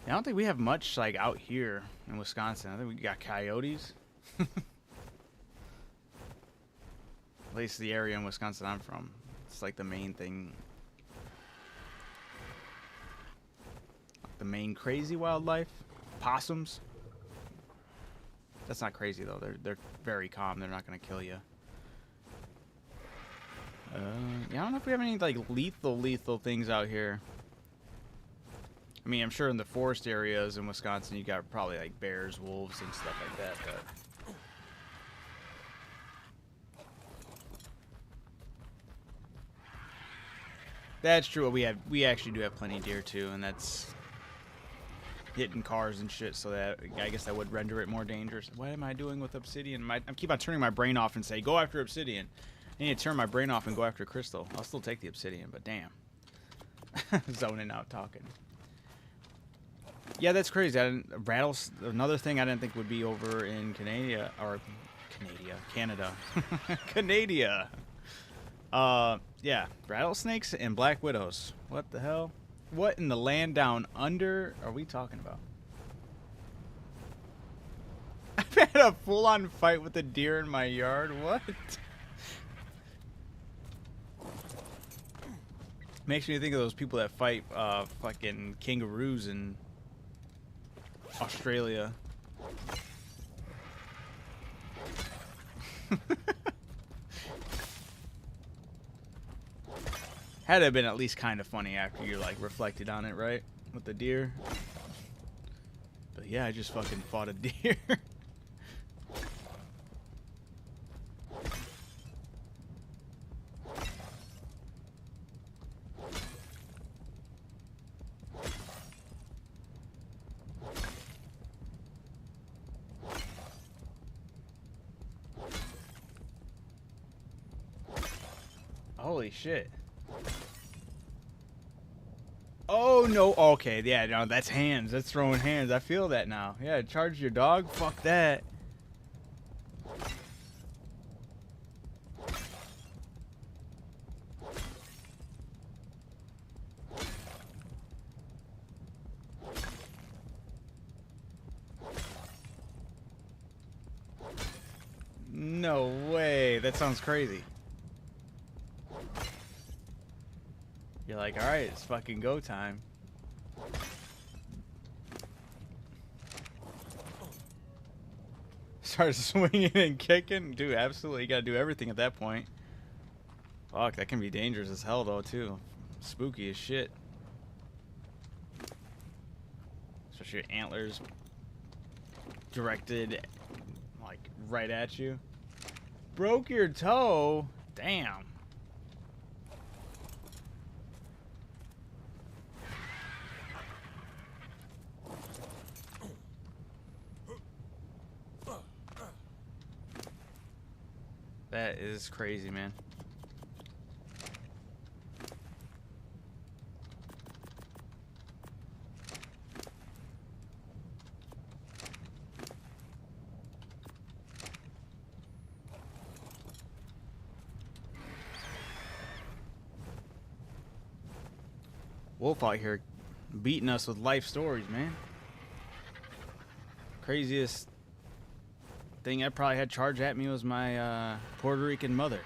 I don't think we have much like out here in Wisconsin. I think we got coyotes. At least the area in Wisconsin I'm from. It's like the main thing. The main crazy wildlife. Possums. That's not crazy though. They're very calm. They're not gonna kill you. Yeah, I don't know if we have any like lethal things out here. I mean, I'm sure in the forest areas in Wisconsin you got probably like bears, wolves, and stuff like that, but that's true. We actually do have plenty of deer too, and that's hitting cars and shit. So that I guess that would render it more dangerous. What am I doing with obsidian? I keep on turning my brain off and say go after obsidian. I need to turn my brain off and go after crystal. I'll still take the obsidian, but damn, zoning out talking. Yeah, that's crazy. Another thing I didn't think would be over in Canada. Canada. Yeah, rattlesnakes and black widows. What the hell? What in the land down under are we talking about? I've had a full-on fight with a deer in my yard. What? Makes me think of those people that fight fucking kangaroos in Australia. Had to have been at least kind of funny after you like reflected on it, right? With the deer. But yeah, I just fucking fought a deer. Holy shit. Oh no, okay, yeah, no, that's hands. That's throwing hands. I feel that now. Yeah, charge your dog. Fuck that. No way. That sounds crazy. You're like, all right, it's fucking go time. Starts swinging and kicking. Dude, absolutely. You gotta do everything at that point. Fuck, that can be dangerous as hell, though, too. Spooky as shit. Especially your antlers directed, like, right at you. Broke your toe? Damn. That is crazy, man. Wolf out here beating us with life stories, man. Craziest thing I probably had charged at me was my Puerto Rican mother.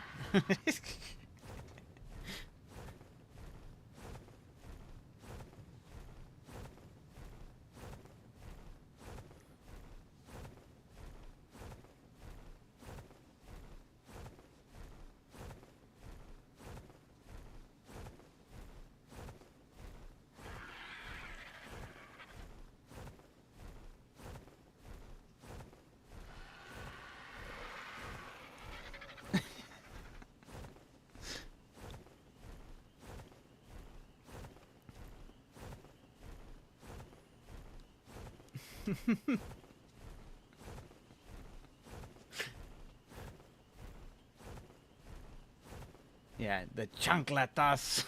Yeah, the chancletas.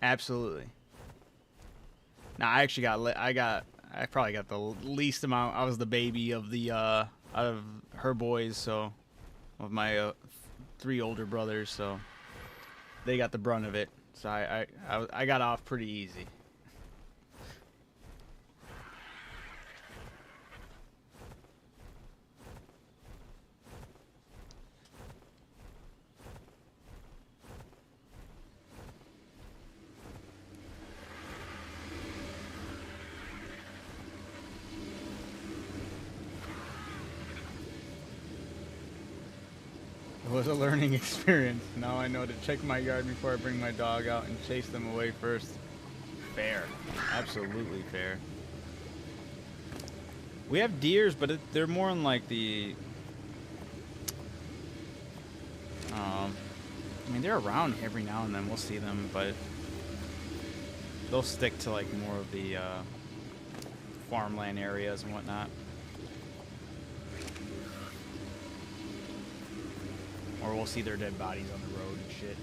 Absolutely. Now I actually I probably got the least amount. I was the baby of the out of her boys, so of my 3 older brothers, so they got the brunt of it. So I got off pretty easy. It was a learning experience. Now I know to check my yard before I bring my dog out and chase them away first. Fair. Absolutely fair. We have deers, but they're more in like the... I mean, they're around every now and then. We'll see them, but they'll stick to like more of the farmland areas and whatnot. Or we'll see their dead bodies on the road and shit.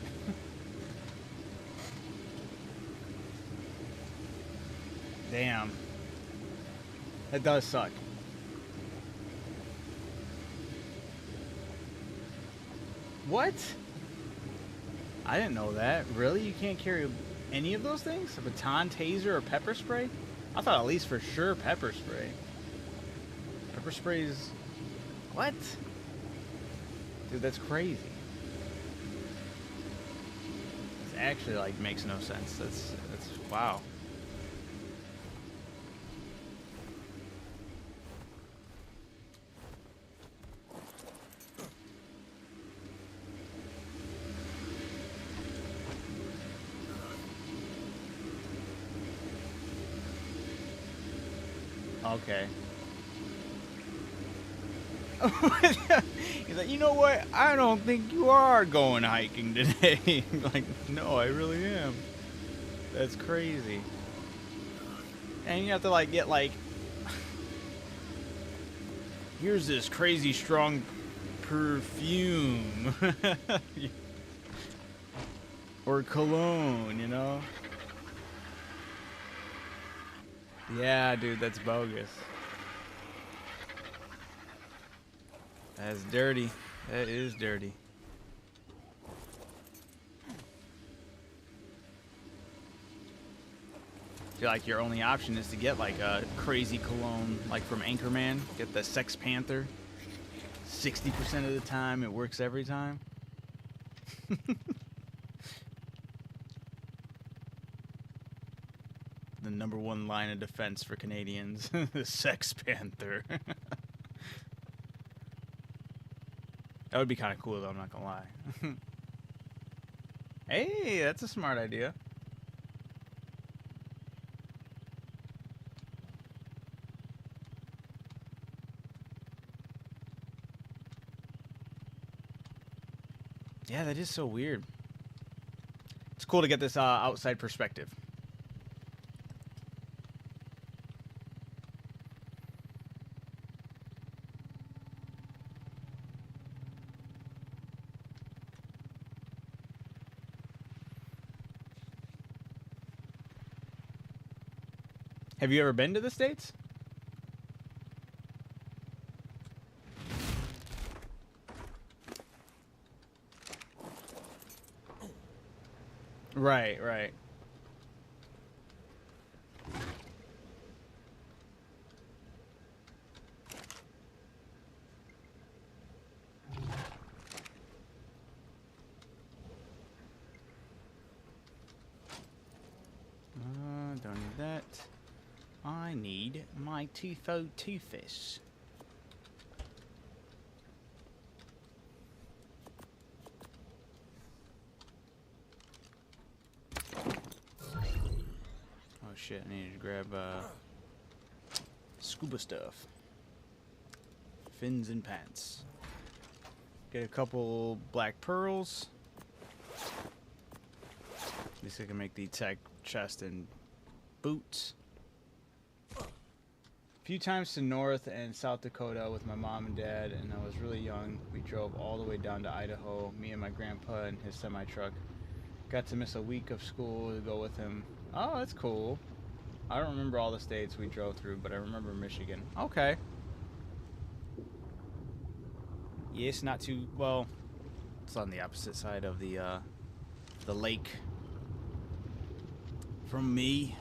Damn. That does suck. What? I didn't know that. Really? You can't carry any of those things? A baton, taser, or pepper spray? I thought at least for sure pepper spray. Pepper spray's... What? Dude, that's crazy. This actually, like, makes no sense. That's wow. Okay. He's like, you know what? I don't think you are going hiking today. Like, no, I really am. That's crazy. And you have to like get like, here's this crazy strong perfume. Or cologne, you know? Yeah, dude, that's bogus. That's dirty. That is dirty. I feel like your only option is to get like a crazy cologne, like from Anchorman. Get the Sex Panther. 60% of the time, it works every time. The #1 line of defense for Canadians, the Sex Panther. That would be kind of cool, though, I'm not gonna lie. Hey, that's a smart idea. Yeah, that is so weird. It's cool to get this outside perspective. Have you ever been to the States? Right, right. Don't need that. I need my Toothfish. Oh shit, I need to grab scuba stuff. Fins and pants. Get a couple black pearls. At least I can make the tech chest and boots. A few times to North and South Dakota with my mom and dad, and I was really young. We drove all the way down to Idaho, me and my grandpa and his semi-truck. Got to miss a week of school to go with him. Oh, that's cool. I don't remember all the states we drove through, but I remember Michigan. Okay. Yes, not too well. It's on the opposite side of the lake from me.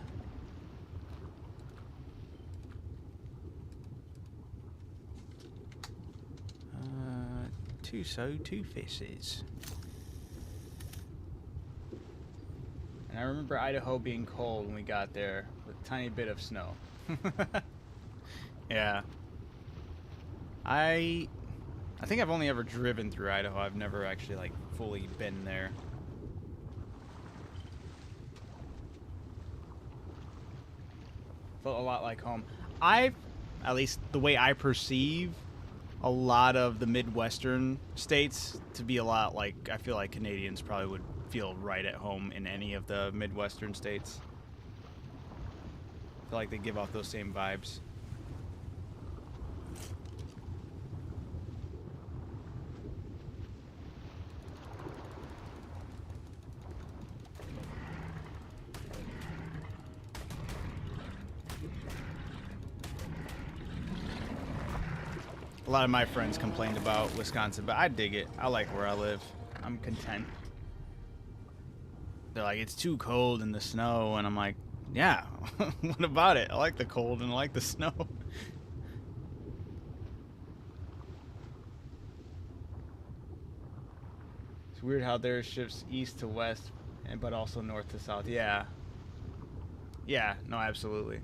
Two fishes. And I remember Idaho being cold when we got there with a tiny bit of snow. Yeah. I think I've only ever driven through Idaho. I've never actually like fully been there. Felt a lot like home. At least the way I perceive a lot of the Midwestern states to be a lot like, I feel like Canadians probably would feel right at home in any of the Midwestern states. I feel like they give off those same vibes. A lot of my friends complained about Wisconsin, but I dig it. I like where I live. I'm content. They're like, it's too cold in the snow, and I'm like, yeah, what about it? I like the cold and I like the snow. It's weird how theirs shifts east to west, but also north to south. Yeah. Yeah, no, absolutely.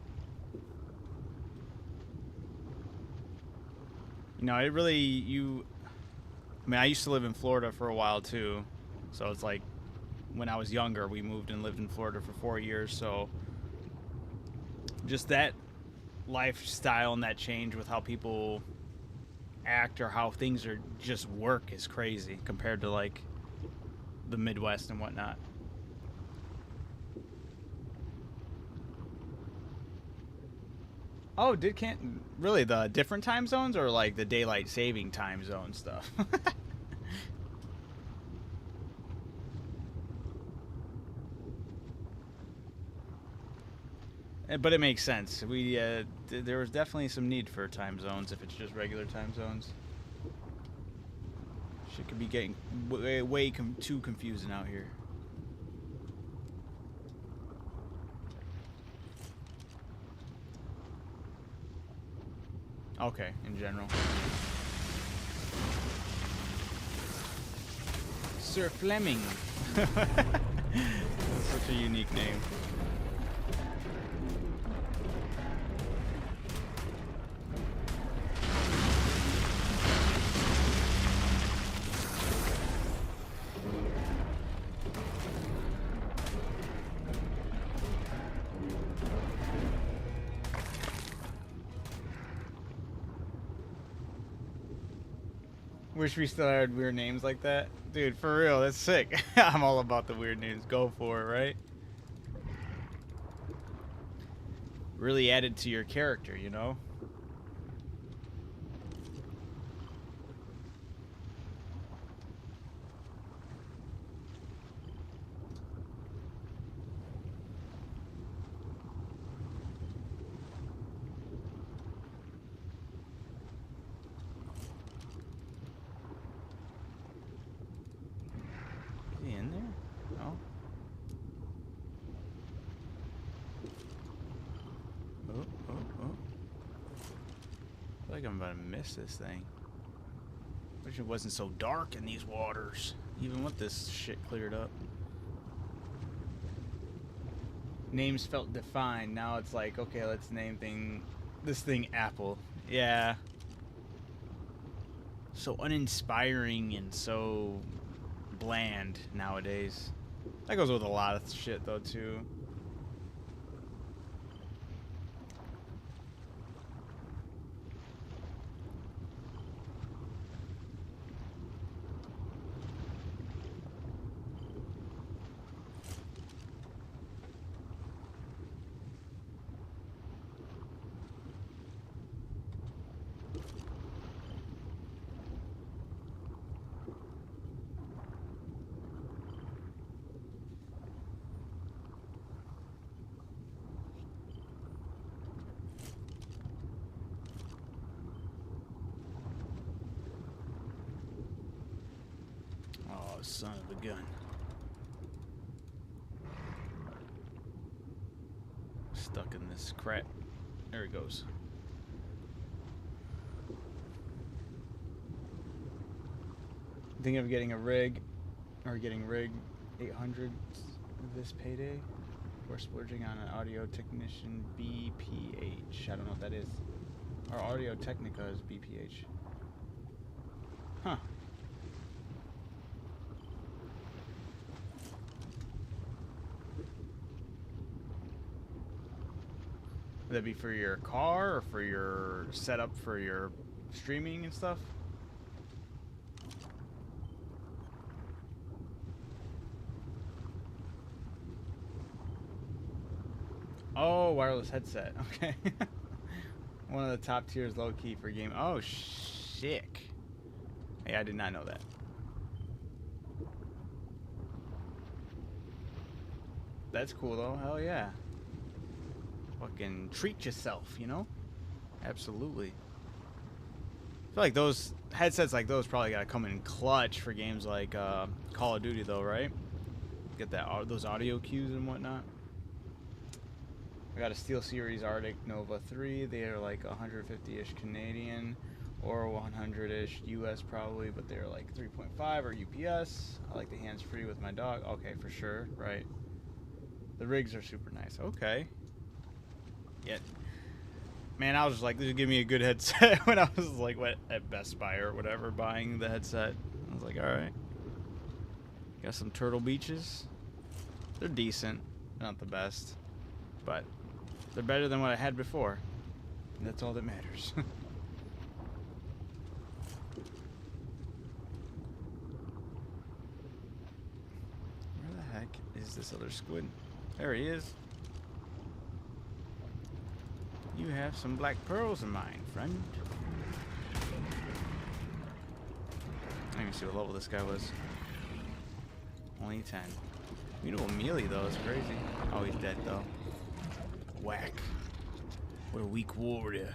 You know, it really, I mean, I used to live in Florida for a while too. So it's like, when I was younger, we moved and lived in Florida for 4 years. So just that lifestyle and that change with how people act or how things are just work is crazy compared to like the Midwest and whatnot. Oh, really the different time zones or like the daylight saving time zone stuff? But it makes sense. There was definitely some need for time zones if it's just regular time zones. Shit could be getting way too confusing out here. Okay, in general. Sir Fleming. That's such a unique name. Wish we still had weird names like that. Dude, for real, that's sick. I'm all about the weird names. Go for it, right? Really added to your character, you know? In there? No. Oh. I feel like I'm about to miss this thing. Wish it wasn't so dark in these waters. Even with this shit cleared up. Names felt defined. Now it's like, okay, let's name this thing Apple. Yeah. So uninspiring and so bland nowadays. That goes with a lot of shit though too. Oh, son of a gun. Stuck in this crap. There it goes. Thinking of getting a rig, or getting rig 800 this payday, or splurging on an Audio Technician BPH. I don't know what that is. Our Audio Technica is BPH. Huh. Would that be for your car or for your setup for your streaming and stuff? Oh, wireless headset. Okay. One of the top tiers low key for game. Oh, sick. Hey, I did not know that. That's cool though. Hell yeah. Fucking treat yourself, you know? Absolutely. I feel like those headsets like those probably gotta come in clutch for games like Call of Duty though, right? Get that those audio cues and whatnot. I got a SteelSeries Arctic Nova 3. They are like 150-ish Canadian or 100-ish US probably, but they're like 3.5 or UPS. I like the hands-free with my dog. Okay, for sure, right. The rigs are super nice. Okay. Yeah. Man, I was just like, just give me a good headset when I was like at Best Buy or whatever buying the headset. I was like, all right. Got some Turtle Beaches. They're decent. Not the best. But they're better than what I had before. And that's all that matters. Where the heck is this other squid? There he is. You have some black pearls in mine, friend. Let me see what level this guy was. Only 10. Beautiful melee though, it's crazy. Oh, he's dead though. Whack. What a weak warrior.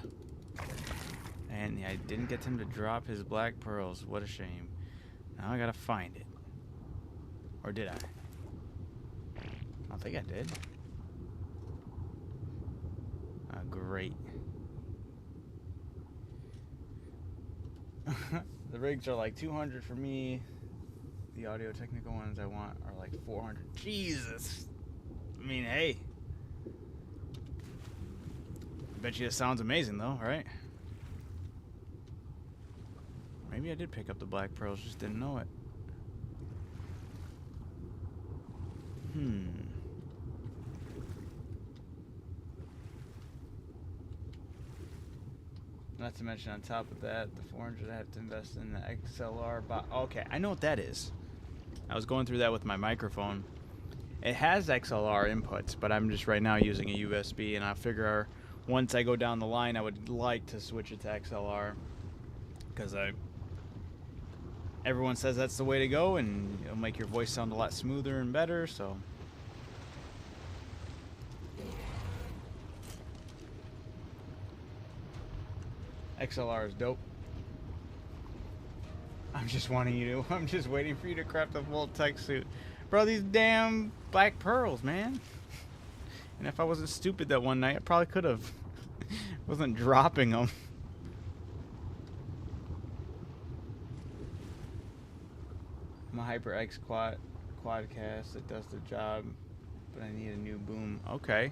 And yeah, I didn't get him to drop his black pearls. What a shame. Now I gotta find it. Or did I? I don't think I did. Great. The rigs are like 200 for me. The audio technical ones I want are like 400. Jesus. I mean, hey. I bet you it sounds amazing though, right? Maybe I did pick up the black pearls, just didn't know it. Not to mention on top of that, the 400 I have to invest in the XLR. Okay, I know what that is. I was going through that with my microphone. It has XLR inputs, but I'm just right now using a USB, and I figure once I go down the line, I would like to switch it to XLR because everyone says that's the way to go, and it'll make your voice sound a lot smoother and better. So. XLR is dope. I'm just waiting for you to craft a full tech suit. Bro, these damn black pearls, man. And if I wasn't stupid that one night, I probably could have. Wasn't dropping them. My HyperX quadcast, it does the job, but I need a new boom. Okay.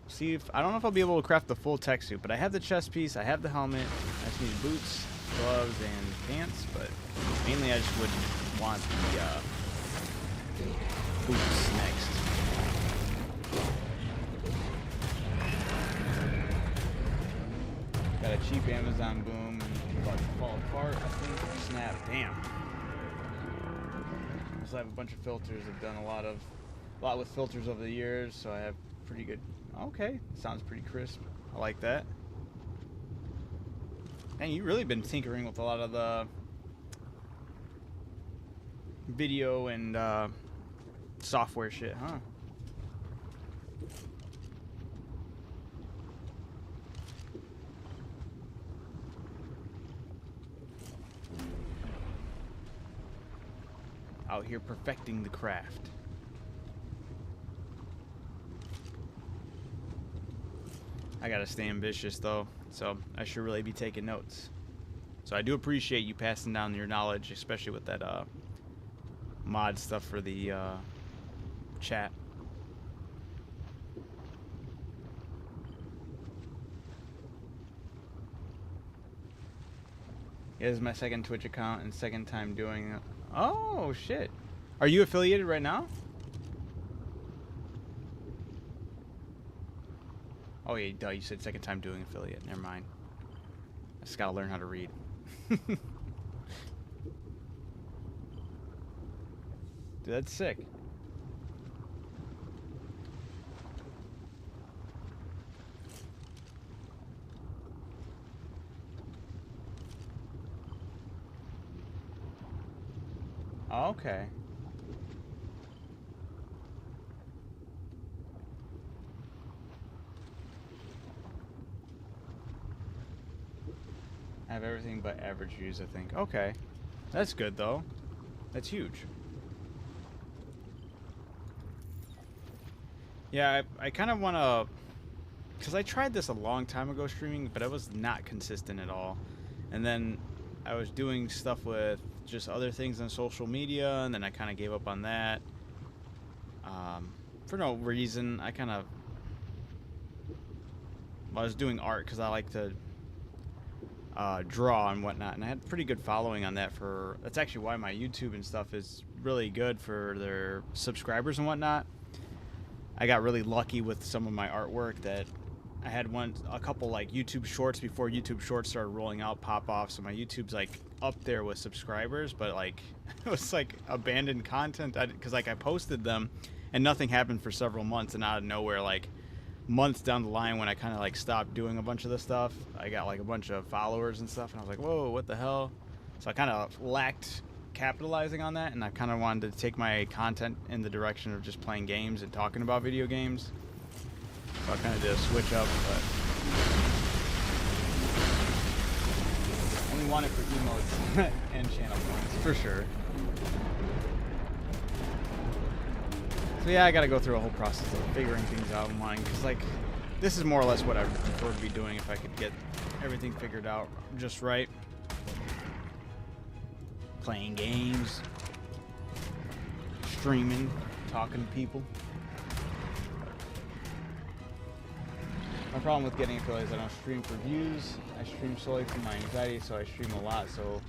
See, if I don't know if I'll be able to craft the full tech suit, but I have the chest piece, I have the helmet, I just need boots, gloves, and pants, but mainly I just would want the boots next. Got a cheap Amazon boom and about to fall apart, I think. Snap, damn. I have a bunch of filters. I've done a lot with filters over the years, so I have pretty good. Okay, sounds pretty crisp. I like that. Dang, you've really been tinkering with a lot of the video and software shit, huh? Out here perfecting the craft. I gotta stay ambitious though, so I should really be taking notes. So I do appreciate you passing down your knowledge, especially with that mod stuff for the chat. Yeah, this is my second Twitch account and second time doing it. Oh, shit. Are you affiliated right now? Oh, yeah, duh, you said second time doing affiliate. Never mind. I just gotta learn how to read. Dude, that's sick. Okay. I have everything but average views, I think. Okay. That's good, though. That's huge. Yeah, I kind of want to... Because I tried this a long time ago streaming, but I was not consistent at all. And then I was doing stuff with just other things on social media, and then I kind of gave up on that. For no reason. I was doing art because I like to draw and whatnot, and I had a pretty good following on that. That's actually why my YouTube and stuff is really good for their subscribers and whatnot. I got really lucky with some of my artwork that I had a couple like YouTube shorts before YouTube shorts started rolling out pop off, so my YouTube's like up there with subscribers, but like it was like abandoned content because like I posted them and nothing happened for several months, and out of nowhere, like months down the line when I kind of like stopped doing a bunch of this stuff, I got like a bunch of followers and stuff, and I was like, whoa, what the hell? So I kind of lacked capitalizing on that, and I kind of wanted to take my content in the direction of just playing games and talking about video games. So I kind of did a switch up, but only want it for emotes and channel points, for sure. So yeah, I gotta go through a whole process of figuring things out and wanting, because like, this is more or less what I would prefer to be doing if I could get everything figured out just right. Playing games, streaming, talking to people. My problem with getting affiliates is I don't stream for views. I stream solely for my anxiety, so I stream a lot. So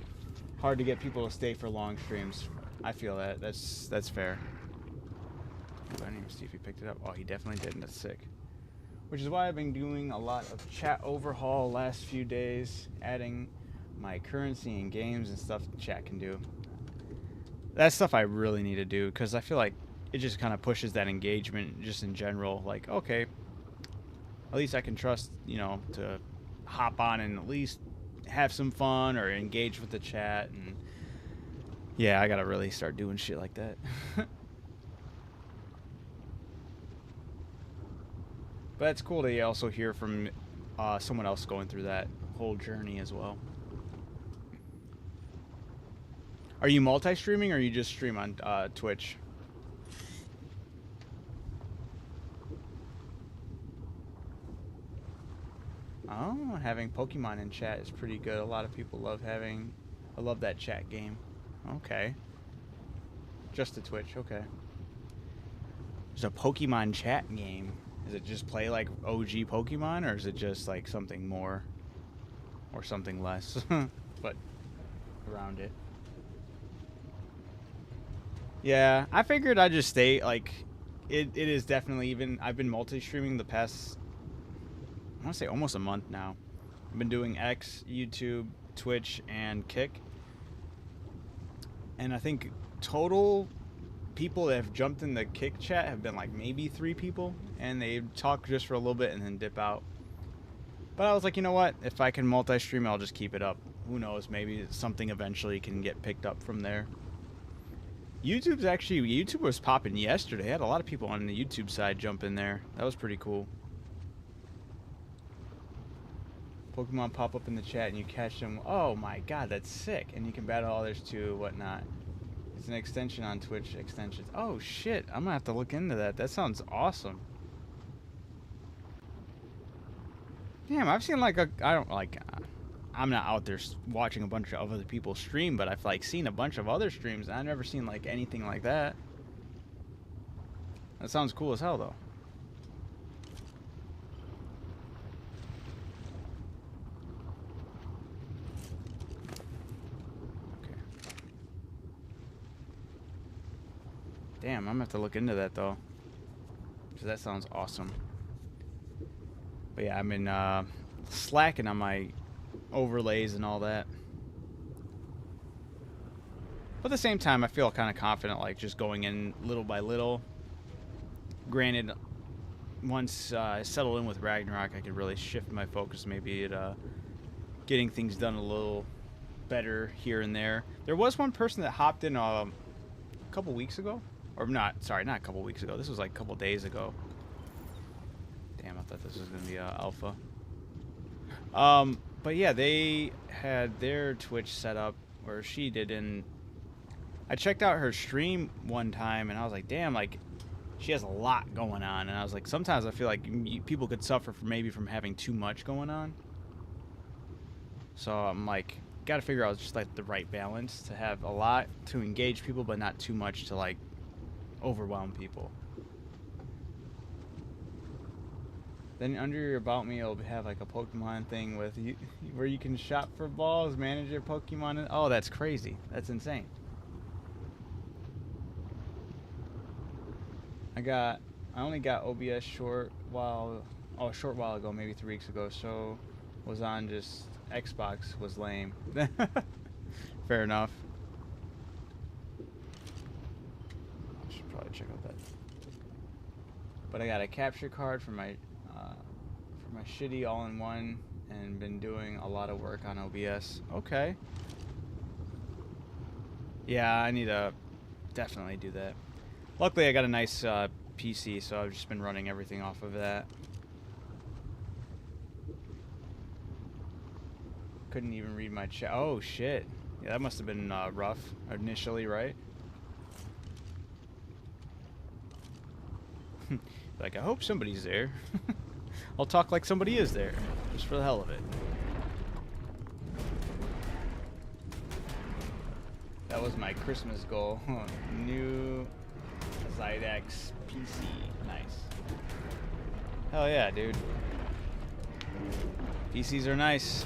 hard to get people to stay for long streams. I feel that. That's fair. I didn't even see if he picked it up. Oh, he definitely didn't. That's sick. Which is why I've been doing a lot of chat overhaul last few days, adding my currency and games and stuff chat can do. That's stuff I really need to do, because I feel like it just kind of pushes that engagement just in general. Like, okay, at least I can trust, you know, to hop on and at least have some fun or engage with the chat. And yeah, I gotta really start doing shit like that. But it's cool to also hear from someone else going through that whole journey as well. Are you multi-streaming, or you just stream on Twitch? Oh, having Pokemon in chat is pretty good. A lot of people love having... I love that chat game. Okay. Just the Twitch, okay. There's a Pokemon chat game. Is it just play like OG Pokemon, or is it just like something more? Or something less? But around it. Yeah, I figured I'd just stay, like... It is definitely even... I've been multi-streaming the past... I want to say almost a month now. I've been doing X, YouTube, Twitch, and Kick. And I think total people that have jumped in the Kick chat have been like maybe 3 people. And they talk just for a little bit and then dip out. But I was like, you know what? If I can multi-stream, I'll just keep it up. Who knows? Maybe something eventually can get picked up from there. YouTube was popping yesterday. I had a lot of people on the YouTube side jump in there. That was pretty cool. Pokemon pop up in the chat and you catch them. Oh my god, that's sick. And you can battle others too, whatnot. It's an extension on Twitch extensions. Oh shit, I'm gonna have to look into that. That sounds awesome. Damn, I've seen like I'm not out there watching a bunch of other people stream, but I've like seen a bunch of other streams and I've never seen like anything like that. That sounds cool as hell though. Damn, I'm gonna have to look into that though, because that sounds awesome. But yeah, I've been slacking on my overlays and all that. But at the same time, I feel kind of confident, like just going in little by little. Granted, once I settle in with Ragnarok, I could really shift my focus maybe at getting things done a little better here and there. There was one person that hopped in a couple weeks ago. Or not, sorry, not a couple weeks ago. This was like a couple days ago. Damn, I thought this was going to be alpha. But yeah, they had their Twitch set up, or she did, and I checked out her stream one time, and I was like, damn, like, she has a lot going on. And I was like, sometimes I feel like people could suffer from having too much going on. So I'm like, got to figure out just like the right balance to have a lot to engage people, but not too much to like overwhelm people. Then under your About Me, it'll have like a Pokemon thing with you, where you can shop for balls, manage your Pokemon. And, oh, that's crazy. That's insane. I only got OBS short while ago, maybe 3 weeks ago. So was on just Xbox was lame. Fair enough. Probably check out that. But I got a capture card for my shitty all-in-one, and been doing a lot of work on OBS. Okay. Yeah, I need to definitely do that. Luckily, I got a nice PC, so I've just been running everything off of that. Couldn't even read my chat. Oh shit. Yeah, that must have been rough initially, right? Like, I hope somebody's there. I'll talk like somebody is there, just for the hell of it. That was my Christmas goal. New Zydex PC. Nice. Hell yeah, dude. PCs are nice.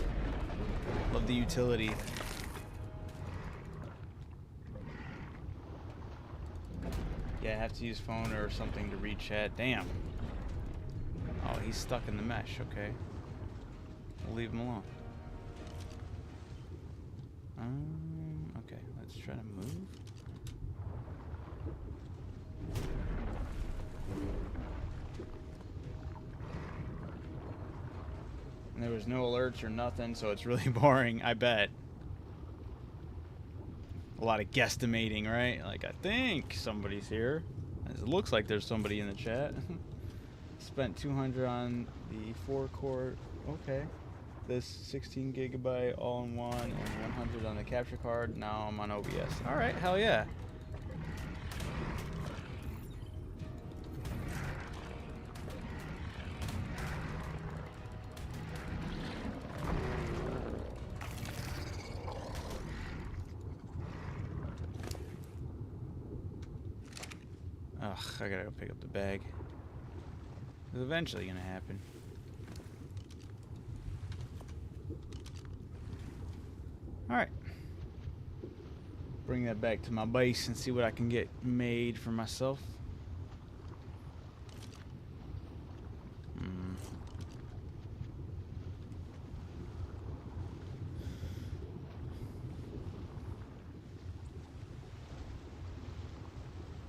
Love the utility. Yeah, I have to use phone or something to read chat. Damn. Oh, he's stuck in the mesh. Okay. We'll leave him alone. Okay, let's try to move. And there was no alerts or nothing, so it's really boring, I bet. A lot of guesstimating, right? Like, I think somebody's here. It looks like there's somebody in the chat. Spent 200 on the 4-core. Okay. This 16 gigabyte all-in-one and 100 on the capture card. Now I'm on OBS. All right, hell yeah. Ugh, I gotta go pick up the bag. It's eventually gonna happen. Alright. Bring that back to my base and see what I can get made for myself.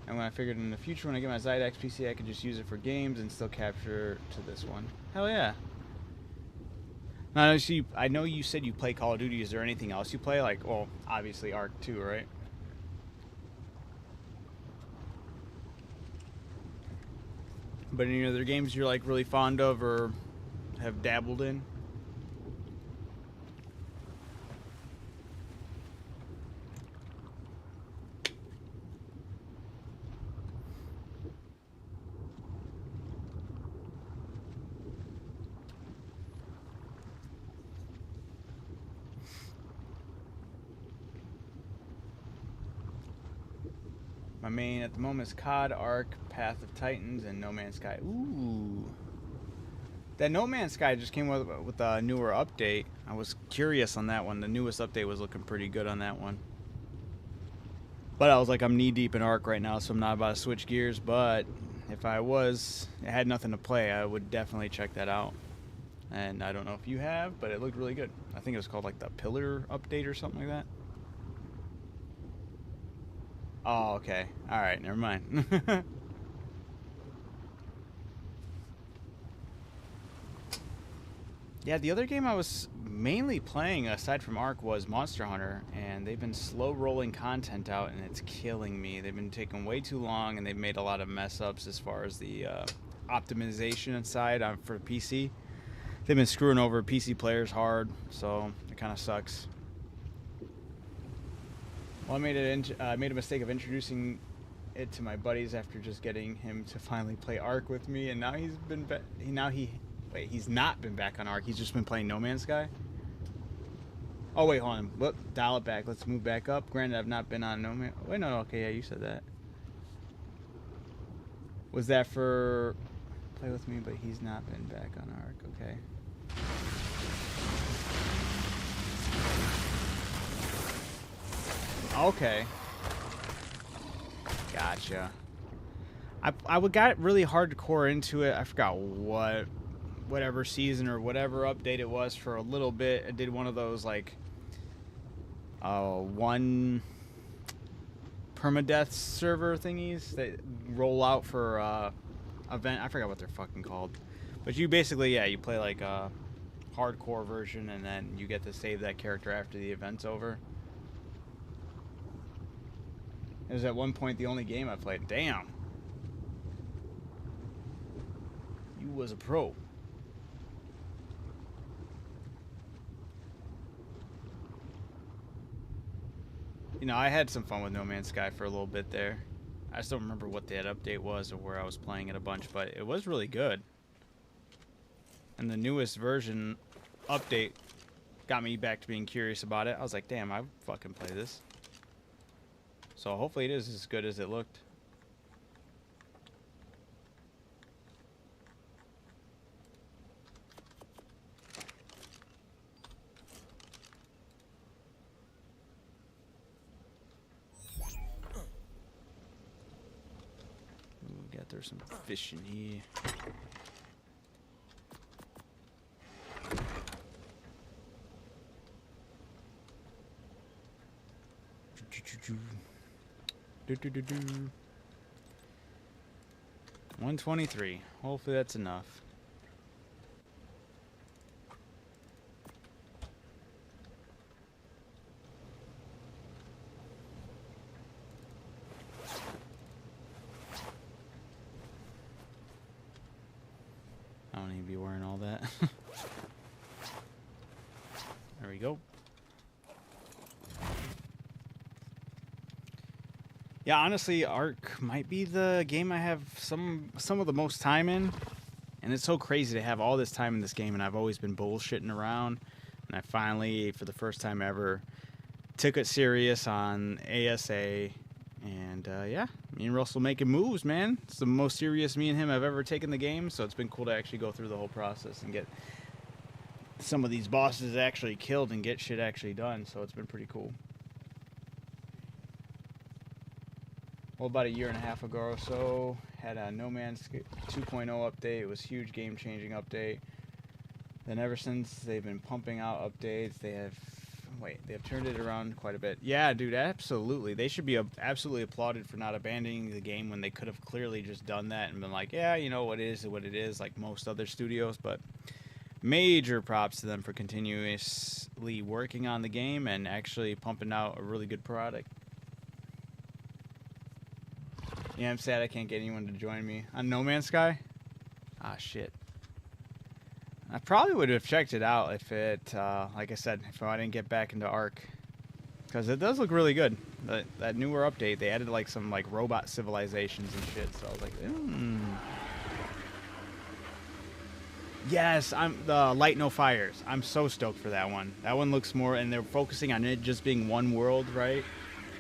And when I figured in the future when I get my Zydex PC I could just use it for games and still capture to this one. Hell yeah. Now, I know you said you play Call of Duty. Is there anything else you play? Like, well, obviously Ark 2, right? But any other games you're like really fond of or have dabbled in? My main at the moment is COD, Ark, Path of Titans, and No Man's Sky. Ooh. That No Man's Sky just came with a newer update. I was curious on that one. The newest update was looking pretty good on that one. But I was like, I'm knee deep in Ark right now, so I'm not about to switch gears. But if I had nothing to play, I would definitely check that out. And I don't know if you have, but it looked really good. I think it was called like the Pillar update or something like that. Oh, okay. Alright, never mind. Yeah, the other game I was mainly playing, aside from Ark, was Monster Hunter. And they've been slow-rolling content out, and it's killing me. They've been taking way too long, and they've made a lot of mess-ups as far as the optimization side for PC. They've been screwing over PC players hard, so it kind of sucks. Well, I made a mistake of introducing it to my buddies after just getting him to finally play Ark with me, and now he's been he's not been back on Ark. He's just been playing No Man's Sky. Oh wait, hold on. Whoop, dial it back. Let's move back up. Granted, I've not been on No Man. Wait, no, okay, yeah, you said that. Was that for play with me? But he's not been back on Ark. Okay. Okay. Gotcha. I got really hardcore into it. I forgot whatever season or whatever update it was for a little bit. I did one of those like one permadeath server thingies that roll out for event. I forgot what they're fucking called. But you basically, yeah, you play like a hardcore version and then you get to save that character after the event's over. It was at one point the only game I played. Damn. You was a pro. You know, I had some fun with No Man's Sky for a little bit there. I still remember what that update was or where I was playing it a bunch, but it was really good. And the newest version update got me back to being curious about it. I was like, damn, I fucking play this. So hopefully it is as good as it looked. Ooh, got there some fish in here. Do, do, do, do. 123. Hopefully that's enough. I don't need to be wearing all that. There we go. Yeah, honestly, Ark might be the game I have some of the most time in. And it's so crazy to have all this time in this game, and I've always been bullshitting around. And I finally, for the first time ever, took it serious on ASA. And yeah, me and Russell making moves, man. It's the most serious me and him have ever taken the game, so it's been cool to actually go through the whole process and get some of these bosses actually killed and get shit actually done, so it's been pretty cool. Well, about a year and a half ago or so, had a No Man's 2.0 update. It was a huge game-changing update. Then ever since, they've been pumping out updates. They have turned it around quite a bit. Yeah, dude, absolutely. They should be absolutely applauded for not abandoning the game when they could have clearly just done that and been like, yeah, you know, what is what it is, like most other studios. But major props to them for continuously working on the game and actually pumping out a really good product. Yeah, I'm sad I can't get anyone to join me on No Man's Sky. Ah, shit. I probably would have checked it out if it, like I said, if I didn't get back into Ark. Because it does look really good. That newer update, they added like some like robot civilizations and shit. So I was like, Yes, I'm the Light No Fires. I'm so stoked for that one. That one looks more, and they're focusing on it just being one world, right?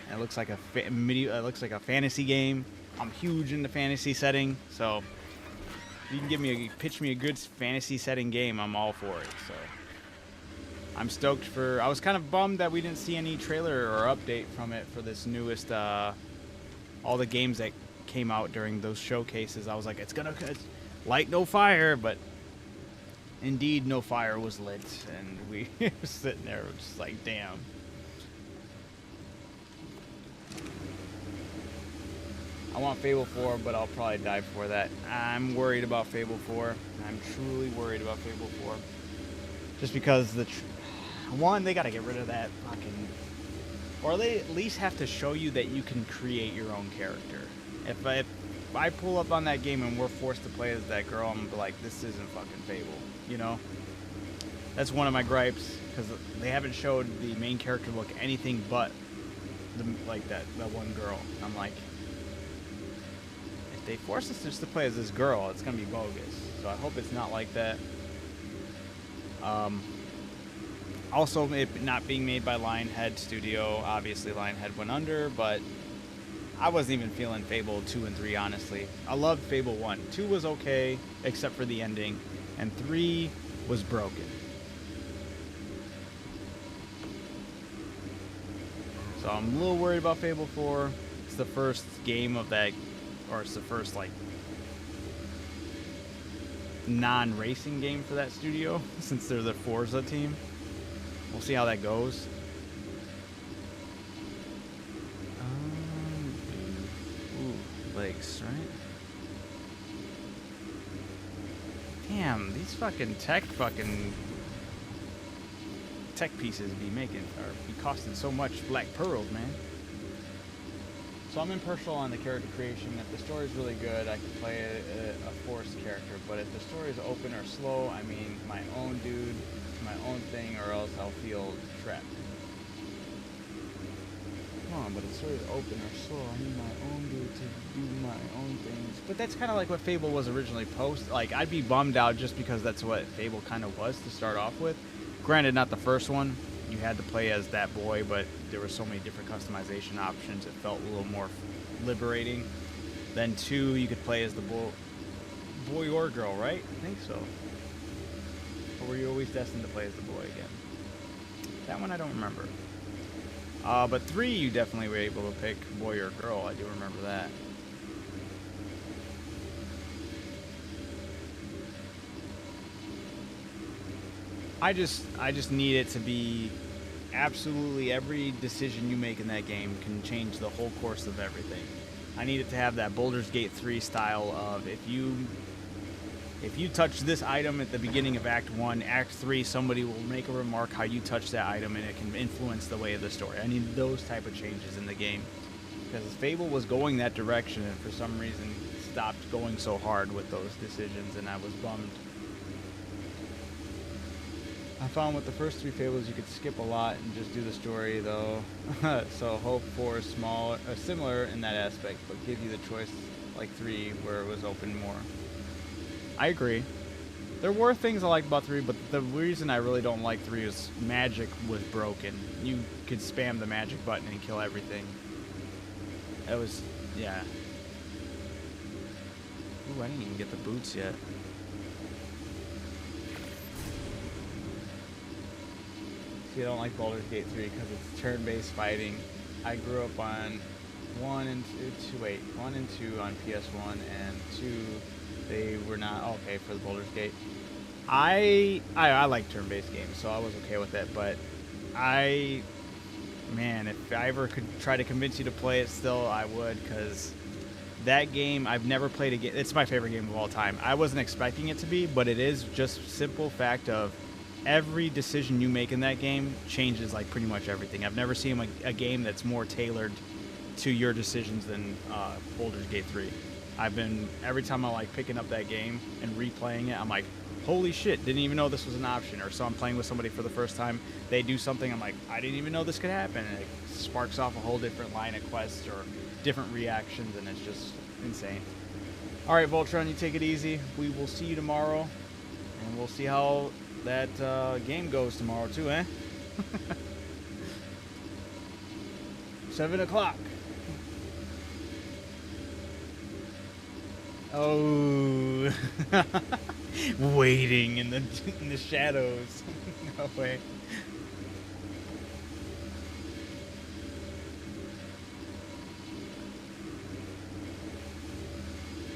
And it looks like it looks like a fantasy game. I'm huge into fantasy setting, so if you can pitch me a good fantasy setting game, I'm all for it. So I'm stoked for. I was kind of bummed that we didn't see any trailer or update from it for this newest, all the games that came out during those showcases. I was like, it's light no fire, but indeed no fire was lit, and we were sitting there just like, damn. I want Fable 4, but I'll probably die before that. I'm worried about Fable 4. I'm truly worried about Fable 4. Just because one, they gotta get rid of that fucking... Or they at least have to show you that you can create your own character. If I pull up on that game and we're forced to play as that girl, I'm gonna be like, this isn't fucking Fable, you know? That's one of my gripes, because they haven't showed the main character look anything but that one girl. I'm like... They force us just to play as this girl, it's gonna be bogus. So I hope it's not like that. Also, it not being made by Lionhead Studio. Obviously, Lionhead went under, but I wasn't even feeling Fable 2 and 3, honestly. I loved Fable 1. 2 was okay, except for the ending, and 3 was broken. So I'm a little worried about Fable 4. It's the first game of that. Or it's the first, like, non-racing game for that studio, since they're the Forza team. We'll see how that goes. Ooh, legs, right? Damn, these fucking tech pieces be costing so much black pearls, man. So I'm impartial on the character creation. If the story's really good, I can play a forced character. But if the story's open or slow, I mean, my own dude, my own thing, or else I'll feel trapped. Come on, but its stories open or slow. I need my own dude to do my own things. But that's kind of like what Fable was originally Like, I'd be bummed out just because that's what Fable kind of was to start off with. Granted, not the first one. You had to play as that boy, but there were so many different customization options. It felt a little more liberating. Then 2, you could play as the boy or girl, right? I think so. Or were you always destined to play as the boy again? That one I don't remember. But 3, you definitely were able to pick boy or girl. I do remember that. I just need it to be absolutely every decision you make in that game can change the whole course of everything. I need it to have that Baldur's Gate 3 style of if you touch this item at the beginning of Act 1, Act 3, somebody will make a remark how you touch that item and it can influence the way of the story. I need those type of changes in the game. Because Fable was going that direction and for some reason stopped going so hard with those decisions and I was bummed. I found with the first 3 Fables you could skip a lot and just do the story though. So hope for similar in that aspect, but give you the choice like 3 where it was open more. I agree. There were things I liked about 3, but the reason I really don't like 3 is magic was broken. You could spam the magic button and kill everything. It was, yeah. Ooh, I didn't even get the boots yet. See, I don't like Baldur's Gate 3 because it's turn-based fighting. I grew up on 1 and 2 on PS1 and 2. They were not okay for the Baldur's Gate. I like turn-based games, so I was okay with it. But man, if I ever could try to convince you to play it still, I would, because that game, I've never played a game. It's my favorite game of all time. I wasn't expecting it to be, but it is just simple fact of every decision you make in that game changes like pretty much everything. I've never seen a game that's more tailored to your decisions than Baldur's Gate 3. Every time I like picking up that game and replaying it, I'm like, holy shit, didn't even know this was an option. Or so I'm playing with somebody for the first time, they do something, I'm like, I didn't even know this could happen. And it sparks off a whole different line of quests or different reactions, and it's just insane. All right, Voltron, you take it easy. We will see you tomorrow, and we'll see how that game goes tomorrow too, eh? 7 o'clock. Oh, waiting in the shadows. No way.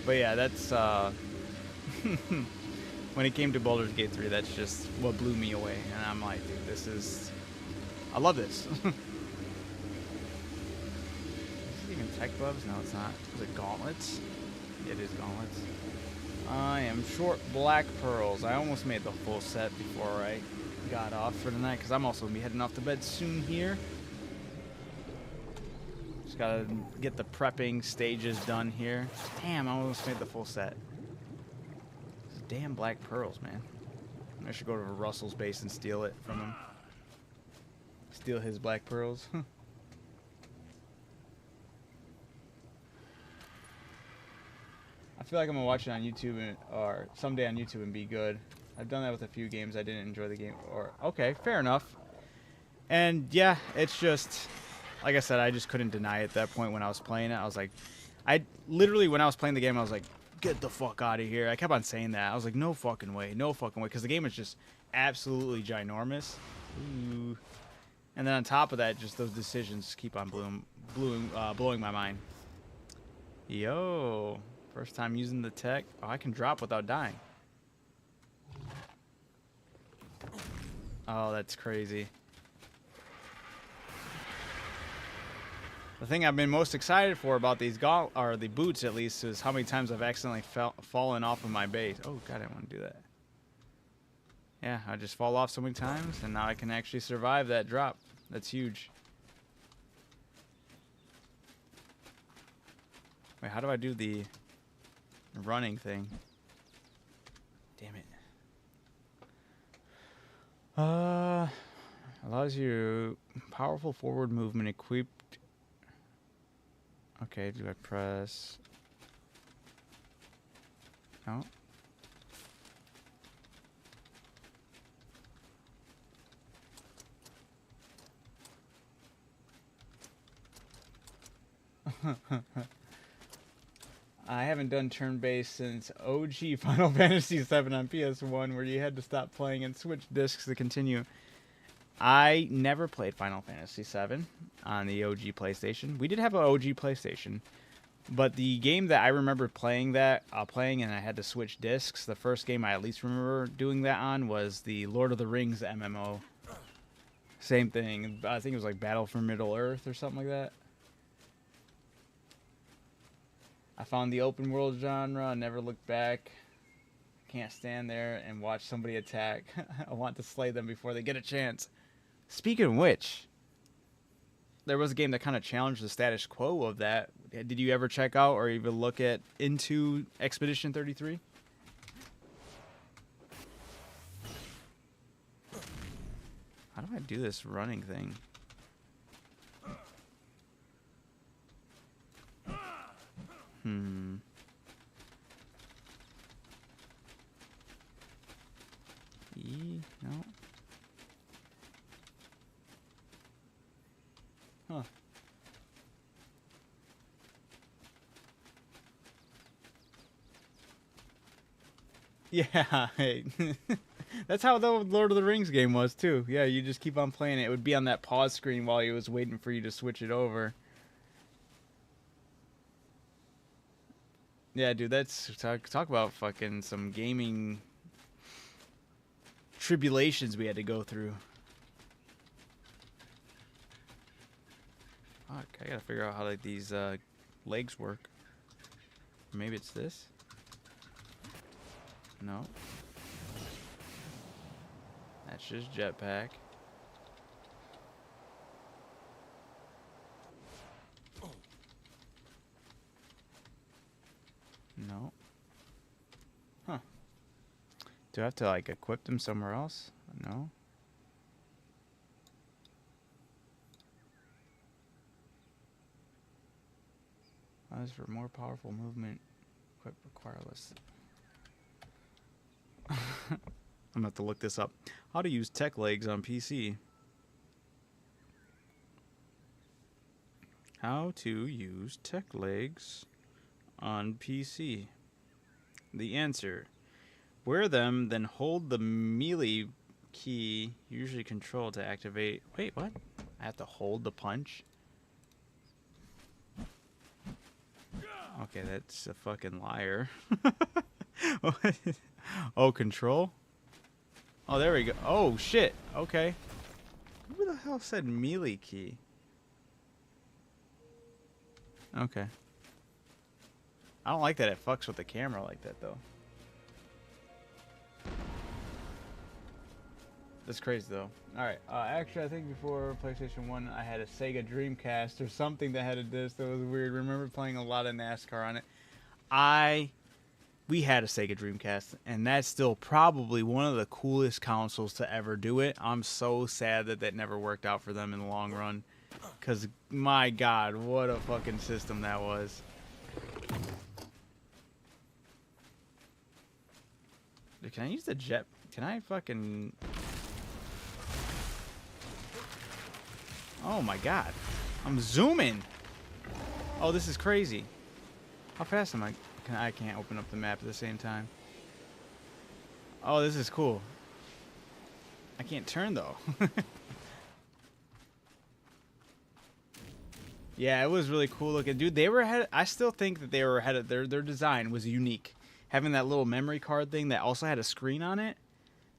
But yeah, that's when it came to Baldur's Gate 3, that's just what blew me away. And I'm like, dude, I love this. Is this even tech gloves? No, it's not. Is it gauntlets? It is gauntlets. I am short black pearls. I almost made the full set before I got off for tonight, because I'm also going to be heading off to bed soon here. Just got to get the prepping stages done here. Damn, I almost made the full set. These damn black pearls, man. I should go to Russell's base and steal it from him. Steal his black pearls. I feel like I'm gonna watch it on YouTube or someday on YouTube and be good. I've done that with a few games. I didn't enjoy the game. Okay, fair enough. And yeah, it's just like I said, I just couldn't deny it at that point when I was playing it. I was like, I literally when I was playing the game, I was like, get the fuck out of here. I kept on saying that. I was like, no fucking way, because the game is just absolutely ginormous. Ooh. And then on top of that, just those decisions keep on blowing my mind. Yo. First time using the tech. Oh, I can drop without dying. Oh, that's crazy. The thing I've been most excited for about these the boots, at least, is how many times I've accidentally fallen off of my base. Oh god, I didn't want to do that. Yeah, I just fall off so many times, and now I can actually survive that drop. That's huge. Wait, how do I do the running thing? Damn it. Allows you powerful forward movement equipped Okay, do I press? No. I haven't done turn-based since OG Final Fantasy VII on PS1, where you had to stop playing and switch discs to continue. I never played Final Fantasy VII on the OG PlayStation. We did have an OG PlayStation, but the game that I remember playing and I had to switch discs, the first game I at least remember doing that on was the Lord of the Rings MMO. Same thing. I think it was like Battle for Middle-earth or something like that. I found the open world genre and never looked back. Can't stand there and watch somebody attack. I want to slay them before they get a chance. Speaking of which, there was a game that kind of challenged the status quo of that. Did you ever check out or even look into Expedition 33? How do I do this running thing? No. Huh. Yeah. That's how the Lord of the Rings game was too. Yeah, you just keep on playing it. It would be on that pause screen while he was waiting for you to switch it over. Yeah, dude, that's talk about fucking some gaming tribulations we had to go through. Fuck, I gotta figure out how like these legs work. Maybe it's this? No. That's just jetpack. No. Huh. Do I have to like equip them somewhere else? No. Allows for more powerful movement. Equip requireless. I'm gonna have to look this up. How to use tech legs on PC. How to use tech legs on PC. The answer: wear them, then hold the melee key, usually control, to activate. Wait, what? I have to hold the punch? Okay, that's a fucking liar. Oh, control? Oh, there we go. Oh, shit. Okay. Who the hell said melee key? Okay. I don't like that it fucks with the camera like that, though. That's crazy, though. Alright, actually, I think before PlayStation 1, I had a Sega Dreamcast or something that had a disc that was weird. Remember playing a lot of NASCAR on it. We had a Sega Dreamcast, and that's still probably one of the coolest consoles to ever do it. I'm so sad that that never worked out for them in the long run. Because, my God, what a fucking system that was. Dude, can I use the jet? Can I fucking... Oh my God. I'm zooming. Oh, this is crazy. How fast am I? I can't open up the map at the same time. Oh, this is cool. I can't turn though. Yeah, it was really cool looking. Dude, they were ahead. I still think that they were ahead of their design was unique. Having that little memory card thing that also had a screen on it.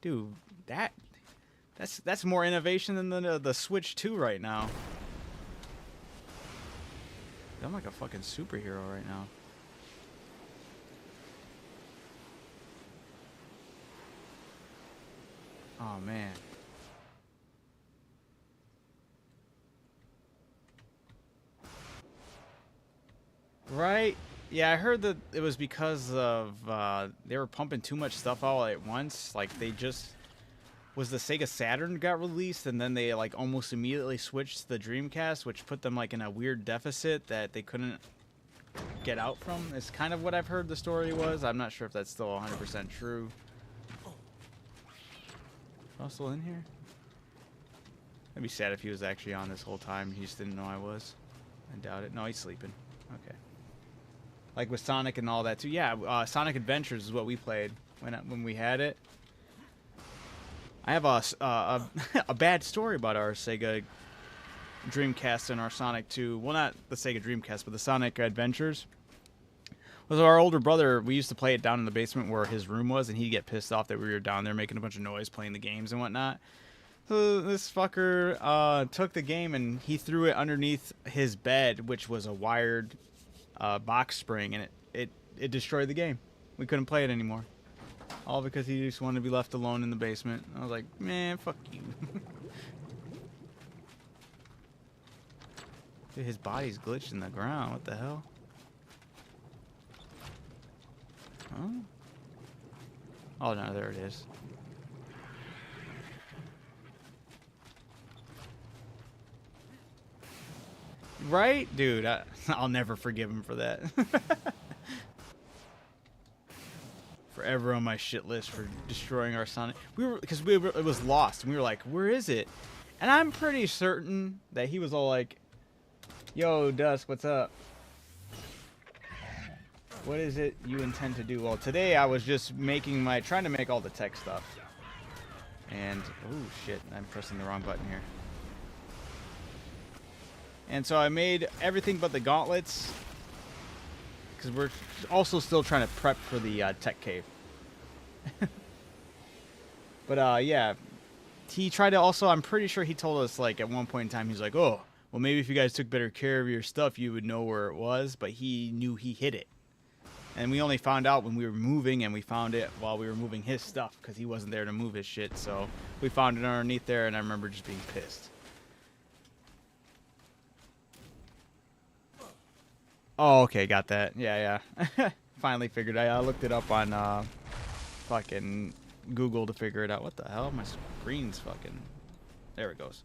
Dude, that's more innovation than the Switch 2 right now. I'm like a fucking superhero right now. Oh, man. Right? Yeah, I heard that it was because of they were pumping too much stuff all at once. Like, they just was the Sega Saturn got released, and then they like almost immediately switched to the Dreamcast, which put them like in a weird deficit that they couldn't get out from. It's kind of what I've heard the story was. I'm not sure if that's still 100% true. Still in here? I'd be sad if he was actually on this whole time. He just didn't know I was. I doubt it. No, he's sleeping. Okay. Like with Sonic and all that too. Yeah, Sonic Adventures is what we played when we had it. I have a bad story about our Sega Dreamcast and our Sonic 2. Well, not the Sega Dreamcast, but the Sonic Adventures. Was our older brother, we used to play it down in the basement where his room was, and he'd get pissed off that we were down there making a bunch of noise playing the games and whatnot. So this fucker took the game and he threw it underneath his bed, which was a wired box spring, and it destroyed the game. We couldn't play it anymore. All because he just wanted to be left alone in the basement. I was like, man, fuck you. Dude, his body's glitched in the ground. What the hell? Huh? Oh, no, there it is. Right? Dude, I'll never forgive him for that. Forever on my shit list for destroying our Sonic. It was lost, and we were like, where is it? And I'm pretty certain that he was all like, yo, Dusk, what's up? What is it you intend to do? Well, today I was just trying to make all the tech stuff. And, oh shit, I'm pressing the wrong button here. And so I made everything but the gauntlets, because we're also still trying to prep for the tech cave. But yeah, he tried to also, I'm pretty sure he told us like at one point in time, he's like, oh, well maybe if you guys took better care of your stuff, you would know where it was, but he knew he hid it. And we only found out when we were moving, and we found it while we were moving his stuff, because he wasn't there to move his shit, so we found it underneath there, and I remember just being pissed. Oh, okay, got that. Yeah. Finally figured it out. I looked it up on fucking Google to figure it out. What the hell? My screen's fucking... There it goes.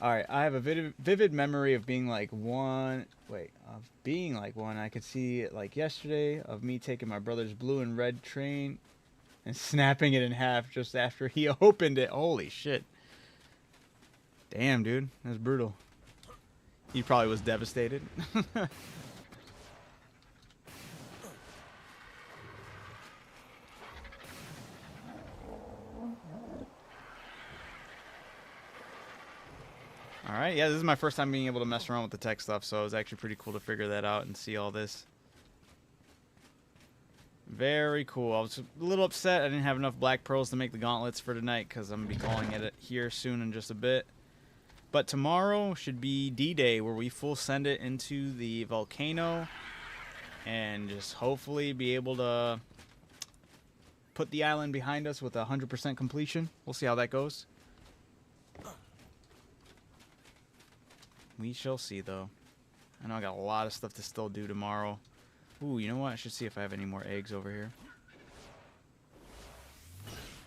Alright, I have a vivid memory of being like one... Wait, of being like one. I could see it like yesterday of me taking my brother's blue and red train and snapping it in half just after he opened it. Holy shit. Damn, dude. That's brutal. He probably was devastated. Alright, yeah, this is my first time being able to mess around with the tech stuff, so it was actually pretty cool to figure that out and see all this. Very cool. I was a little upset I didn't have enough black pearls to make the gauntlets for tonight, because I'm going to be calling it here soon in just a bit. But tomorrow should be D-Day, where we full send it into the volcano and just hopefully be able to put the island behind us with 100% completion. We'll see how that goes. We shall see, though. I know I got a lot of stuff to still do tomorrow. Ooh, you know what? I should see if I have any more eggs over here.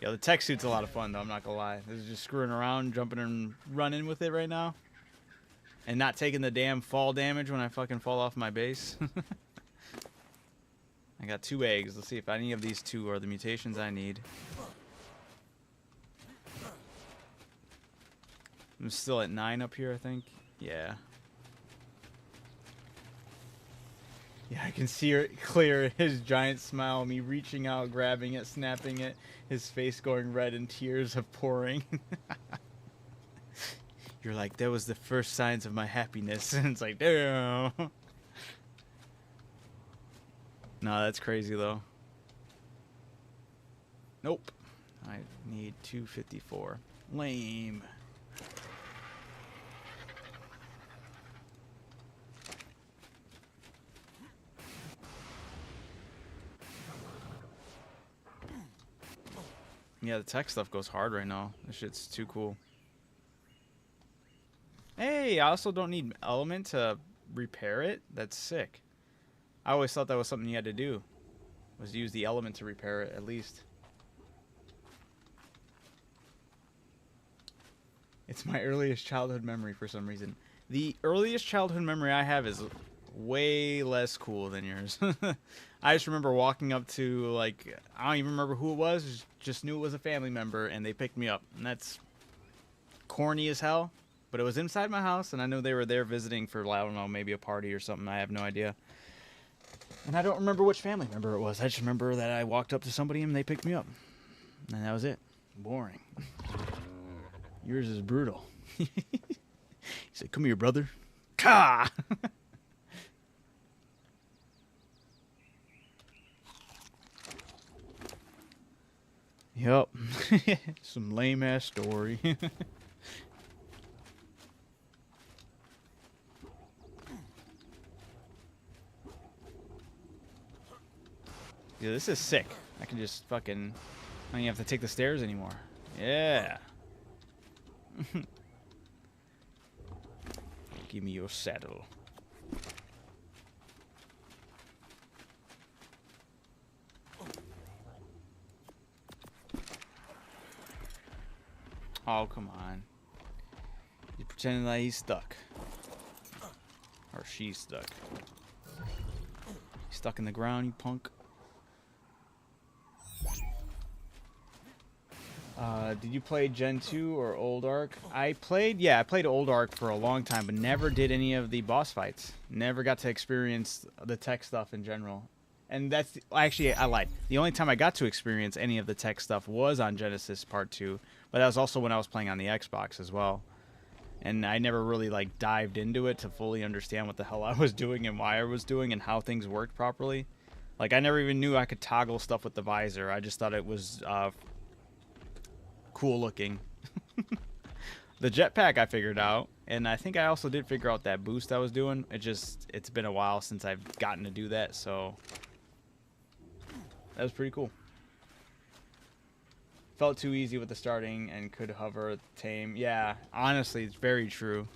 Yeah, the tech suit's a lot of fun, though. I'm not gonna lie. This is just screwing around, jumping and running with it right now. And not taking the damn fall damage when I fucking fall off my base. I got 2 eggs. Let's see if any of these 2 are the mutations I need. I'm still at 9 up here, I think. Yeah. Yeah, I can see it clear. His giant smile, me reaching out, grabbing it, snapping it, his face going red and tears of pouring. You're like, that was the first signs of my happiness. And it's like, damn. No, that's crazy, though. Nope. I need 254. Lame. Yeah, the tech stuff goes hard right now. This shit's too cool. Hey, I also don't need element to repair it. That's sick. I always thought that was something you had to do, was use the element to repair it at least. It's my earliest childhood memory for some reason. The earliest childhood memory I have is way less cool than yours. I just remember walking up to, like, I don't even remember who it was, just knew it was a family member, and they picked me up. And that's corny as hell, but it was inside my house, and I know they were there visiting for, I don't know, maybe a party or something. I have no idea. And I don't remember which family member it was. I just remember that I walked up to somebody and they picked me up. And that was it. Boring. Yours is brutal. He said, "Come here, brother." Ka! Yup. Some lame ass story. Yeah, this is sick. I can just fucking... I don't even have to take the stairs anymore. Yeah. Give me your saddle. Oh, come on. He's pretending that he's stuck. Or she's stuck. He's stuck in the ground, you punk. Did you play Gen 2 or Old Ark? I played Old Ark for a long time, but never did any of the boss fights. Never got to experience the tech stuff in general. And that's, actually, I lied. The only time I got to experience any of the tech stuff was on Genesis Part 2, but that was also when I was playing on the Xbox as well. And I never really, like, dived into it to fully understand what the hell I was doing and why I was doing and how things worked properly. Like, I never even knew I could toggle stuff with the visor. I just thought it was, cool looking. The jetpack I figured out, and I think I also did figure out that boost I was doing. It's been a while since I've gotten to do that, so that was pretty cool. Felt too easy with the starting and could hover tame. Yeah, honestly, it's very true.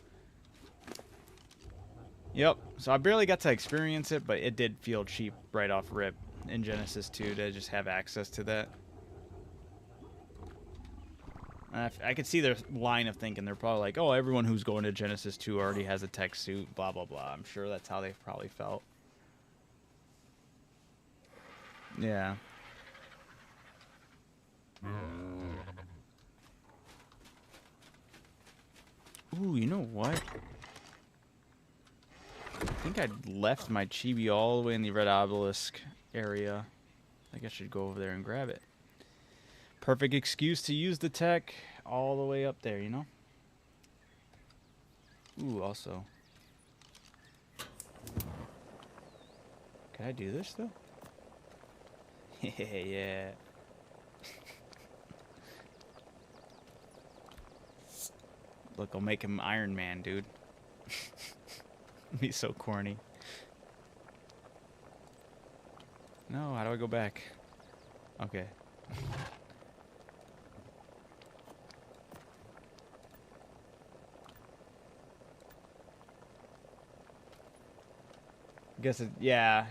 Yep, so I barely got to experience it, but it did feel cheap right off rip in Genesis 2 to just have access to that. I could see their line of thinking. They're probably like, oh, everyone who's going to Genesis 2 already has a tech suit, blah, blah, blah. I'm sure that's how they probably felt. Yeah. Ooh, you know what? I think I left my chibi all the way in the Red Obelisk area. I think I should go over there and grab it. Perfect excuse to use the tech all the way up there, you know? Ooh, also. Can I do this, though? Yeah. Look, I'll make him Iron Man, dude. He's so corny. No, how do I go back? Okay. Guess it, yeah.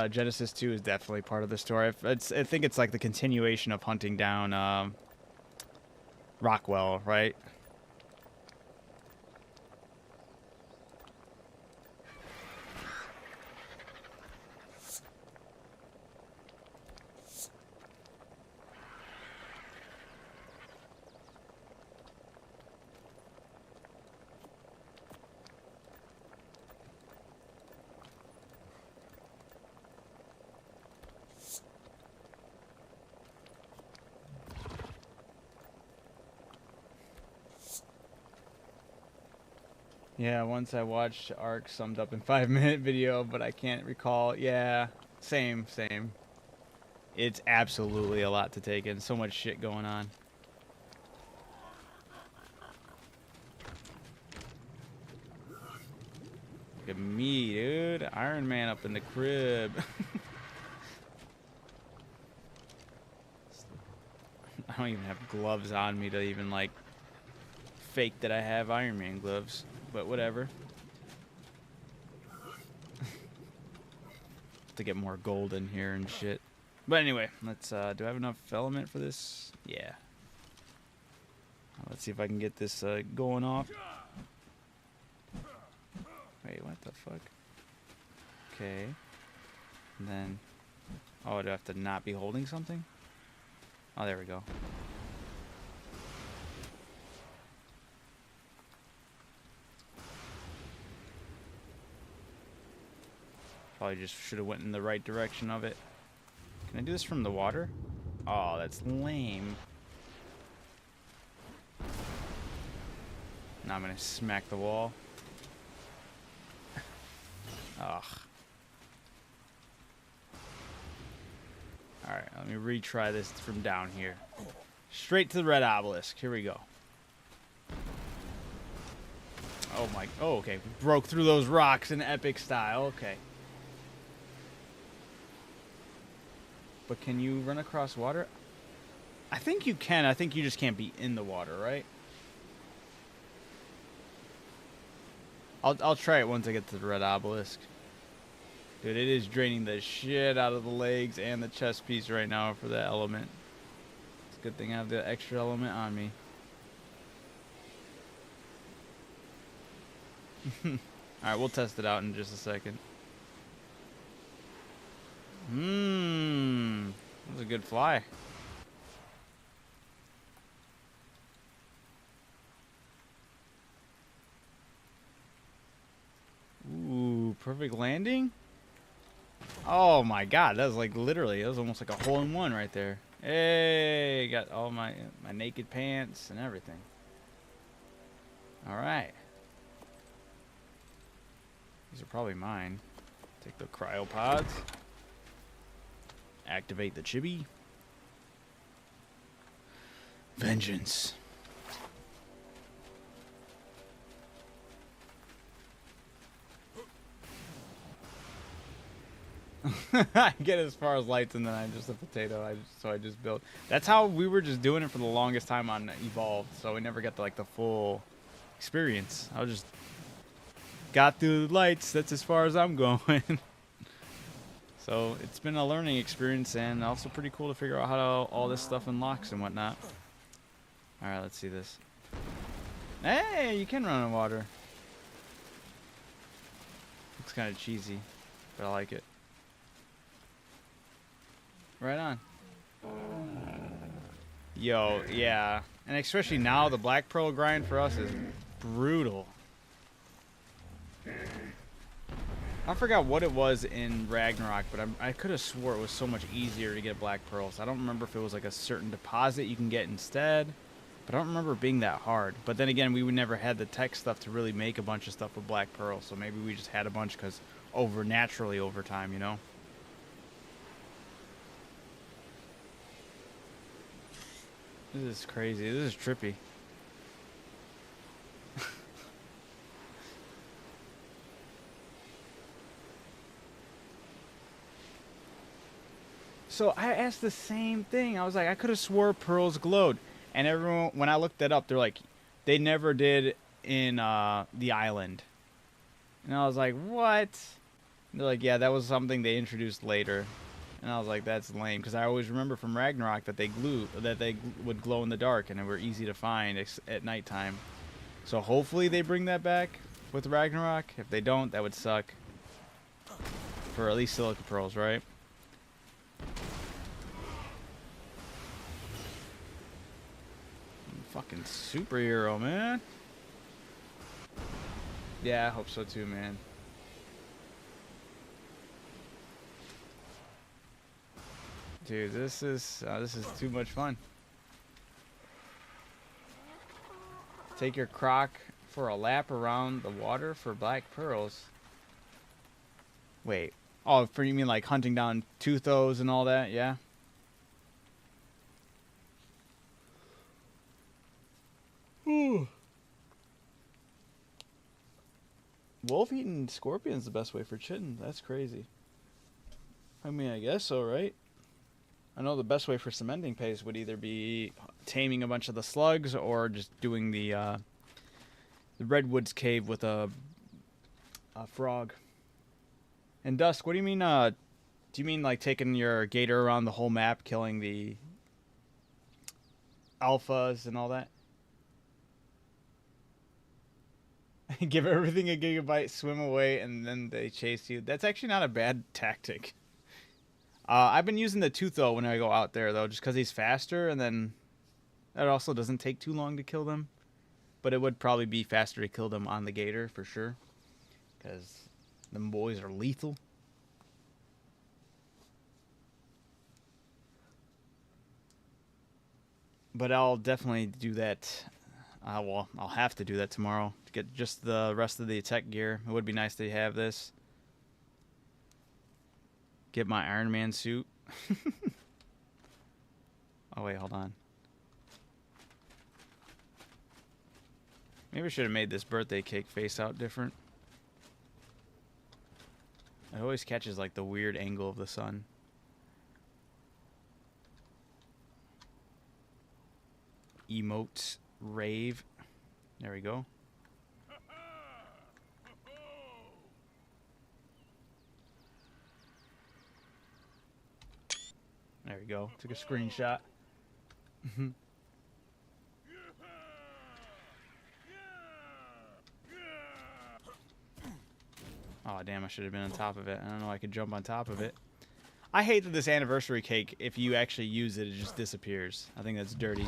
Genesis 2 is definitely part of the story. I think it's like the continuation of hunting down Rockwell, right? Yeah, once I watched Ark summed up in 5-minute video, but I can't recall. Yeah, same. It's absolutely a lot to take in. So much shit going on. Look at me, dude. Iron Man up in the crib. I don't even have gloves on me to even, like, fake that I have Iron Man gloves. But whatever. To get more gold in here and shit. But anyway, let's, do I have enough element for this? Yeah. Let's see if I can get this going off. Wait, what the fuck? Okay. And then... Oh, do I have to not be holding something? Oh, there we go. Probably just should have went in the right direction of it. Can I do this from the water? Oh, that's lame. Now I'm gonna smack the wall. Ugh. Alright, let me retry this from down here. Straight to the red obelisk. Here we go. Oh my... Oh, okay. Broke through those rocks in epic style. Okay. But can you run across water? I think you can. I think you just can't be in the water, right? I'll try it once I get to the red obelisk. Dude, it is draining the shit out of the legs and the chest piece right now for that element. It's a good thing I have the extra element on me. Alright, we'll test it out in just a second. That was a good fly. Ooh, perfect landing? Oh my god, that was like literally, that was almost like a hole-in-one right there. Hey, got all my naked pants and everything. Alright. These are probably mine. Take the cryopods. Activate the chibi. Vengeance. I get as far as lights and then I just a potato. I just built. That's how we were just doing it for the longest time on Evolved. So we never got like the full experience. I just got through the lights. That's as far as I'm going. So it's been a learning experience and also pretty cool to figure out how all this stuff unlocks and whatnot. All right, let's see this. Hey, you can run in water. Looks kind of cheesy, but I like it. Right on. Yo, yeah. And especially now, the Black Pearl grind for us is brutal. I forgot what it was in Ragnarok, but I could have swore it was so much easier to get Black Pearls. I don't remember if it was like a certain deposit you can get instead, but I don't remember it being that hard. But then again, we would never had the tech stuff to really make a bunch of stuff with Black Pearl, so maybe we just had a bunch because naturally over time, you know? This is crazy. This is trippy. So I asked the same thing. I was like, I could have swore pearls glowed. And everyone, when I looked that up, they're like, they never did in the island. And I was like, what? And they're like, yeah, that was something they introduced later. And I was like, that's lame. Because I always remember from Ragnarok that they would glow in the dark and they were easy to find at nighttime. So hopefully they bring that back with Ragnarok. If they don't, that would suck. For at least silica pearls, right? Fucking superhero, man. Yeah, I hope so too, man. Dude, this is too much fun. Take your croc for a lap around the water for black pearls. Wait. Oh, for you mean like hunting down Toothos and all that? Yeah. Ooh. Wolf eating scorpion's the best way for chitting. That's crazy. I mean, I guess so, right? I know the best way for cementing paste would either be taming a bunch of the slugs or just doing the redwoods cave with a frog. And Dusk, what do you mean? Do you mean like taking your gator around the whole map, killing the alphas and all that? Give everything a gigabyte, swim away, and then they chase you. That's actually not a bad tactic. I've been using the Tootho when I go out there, though, just because he's faster, and then it also doesn't take too long to kill them. But it would probably be faster to kill them on the Gator, for sure. Because them boys are lethal. But I'll definitely do that. Well, I'll have to do that tomorrow to get just the rest of the tech gear. It would be nice to have this. Get my Iron Man suit. Oh, wait, hold on. Maybe I should have made this birthday cake face out different. It always catches, like, the weird angle of the sun. Emotes rave. There we go. There we go. Took a screenshot. Oh, damn, I should have been on top of it. I don't know, I could jump on top of it. I hate that this anniversary cake, if you actually use it, it just disappears. I think that's dirty.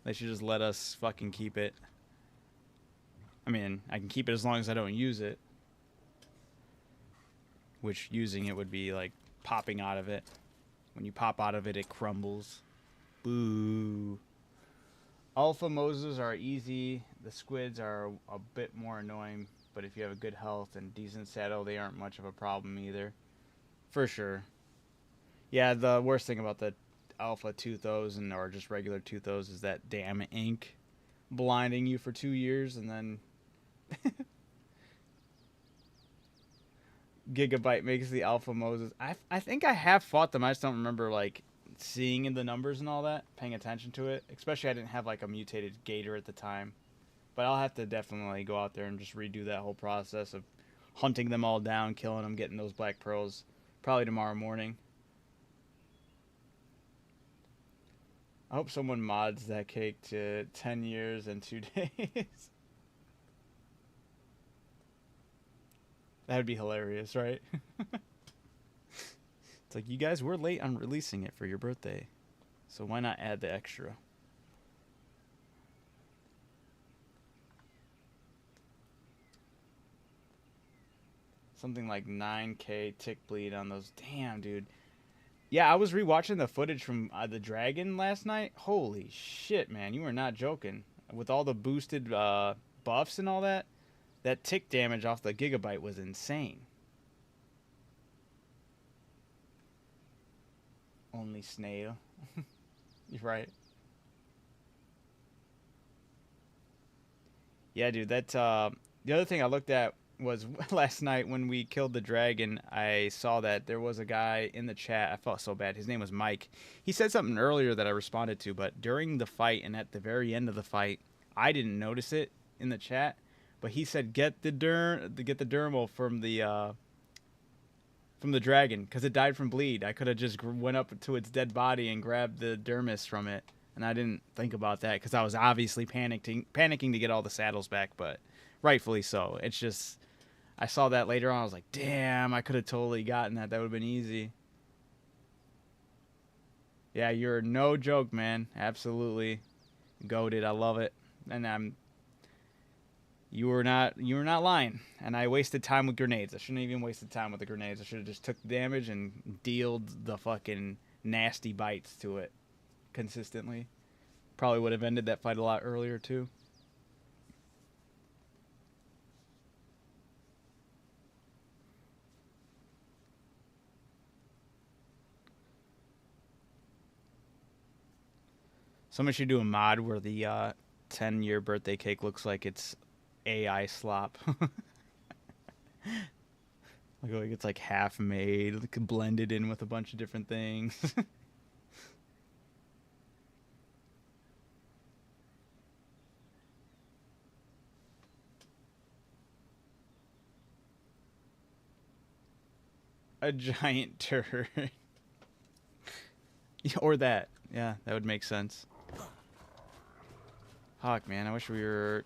They should just let us fucking keep it. I mean, I can keep it as long as I don't use it. Which, using it would be like popping out of it. When you pop out of it, it crumbles. Boo. Alpha Moses are easy. The squids are a bit more annoying. But if you have a good health and decent saddle, they aren't much of a problem either. For sure. Yeah, the worst thing about the Alpha Toothos or just regular Toothos is that damn ink blinding you for 2 years and then Gigabyte makes the Alpha Moses. I think I have fought them. I just don't remember like seeing in the numbers and all that, paying attention to it. Especially I didn't have like a mutated Gator at the time. But I'll have to definitely go out there and just redo that whole process of hunting them all down, killing them, getting those black pearls. Probably tomorrow morning. I hope someone mods that cake to 10 years and 2 days. That would be hilarious, right? It's like, you guys were late on releasing it for your birthday. So why not add the extra? Something like 9K tick bleed on those. Damn, dude. Yeah, I was rewatching the footage from the Dragon last night. Holy shit, man. You were not joking. With all the boosted buffs and all that, that tick damage off the Gigabyte was insane. Only snail. You're right. Yeah, dude, that the other thing I looked at was last night when we killed the dragon. I saw that there was a guy in the chat. I felt so bad. His name was Mike. He said something earlier that I responded to, but during the fight and at the very end of the fight, I didn't notice it in the chat. But he said get the dermal from the dragon because it died from bleed. I could have just went up to its dead body and grabbed the dermis from it, and I didn't think about that because I was obviously panicking to get all the saddles back, but rightfully so. It's just I saw that later on. I was like, damn, I could have totally gotten that. That would have been easy. Yeah, you're no joke, man. Absolutely goated. I love it, and you were not lying. And I wasted time with grenades. I shouldn't have even wasted time with the grenades. I should have just took the damage and dealt the fucking nasty bites to it consistently. Probably would have ended that fight a lot earlier too. Someone should do a mod where the 10-year birthday cake looks like it's AI slop. Like it's like half made, like blended in with a bunch of different things. A giant turd. Or that. Yeah, that would make sense. Fuck, man, I wish we were...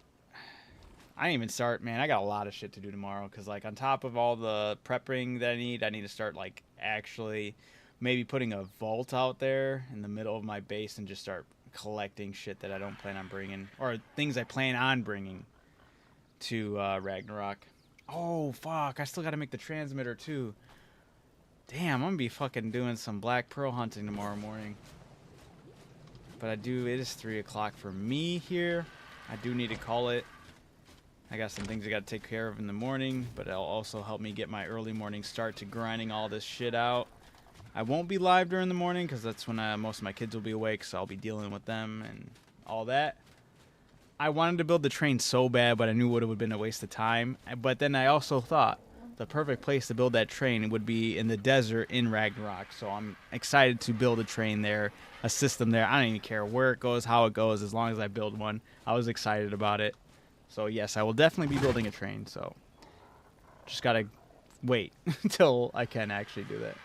I didn't even start, man. I got a lot of shit to do tomorrow because, like, on top of all the prepping that I need to start, like, actually maybe putting a vault out there in the middle of my base and just start collecting shit that I don't plan on bringing, or things I plan on bringing to Ragnarok. Oh, fuck. I still got to make the transmitter, too. Damn, I'm going to be fucking doing some Black Pearl hunting tomorrow morning. But it is 3 o'clock for me here. I do need to call it. I got some things I got to take care of in the morning, but it'll also help me get my early morning start to grinding all this shit out. I won't be live during the morning because that's when most of my kids will be awake, so I'll be dealing with them and all that. I wanted to build the train so bad, but I knew it would have been a waste of time. But then I also thought the perfect place to build that train would be in the desert in Ragnarok. So I'm excited to build a train there, a system there. I don't even care where it goes, how it goes, as long as I build one. I was excited about it. So yes, I will definitely be building a train. So just gotta wait until I can actually do that.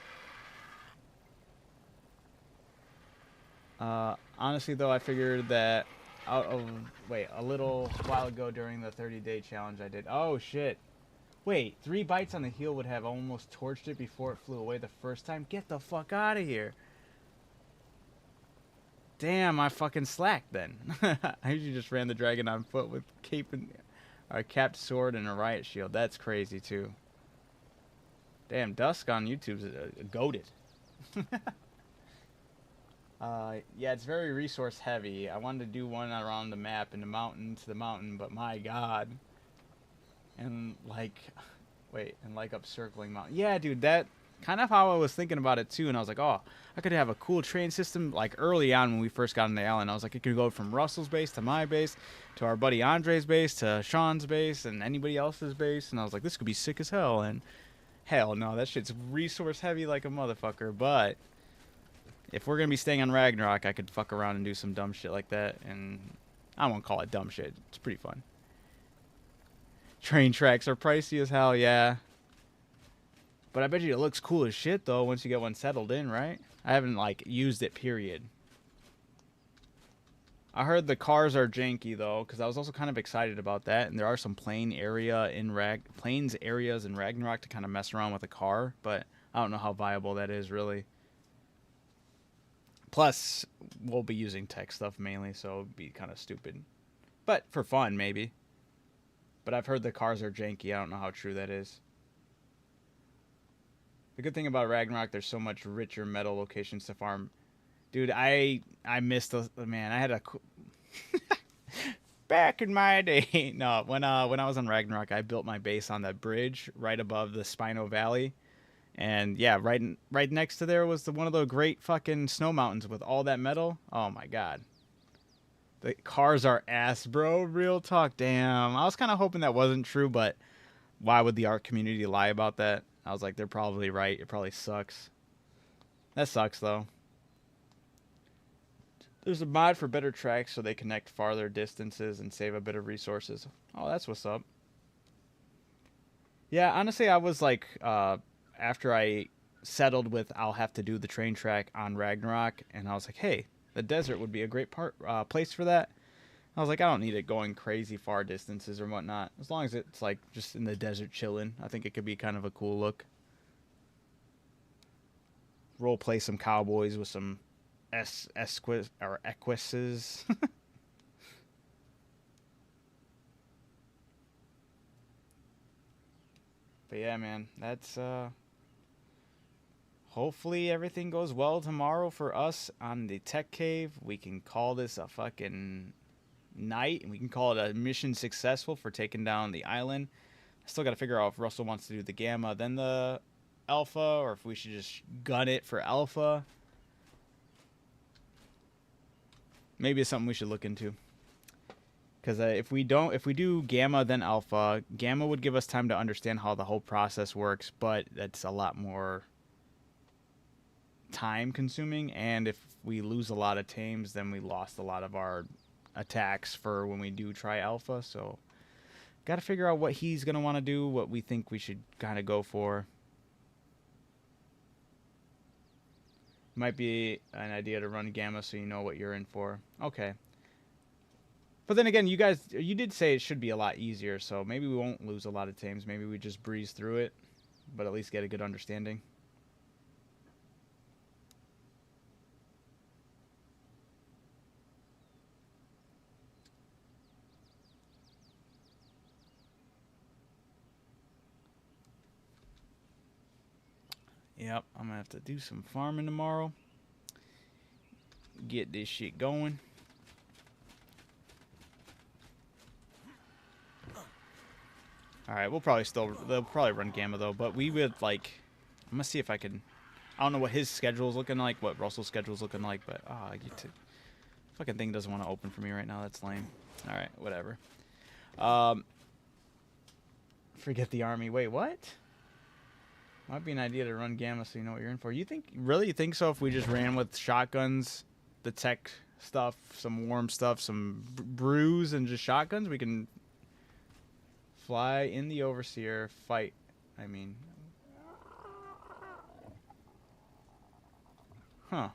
Honestly, though, I figured that a little while ago during the 30-day challenge I did. Oh shit! Wait, 3 bites on the heel would have almost torched it before it flew away the first time. Get the fuck out of here! Damn, I fucking slacked then. I usually just ran the dragon on foot with capped sword and a riot shield. That's crazy too. Damn, Dusk on YouTube's goated. Yeah, it's very resource heavy. I wanted to do one around the map and the mountain to the mountain, but my god. And like up circling mountain. Yeah, dude, that kind of how I was thinking about it too. And I was like, oh, I could have a cool train system like early on when we first got on the island. I was like, it could go from Russell's base to my base to our buddy Andre's base to Sean's base and anybody else's base. And I was like, this could be sick as hell. And hell no, that shit's resource heavy like a motherfucker. But if we're gonna be staying on Ragnarok, I could fuck around and do some dumb shit like that. And I won't call it dumb shit. It's pretty fun. Train tracks are pricey as hell, yeah. But I bet you it looks cool as shit, though, once you get one settled in, right? I haven't, like, used it, period. I heard the cars are janky, though, because I was also kind of excited about that. And there are some plains areas in Ragnarok to kind of mess around with a car. But I don't know how viable that is, really. Plus, we'll be using tech stuff mainly, so it'd be kind of stupid. But for fun, maybe. But I've heard the cars are janky. I don't know how true that is. The good thing about Ragnarok, there's so much richer metal locations to farm. Dude, I missed the man. I had a back in my day. No, when I was on Ragnarok, I built my base on that bridge right above the Spino Valley, and yeah, right next to there was one of the great fucking snow mountains with all that metal. Oh my god. The cars are ass, bro. Real talk. Damn. I was kind of hoping that wasn't true, but why would the art community lie about that? I was like, they're probably right. It probably sucks. That sucks, though. There's a mod for better tracks so they connect farther distances and save a bit of resources. Oh, that's what's up. Yeah, honestly, I was like, after I settled with I'll have to do the train track on Ragnarok, and I was like, hey, the desert would be a great place for that. I was like, I don't need it going crazy far distances or whatnot. As long as it's like just in the desert chilling, I think it could be kind of a cool look. Role play some cowboys with some equises. But yeah, man, that's hopefully everything goes well tomorrow for us on the tech cave. We can call this a fucking night, and we can call it a mission successful for taking down the island. I still got to figure out if Russell wants to do the gamma then the alpha, or if we should just gun it for alpha. Maybe it's something we should look into. Because if we do gamma then alpha, gamma would give us time to understand how the whole process works, but that's a lot more time consuming. And if we lose a lot of tames, then we lost a lot of our attacks for when we do try alpha. So got to figure out what he's going to want to do, what we think we should kind of go for. Might be an idea to run gamma so you know what you're in for. Okay. But then again, you did say it should be a lot easier, so maybe we won't lose a lot of tames. Maybe we just breeze through it, but at least get a good understanding. Yep, I'm gonna have to do some farming tomorrow. Get this shit going. Alright, they'll probably run Gamma though, but we would like, I'm gonna see if I can, I don't know what his schedule's looking like, what Russell's schedule's looking like, but, fucking thing doesn't want to open for me right now, that's lame. Alright, whatever. Forget the army, wait, what? Might be an idea to run Gamma so you know what you're in for. You think so if we just ran with shotguns, the tech stuff, some warm stuff, some brews, and just shotguns, we can fly in the Overseer, fight, I mean. Huh. Are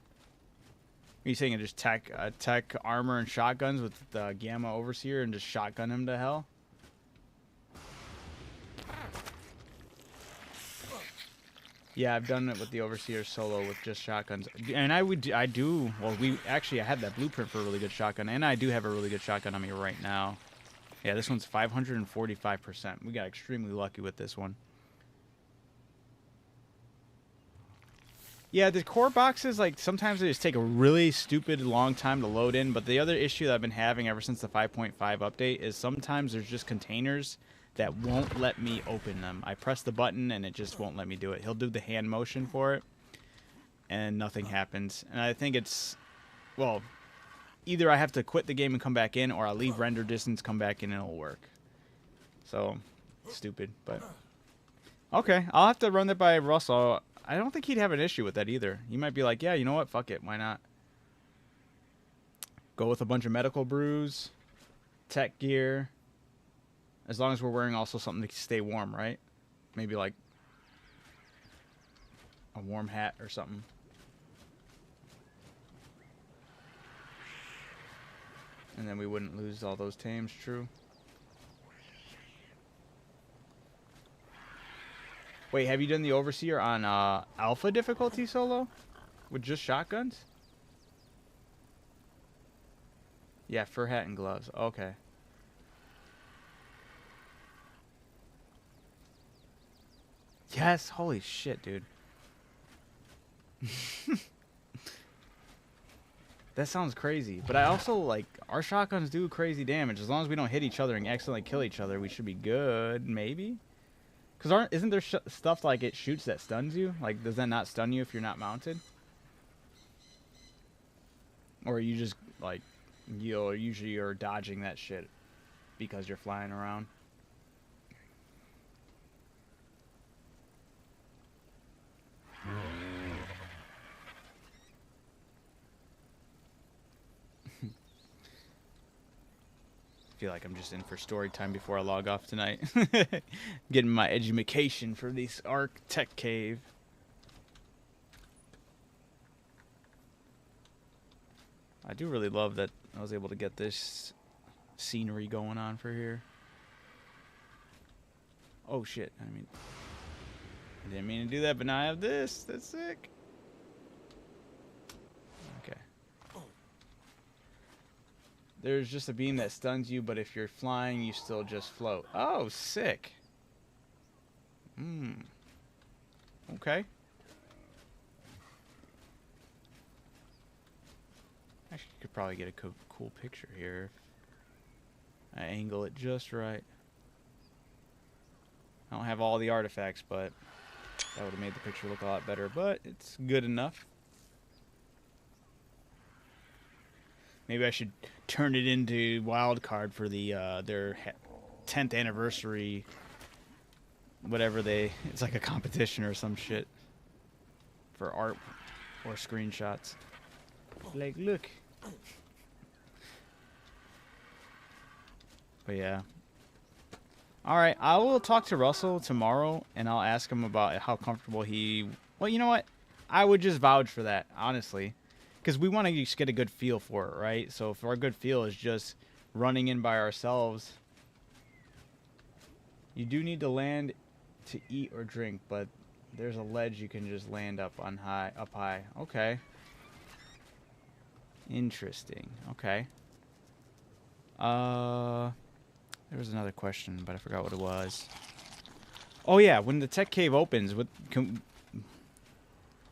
you saying just tech armor and shotguns with the Gamma Overseer and just shotgun him to hell? Yeah, I've done it with the Overseer solo with just shotguns. And I had that blueprint for a really good shotgun, and I do have a really good shotgun on me right now. Yeah, this one's 545%. We got extremely lucky with this one. Yeah, the core boxes, like, sometimes they just take a really stupid long time to load in, but the other issue that I've been having ever since the 5.5 update is sometimes there's just containers that won't let me open them. I press the button and it just won't let me do it. He'll do the hand motion for it and nothing happens. And I think it's, well, either I have to quit the game and come back in, or I'll leave render distance, come back in, and it'll work. So, stupid, but okay. I'll have to run that by Russell. I don't think he'd have an issue with that either. He might be like, yeah, you know what? Fuck it. Why not? Go with a bunch of medical brews, tech gear. As long as we're wearing also something to stay warm, right? Maybe like a warm hat or something. And then we wouldn't lose all those tames, true. Wait, have you done the Overseer on Alpha difficulty solo? With just shotguns? Yeah, fur hat and gloves. Okay. Yes, holy shit, dude. That sounds crazy. But I also, like, our shotguns do crazy damage. As long as we don't hit each other and accidentally kill each other, we should be good, maybe? Because isn't there stuff like it shoots that stuns you? Like, does that not stun you if you're not mounted? Or you just, like, usually you're dodging that shit because you're flying around? I feel like I'm just in for story time before I log off tonight. Getting my education for this Arc Tech Cave. I do really love that I was able to get this scenery going on for here. Oh shit, I didn't mean to do that, but now I have this. That's sick. Okay. There's just a beam that stuns you, but if you're flying, you still just float. Oh, sick. Okay. Actually, you could probably get a cool picture here if I angle it just right. I don't have all the artifacts, but that would have made the picture look a lot better, but it's good enough. Maybe I should turn it into wildcard for the their 10th anniversary, whatever it's like a competition or some shit for art or screenshots. Like, look. But yeah. Alright, I will talk to Russell tomorrow, and I'll ask him about how comfortable well, you know what? I would just vouch for that, honestly. Because we want to just get a good feel for it, right? So if our good feel is just running in by ourselves. You do need to land to eat or drink, but there's a ledge you can just land up high. Okay. Interesting. Okay. There was another question, but I forgot what it was. Oh yeah, when the tech cave opens,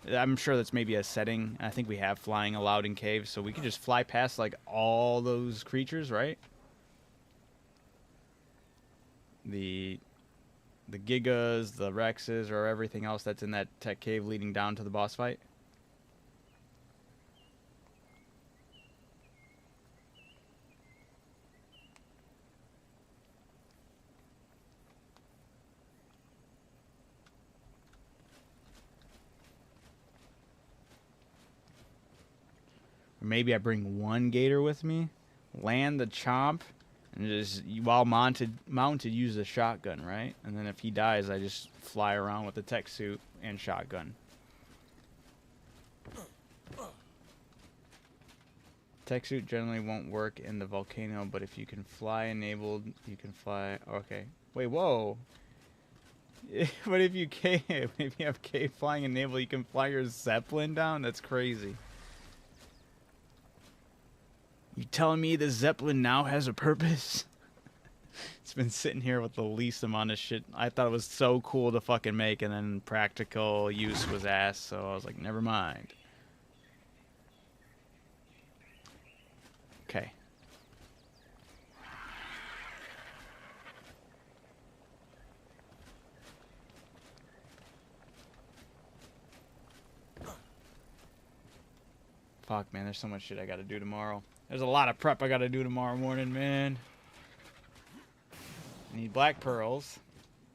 I'm sure that's maybe a setting. I think we have flying allowed in caves, so we can just fly past like all those creatures, right? The Gigas, the Rexes, or everything else that's in that tech cave leading down to the boss fight. Maybe I bring one gator with me, land the chomp, and just while mounted use the shotgun, right? And then if he dies, I just fly around with the tech suit and shotgun. Tech suit generally won't work in the volcano, but if you can fly enabled, you can fly. Okay, wait, whoa. But if you have cave flying enabled, you can fly your Zeppelin down. That's crazy. You telling me the Zeppelin now has a purpose? It's been sitting here with the least amount of shit. I thought it was so cool to fucking make, and then practical use was ass, so I was like, never mind. Okay. Fuck, man, there's so much shit I gotta do tomorrow. There's a lot of prep I gotta do tomorrow morning, man. I need black pearls.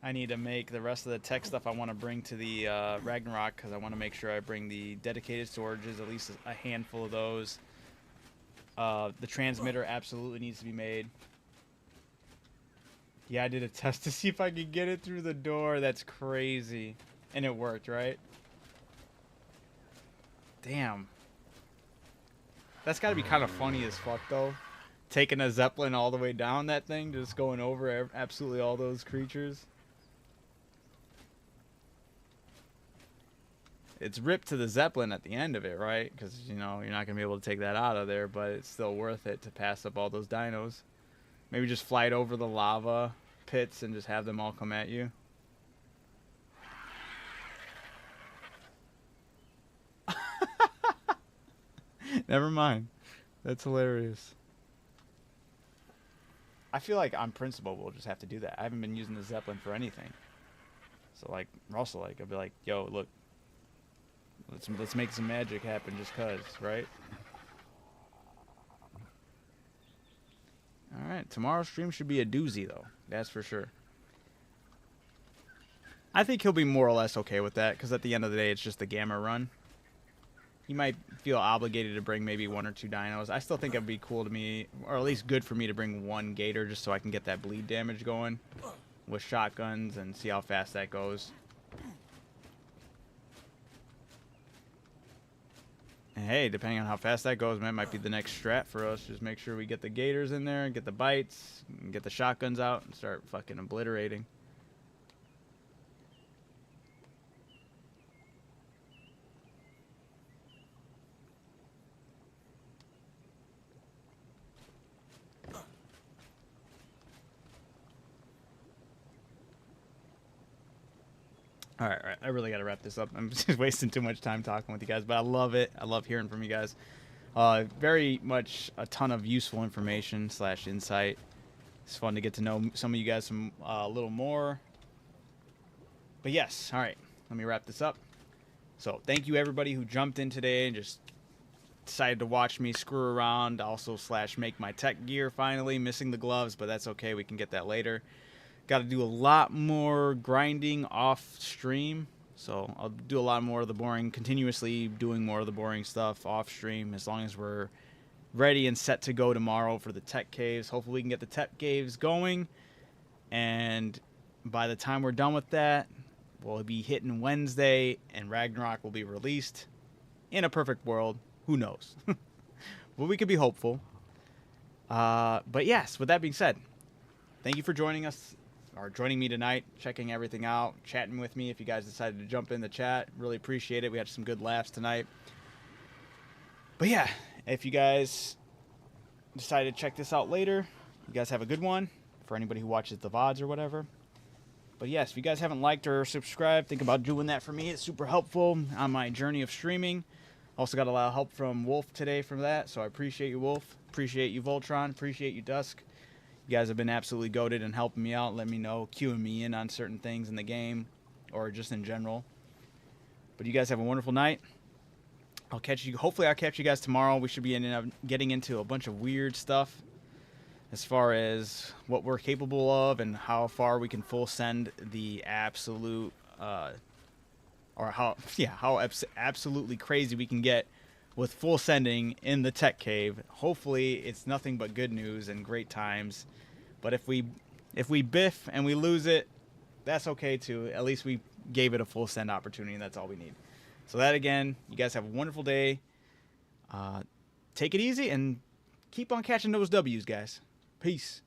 I need to make the rest of the tech stuff I want to bring to the Ragnarok, because I want to make sure I bring the dedicated storages, at least a handful of those. The transmitter absolutely needs to be made. Yeah, I did a test to see if I could get it through the door. That's crazy. And it worked, right? Damn. That's got to be kind of funny as fuck, though. Taking a Zeppelin all the way down that thing, just going over absolutely all those creatures. It's ripped to the Zeppelin at the end of it, right? Because, you know, you're not going to be able to take that out of there, but it's still worth it to pass up all those dinos. Maybe just fly it over the lava pits and just have them all come at you. Never mind. That's hilarious. I feel like on principle we'll just have to do that. I haven't been using the Zeppelin for anything. So like Russell, like I'll be like, yo, look, let's make some magic happen just cause, right? Alright, tomorrow's stream should be a doozy though. That's for sure. I think he'll be more or less okay with that, because at the end of the day it's just the gamma run. He might feel obligated to bring maybe 1 or 2 dinos. I still think it'd be cool to me, or at least good for me to bring 1 gator just so I can get that bleed damage going with shotguns and see how fast that goes. And hey, depending on how fast that goes, man, it might be the next strat for us. Just make sure we get the gators in there, get the bites, and get the shotguns out, and start fucking obliterating. All right. I really got to wrap this up. I'm just wasting too much time talking with you guys, but I love it. I love hearing from you guys. Very much a ton of useful information / insight. It's fun to get to know some of you guys a little more. But yes, all right. Let me wrap this up. So thank you everybody who jumped in today and just decided to watch me screw around. Also / make my tech gear finally. Missing the gloves, but that's okay. We can get that later. Got to do a lot more grinding off stream, so I'll do a lot more of the boring, continuously doing more of the boring stuff off stream as long as we're ready and set to go tomorrow for the tech caves. Hopefully we can get the tech caves going, and by the time we're done with that, we'll be hitting Wednesday and Ragnarok will be released. In a perfect world, who knows? But we could be hopeful. But yes, with that being said, thank you for joining us, or joining me tonight, checking everything out, chatting with me. If you guys decided to jump in the chat, really appreciate it. We had some good laughs tonight. But yeah, if you guys decided to check this out later, you guys have a good one. For anybody who watches the VODs or whatever. But yes, if you guys haven't liked or subscribed, think about doing that for me. It's super helpful on my journey of streaming. Also got a lot of help from Wolf today from that, so I appreciate you, Wolf. Appreciate you, Voltron. Appreciate you, Dusk. You guys have been absolutely goated and helping me out, letting me know, cueing me in on certain things in the game or just in general. But you guys have a wonderful night. I'll catch you. Hopefully, I'll catch you guys tomorrow. We should be getting into a bunch of weird stuff as far as what we're capable of and how far we can full send the absolute, or how absolutely crazy we can get with full sending in the tech cave. Hopefully, it's nothing but good news and great times. But if we biff and we lose it, that's okay too. At least we gave it a full send opportunity, and that's all we need. So that, again, you guys have a wonderful day. Take it easy and keep on catching those W's, guys. Peace.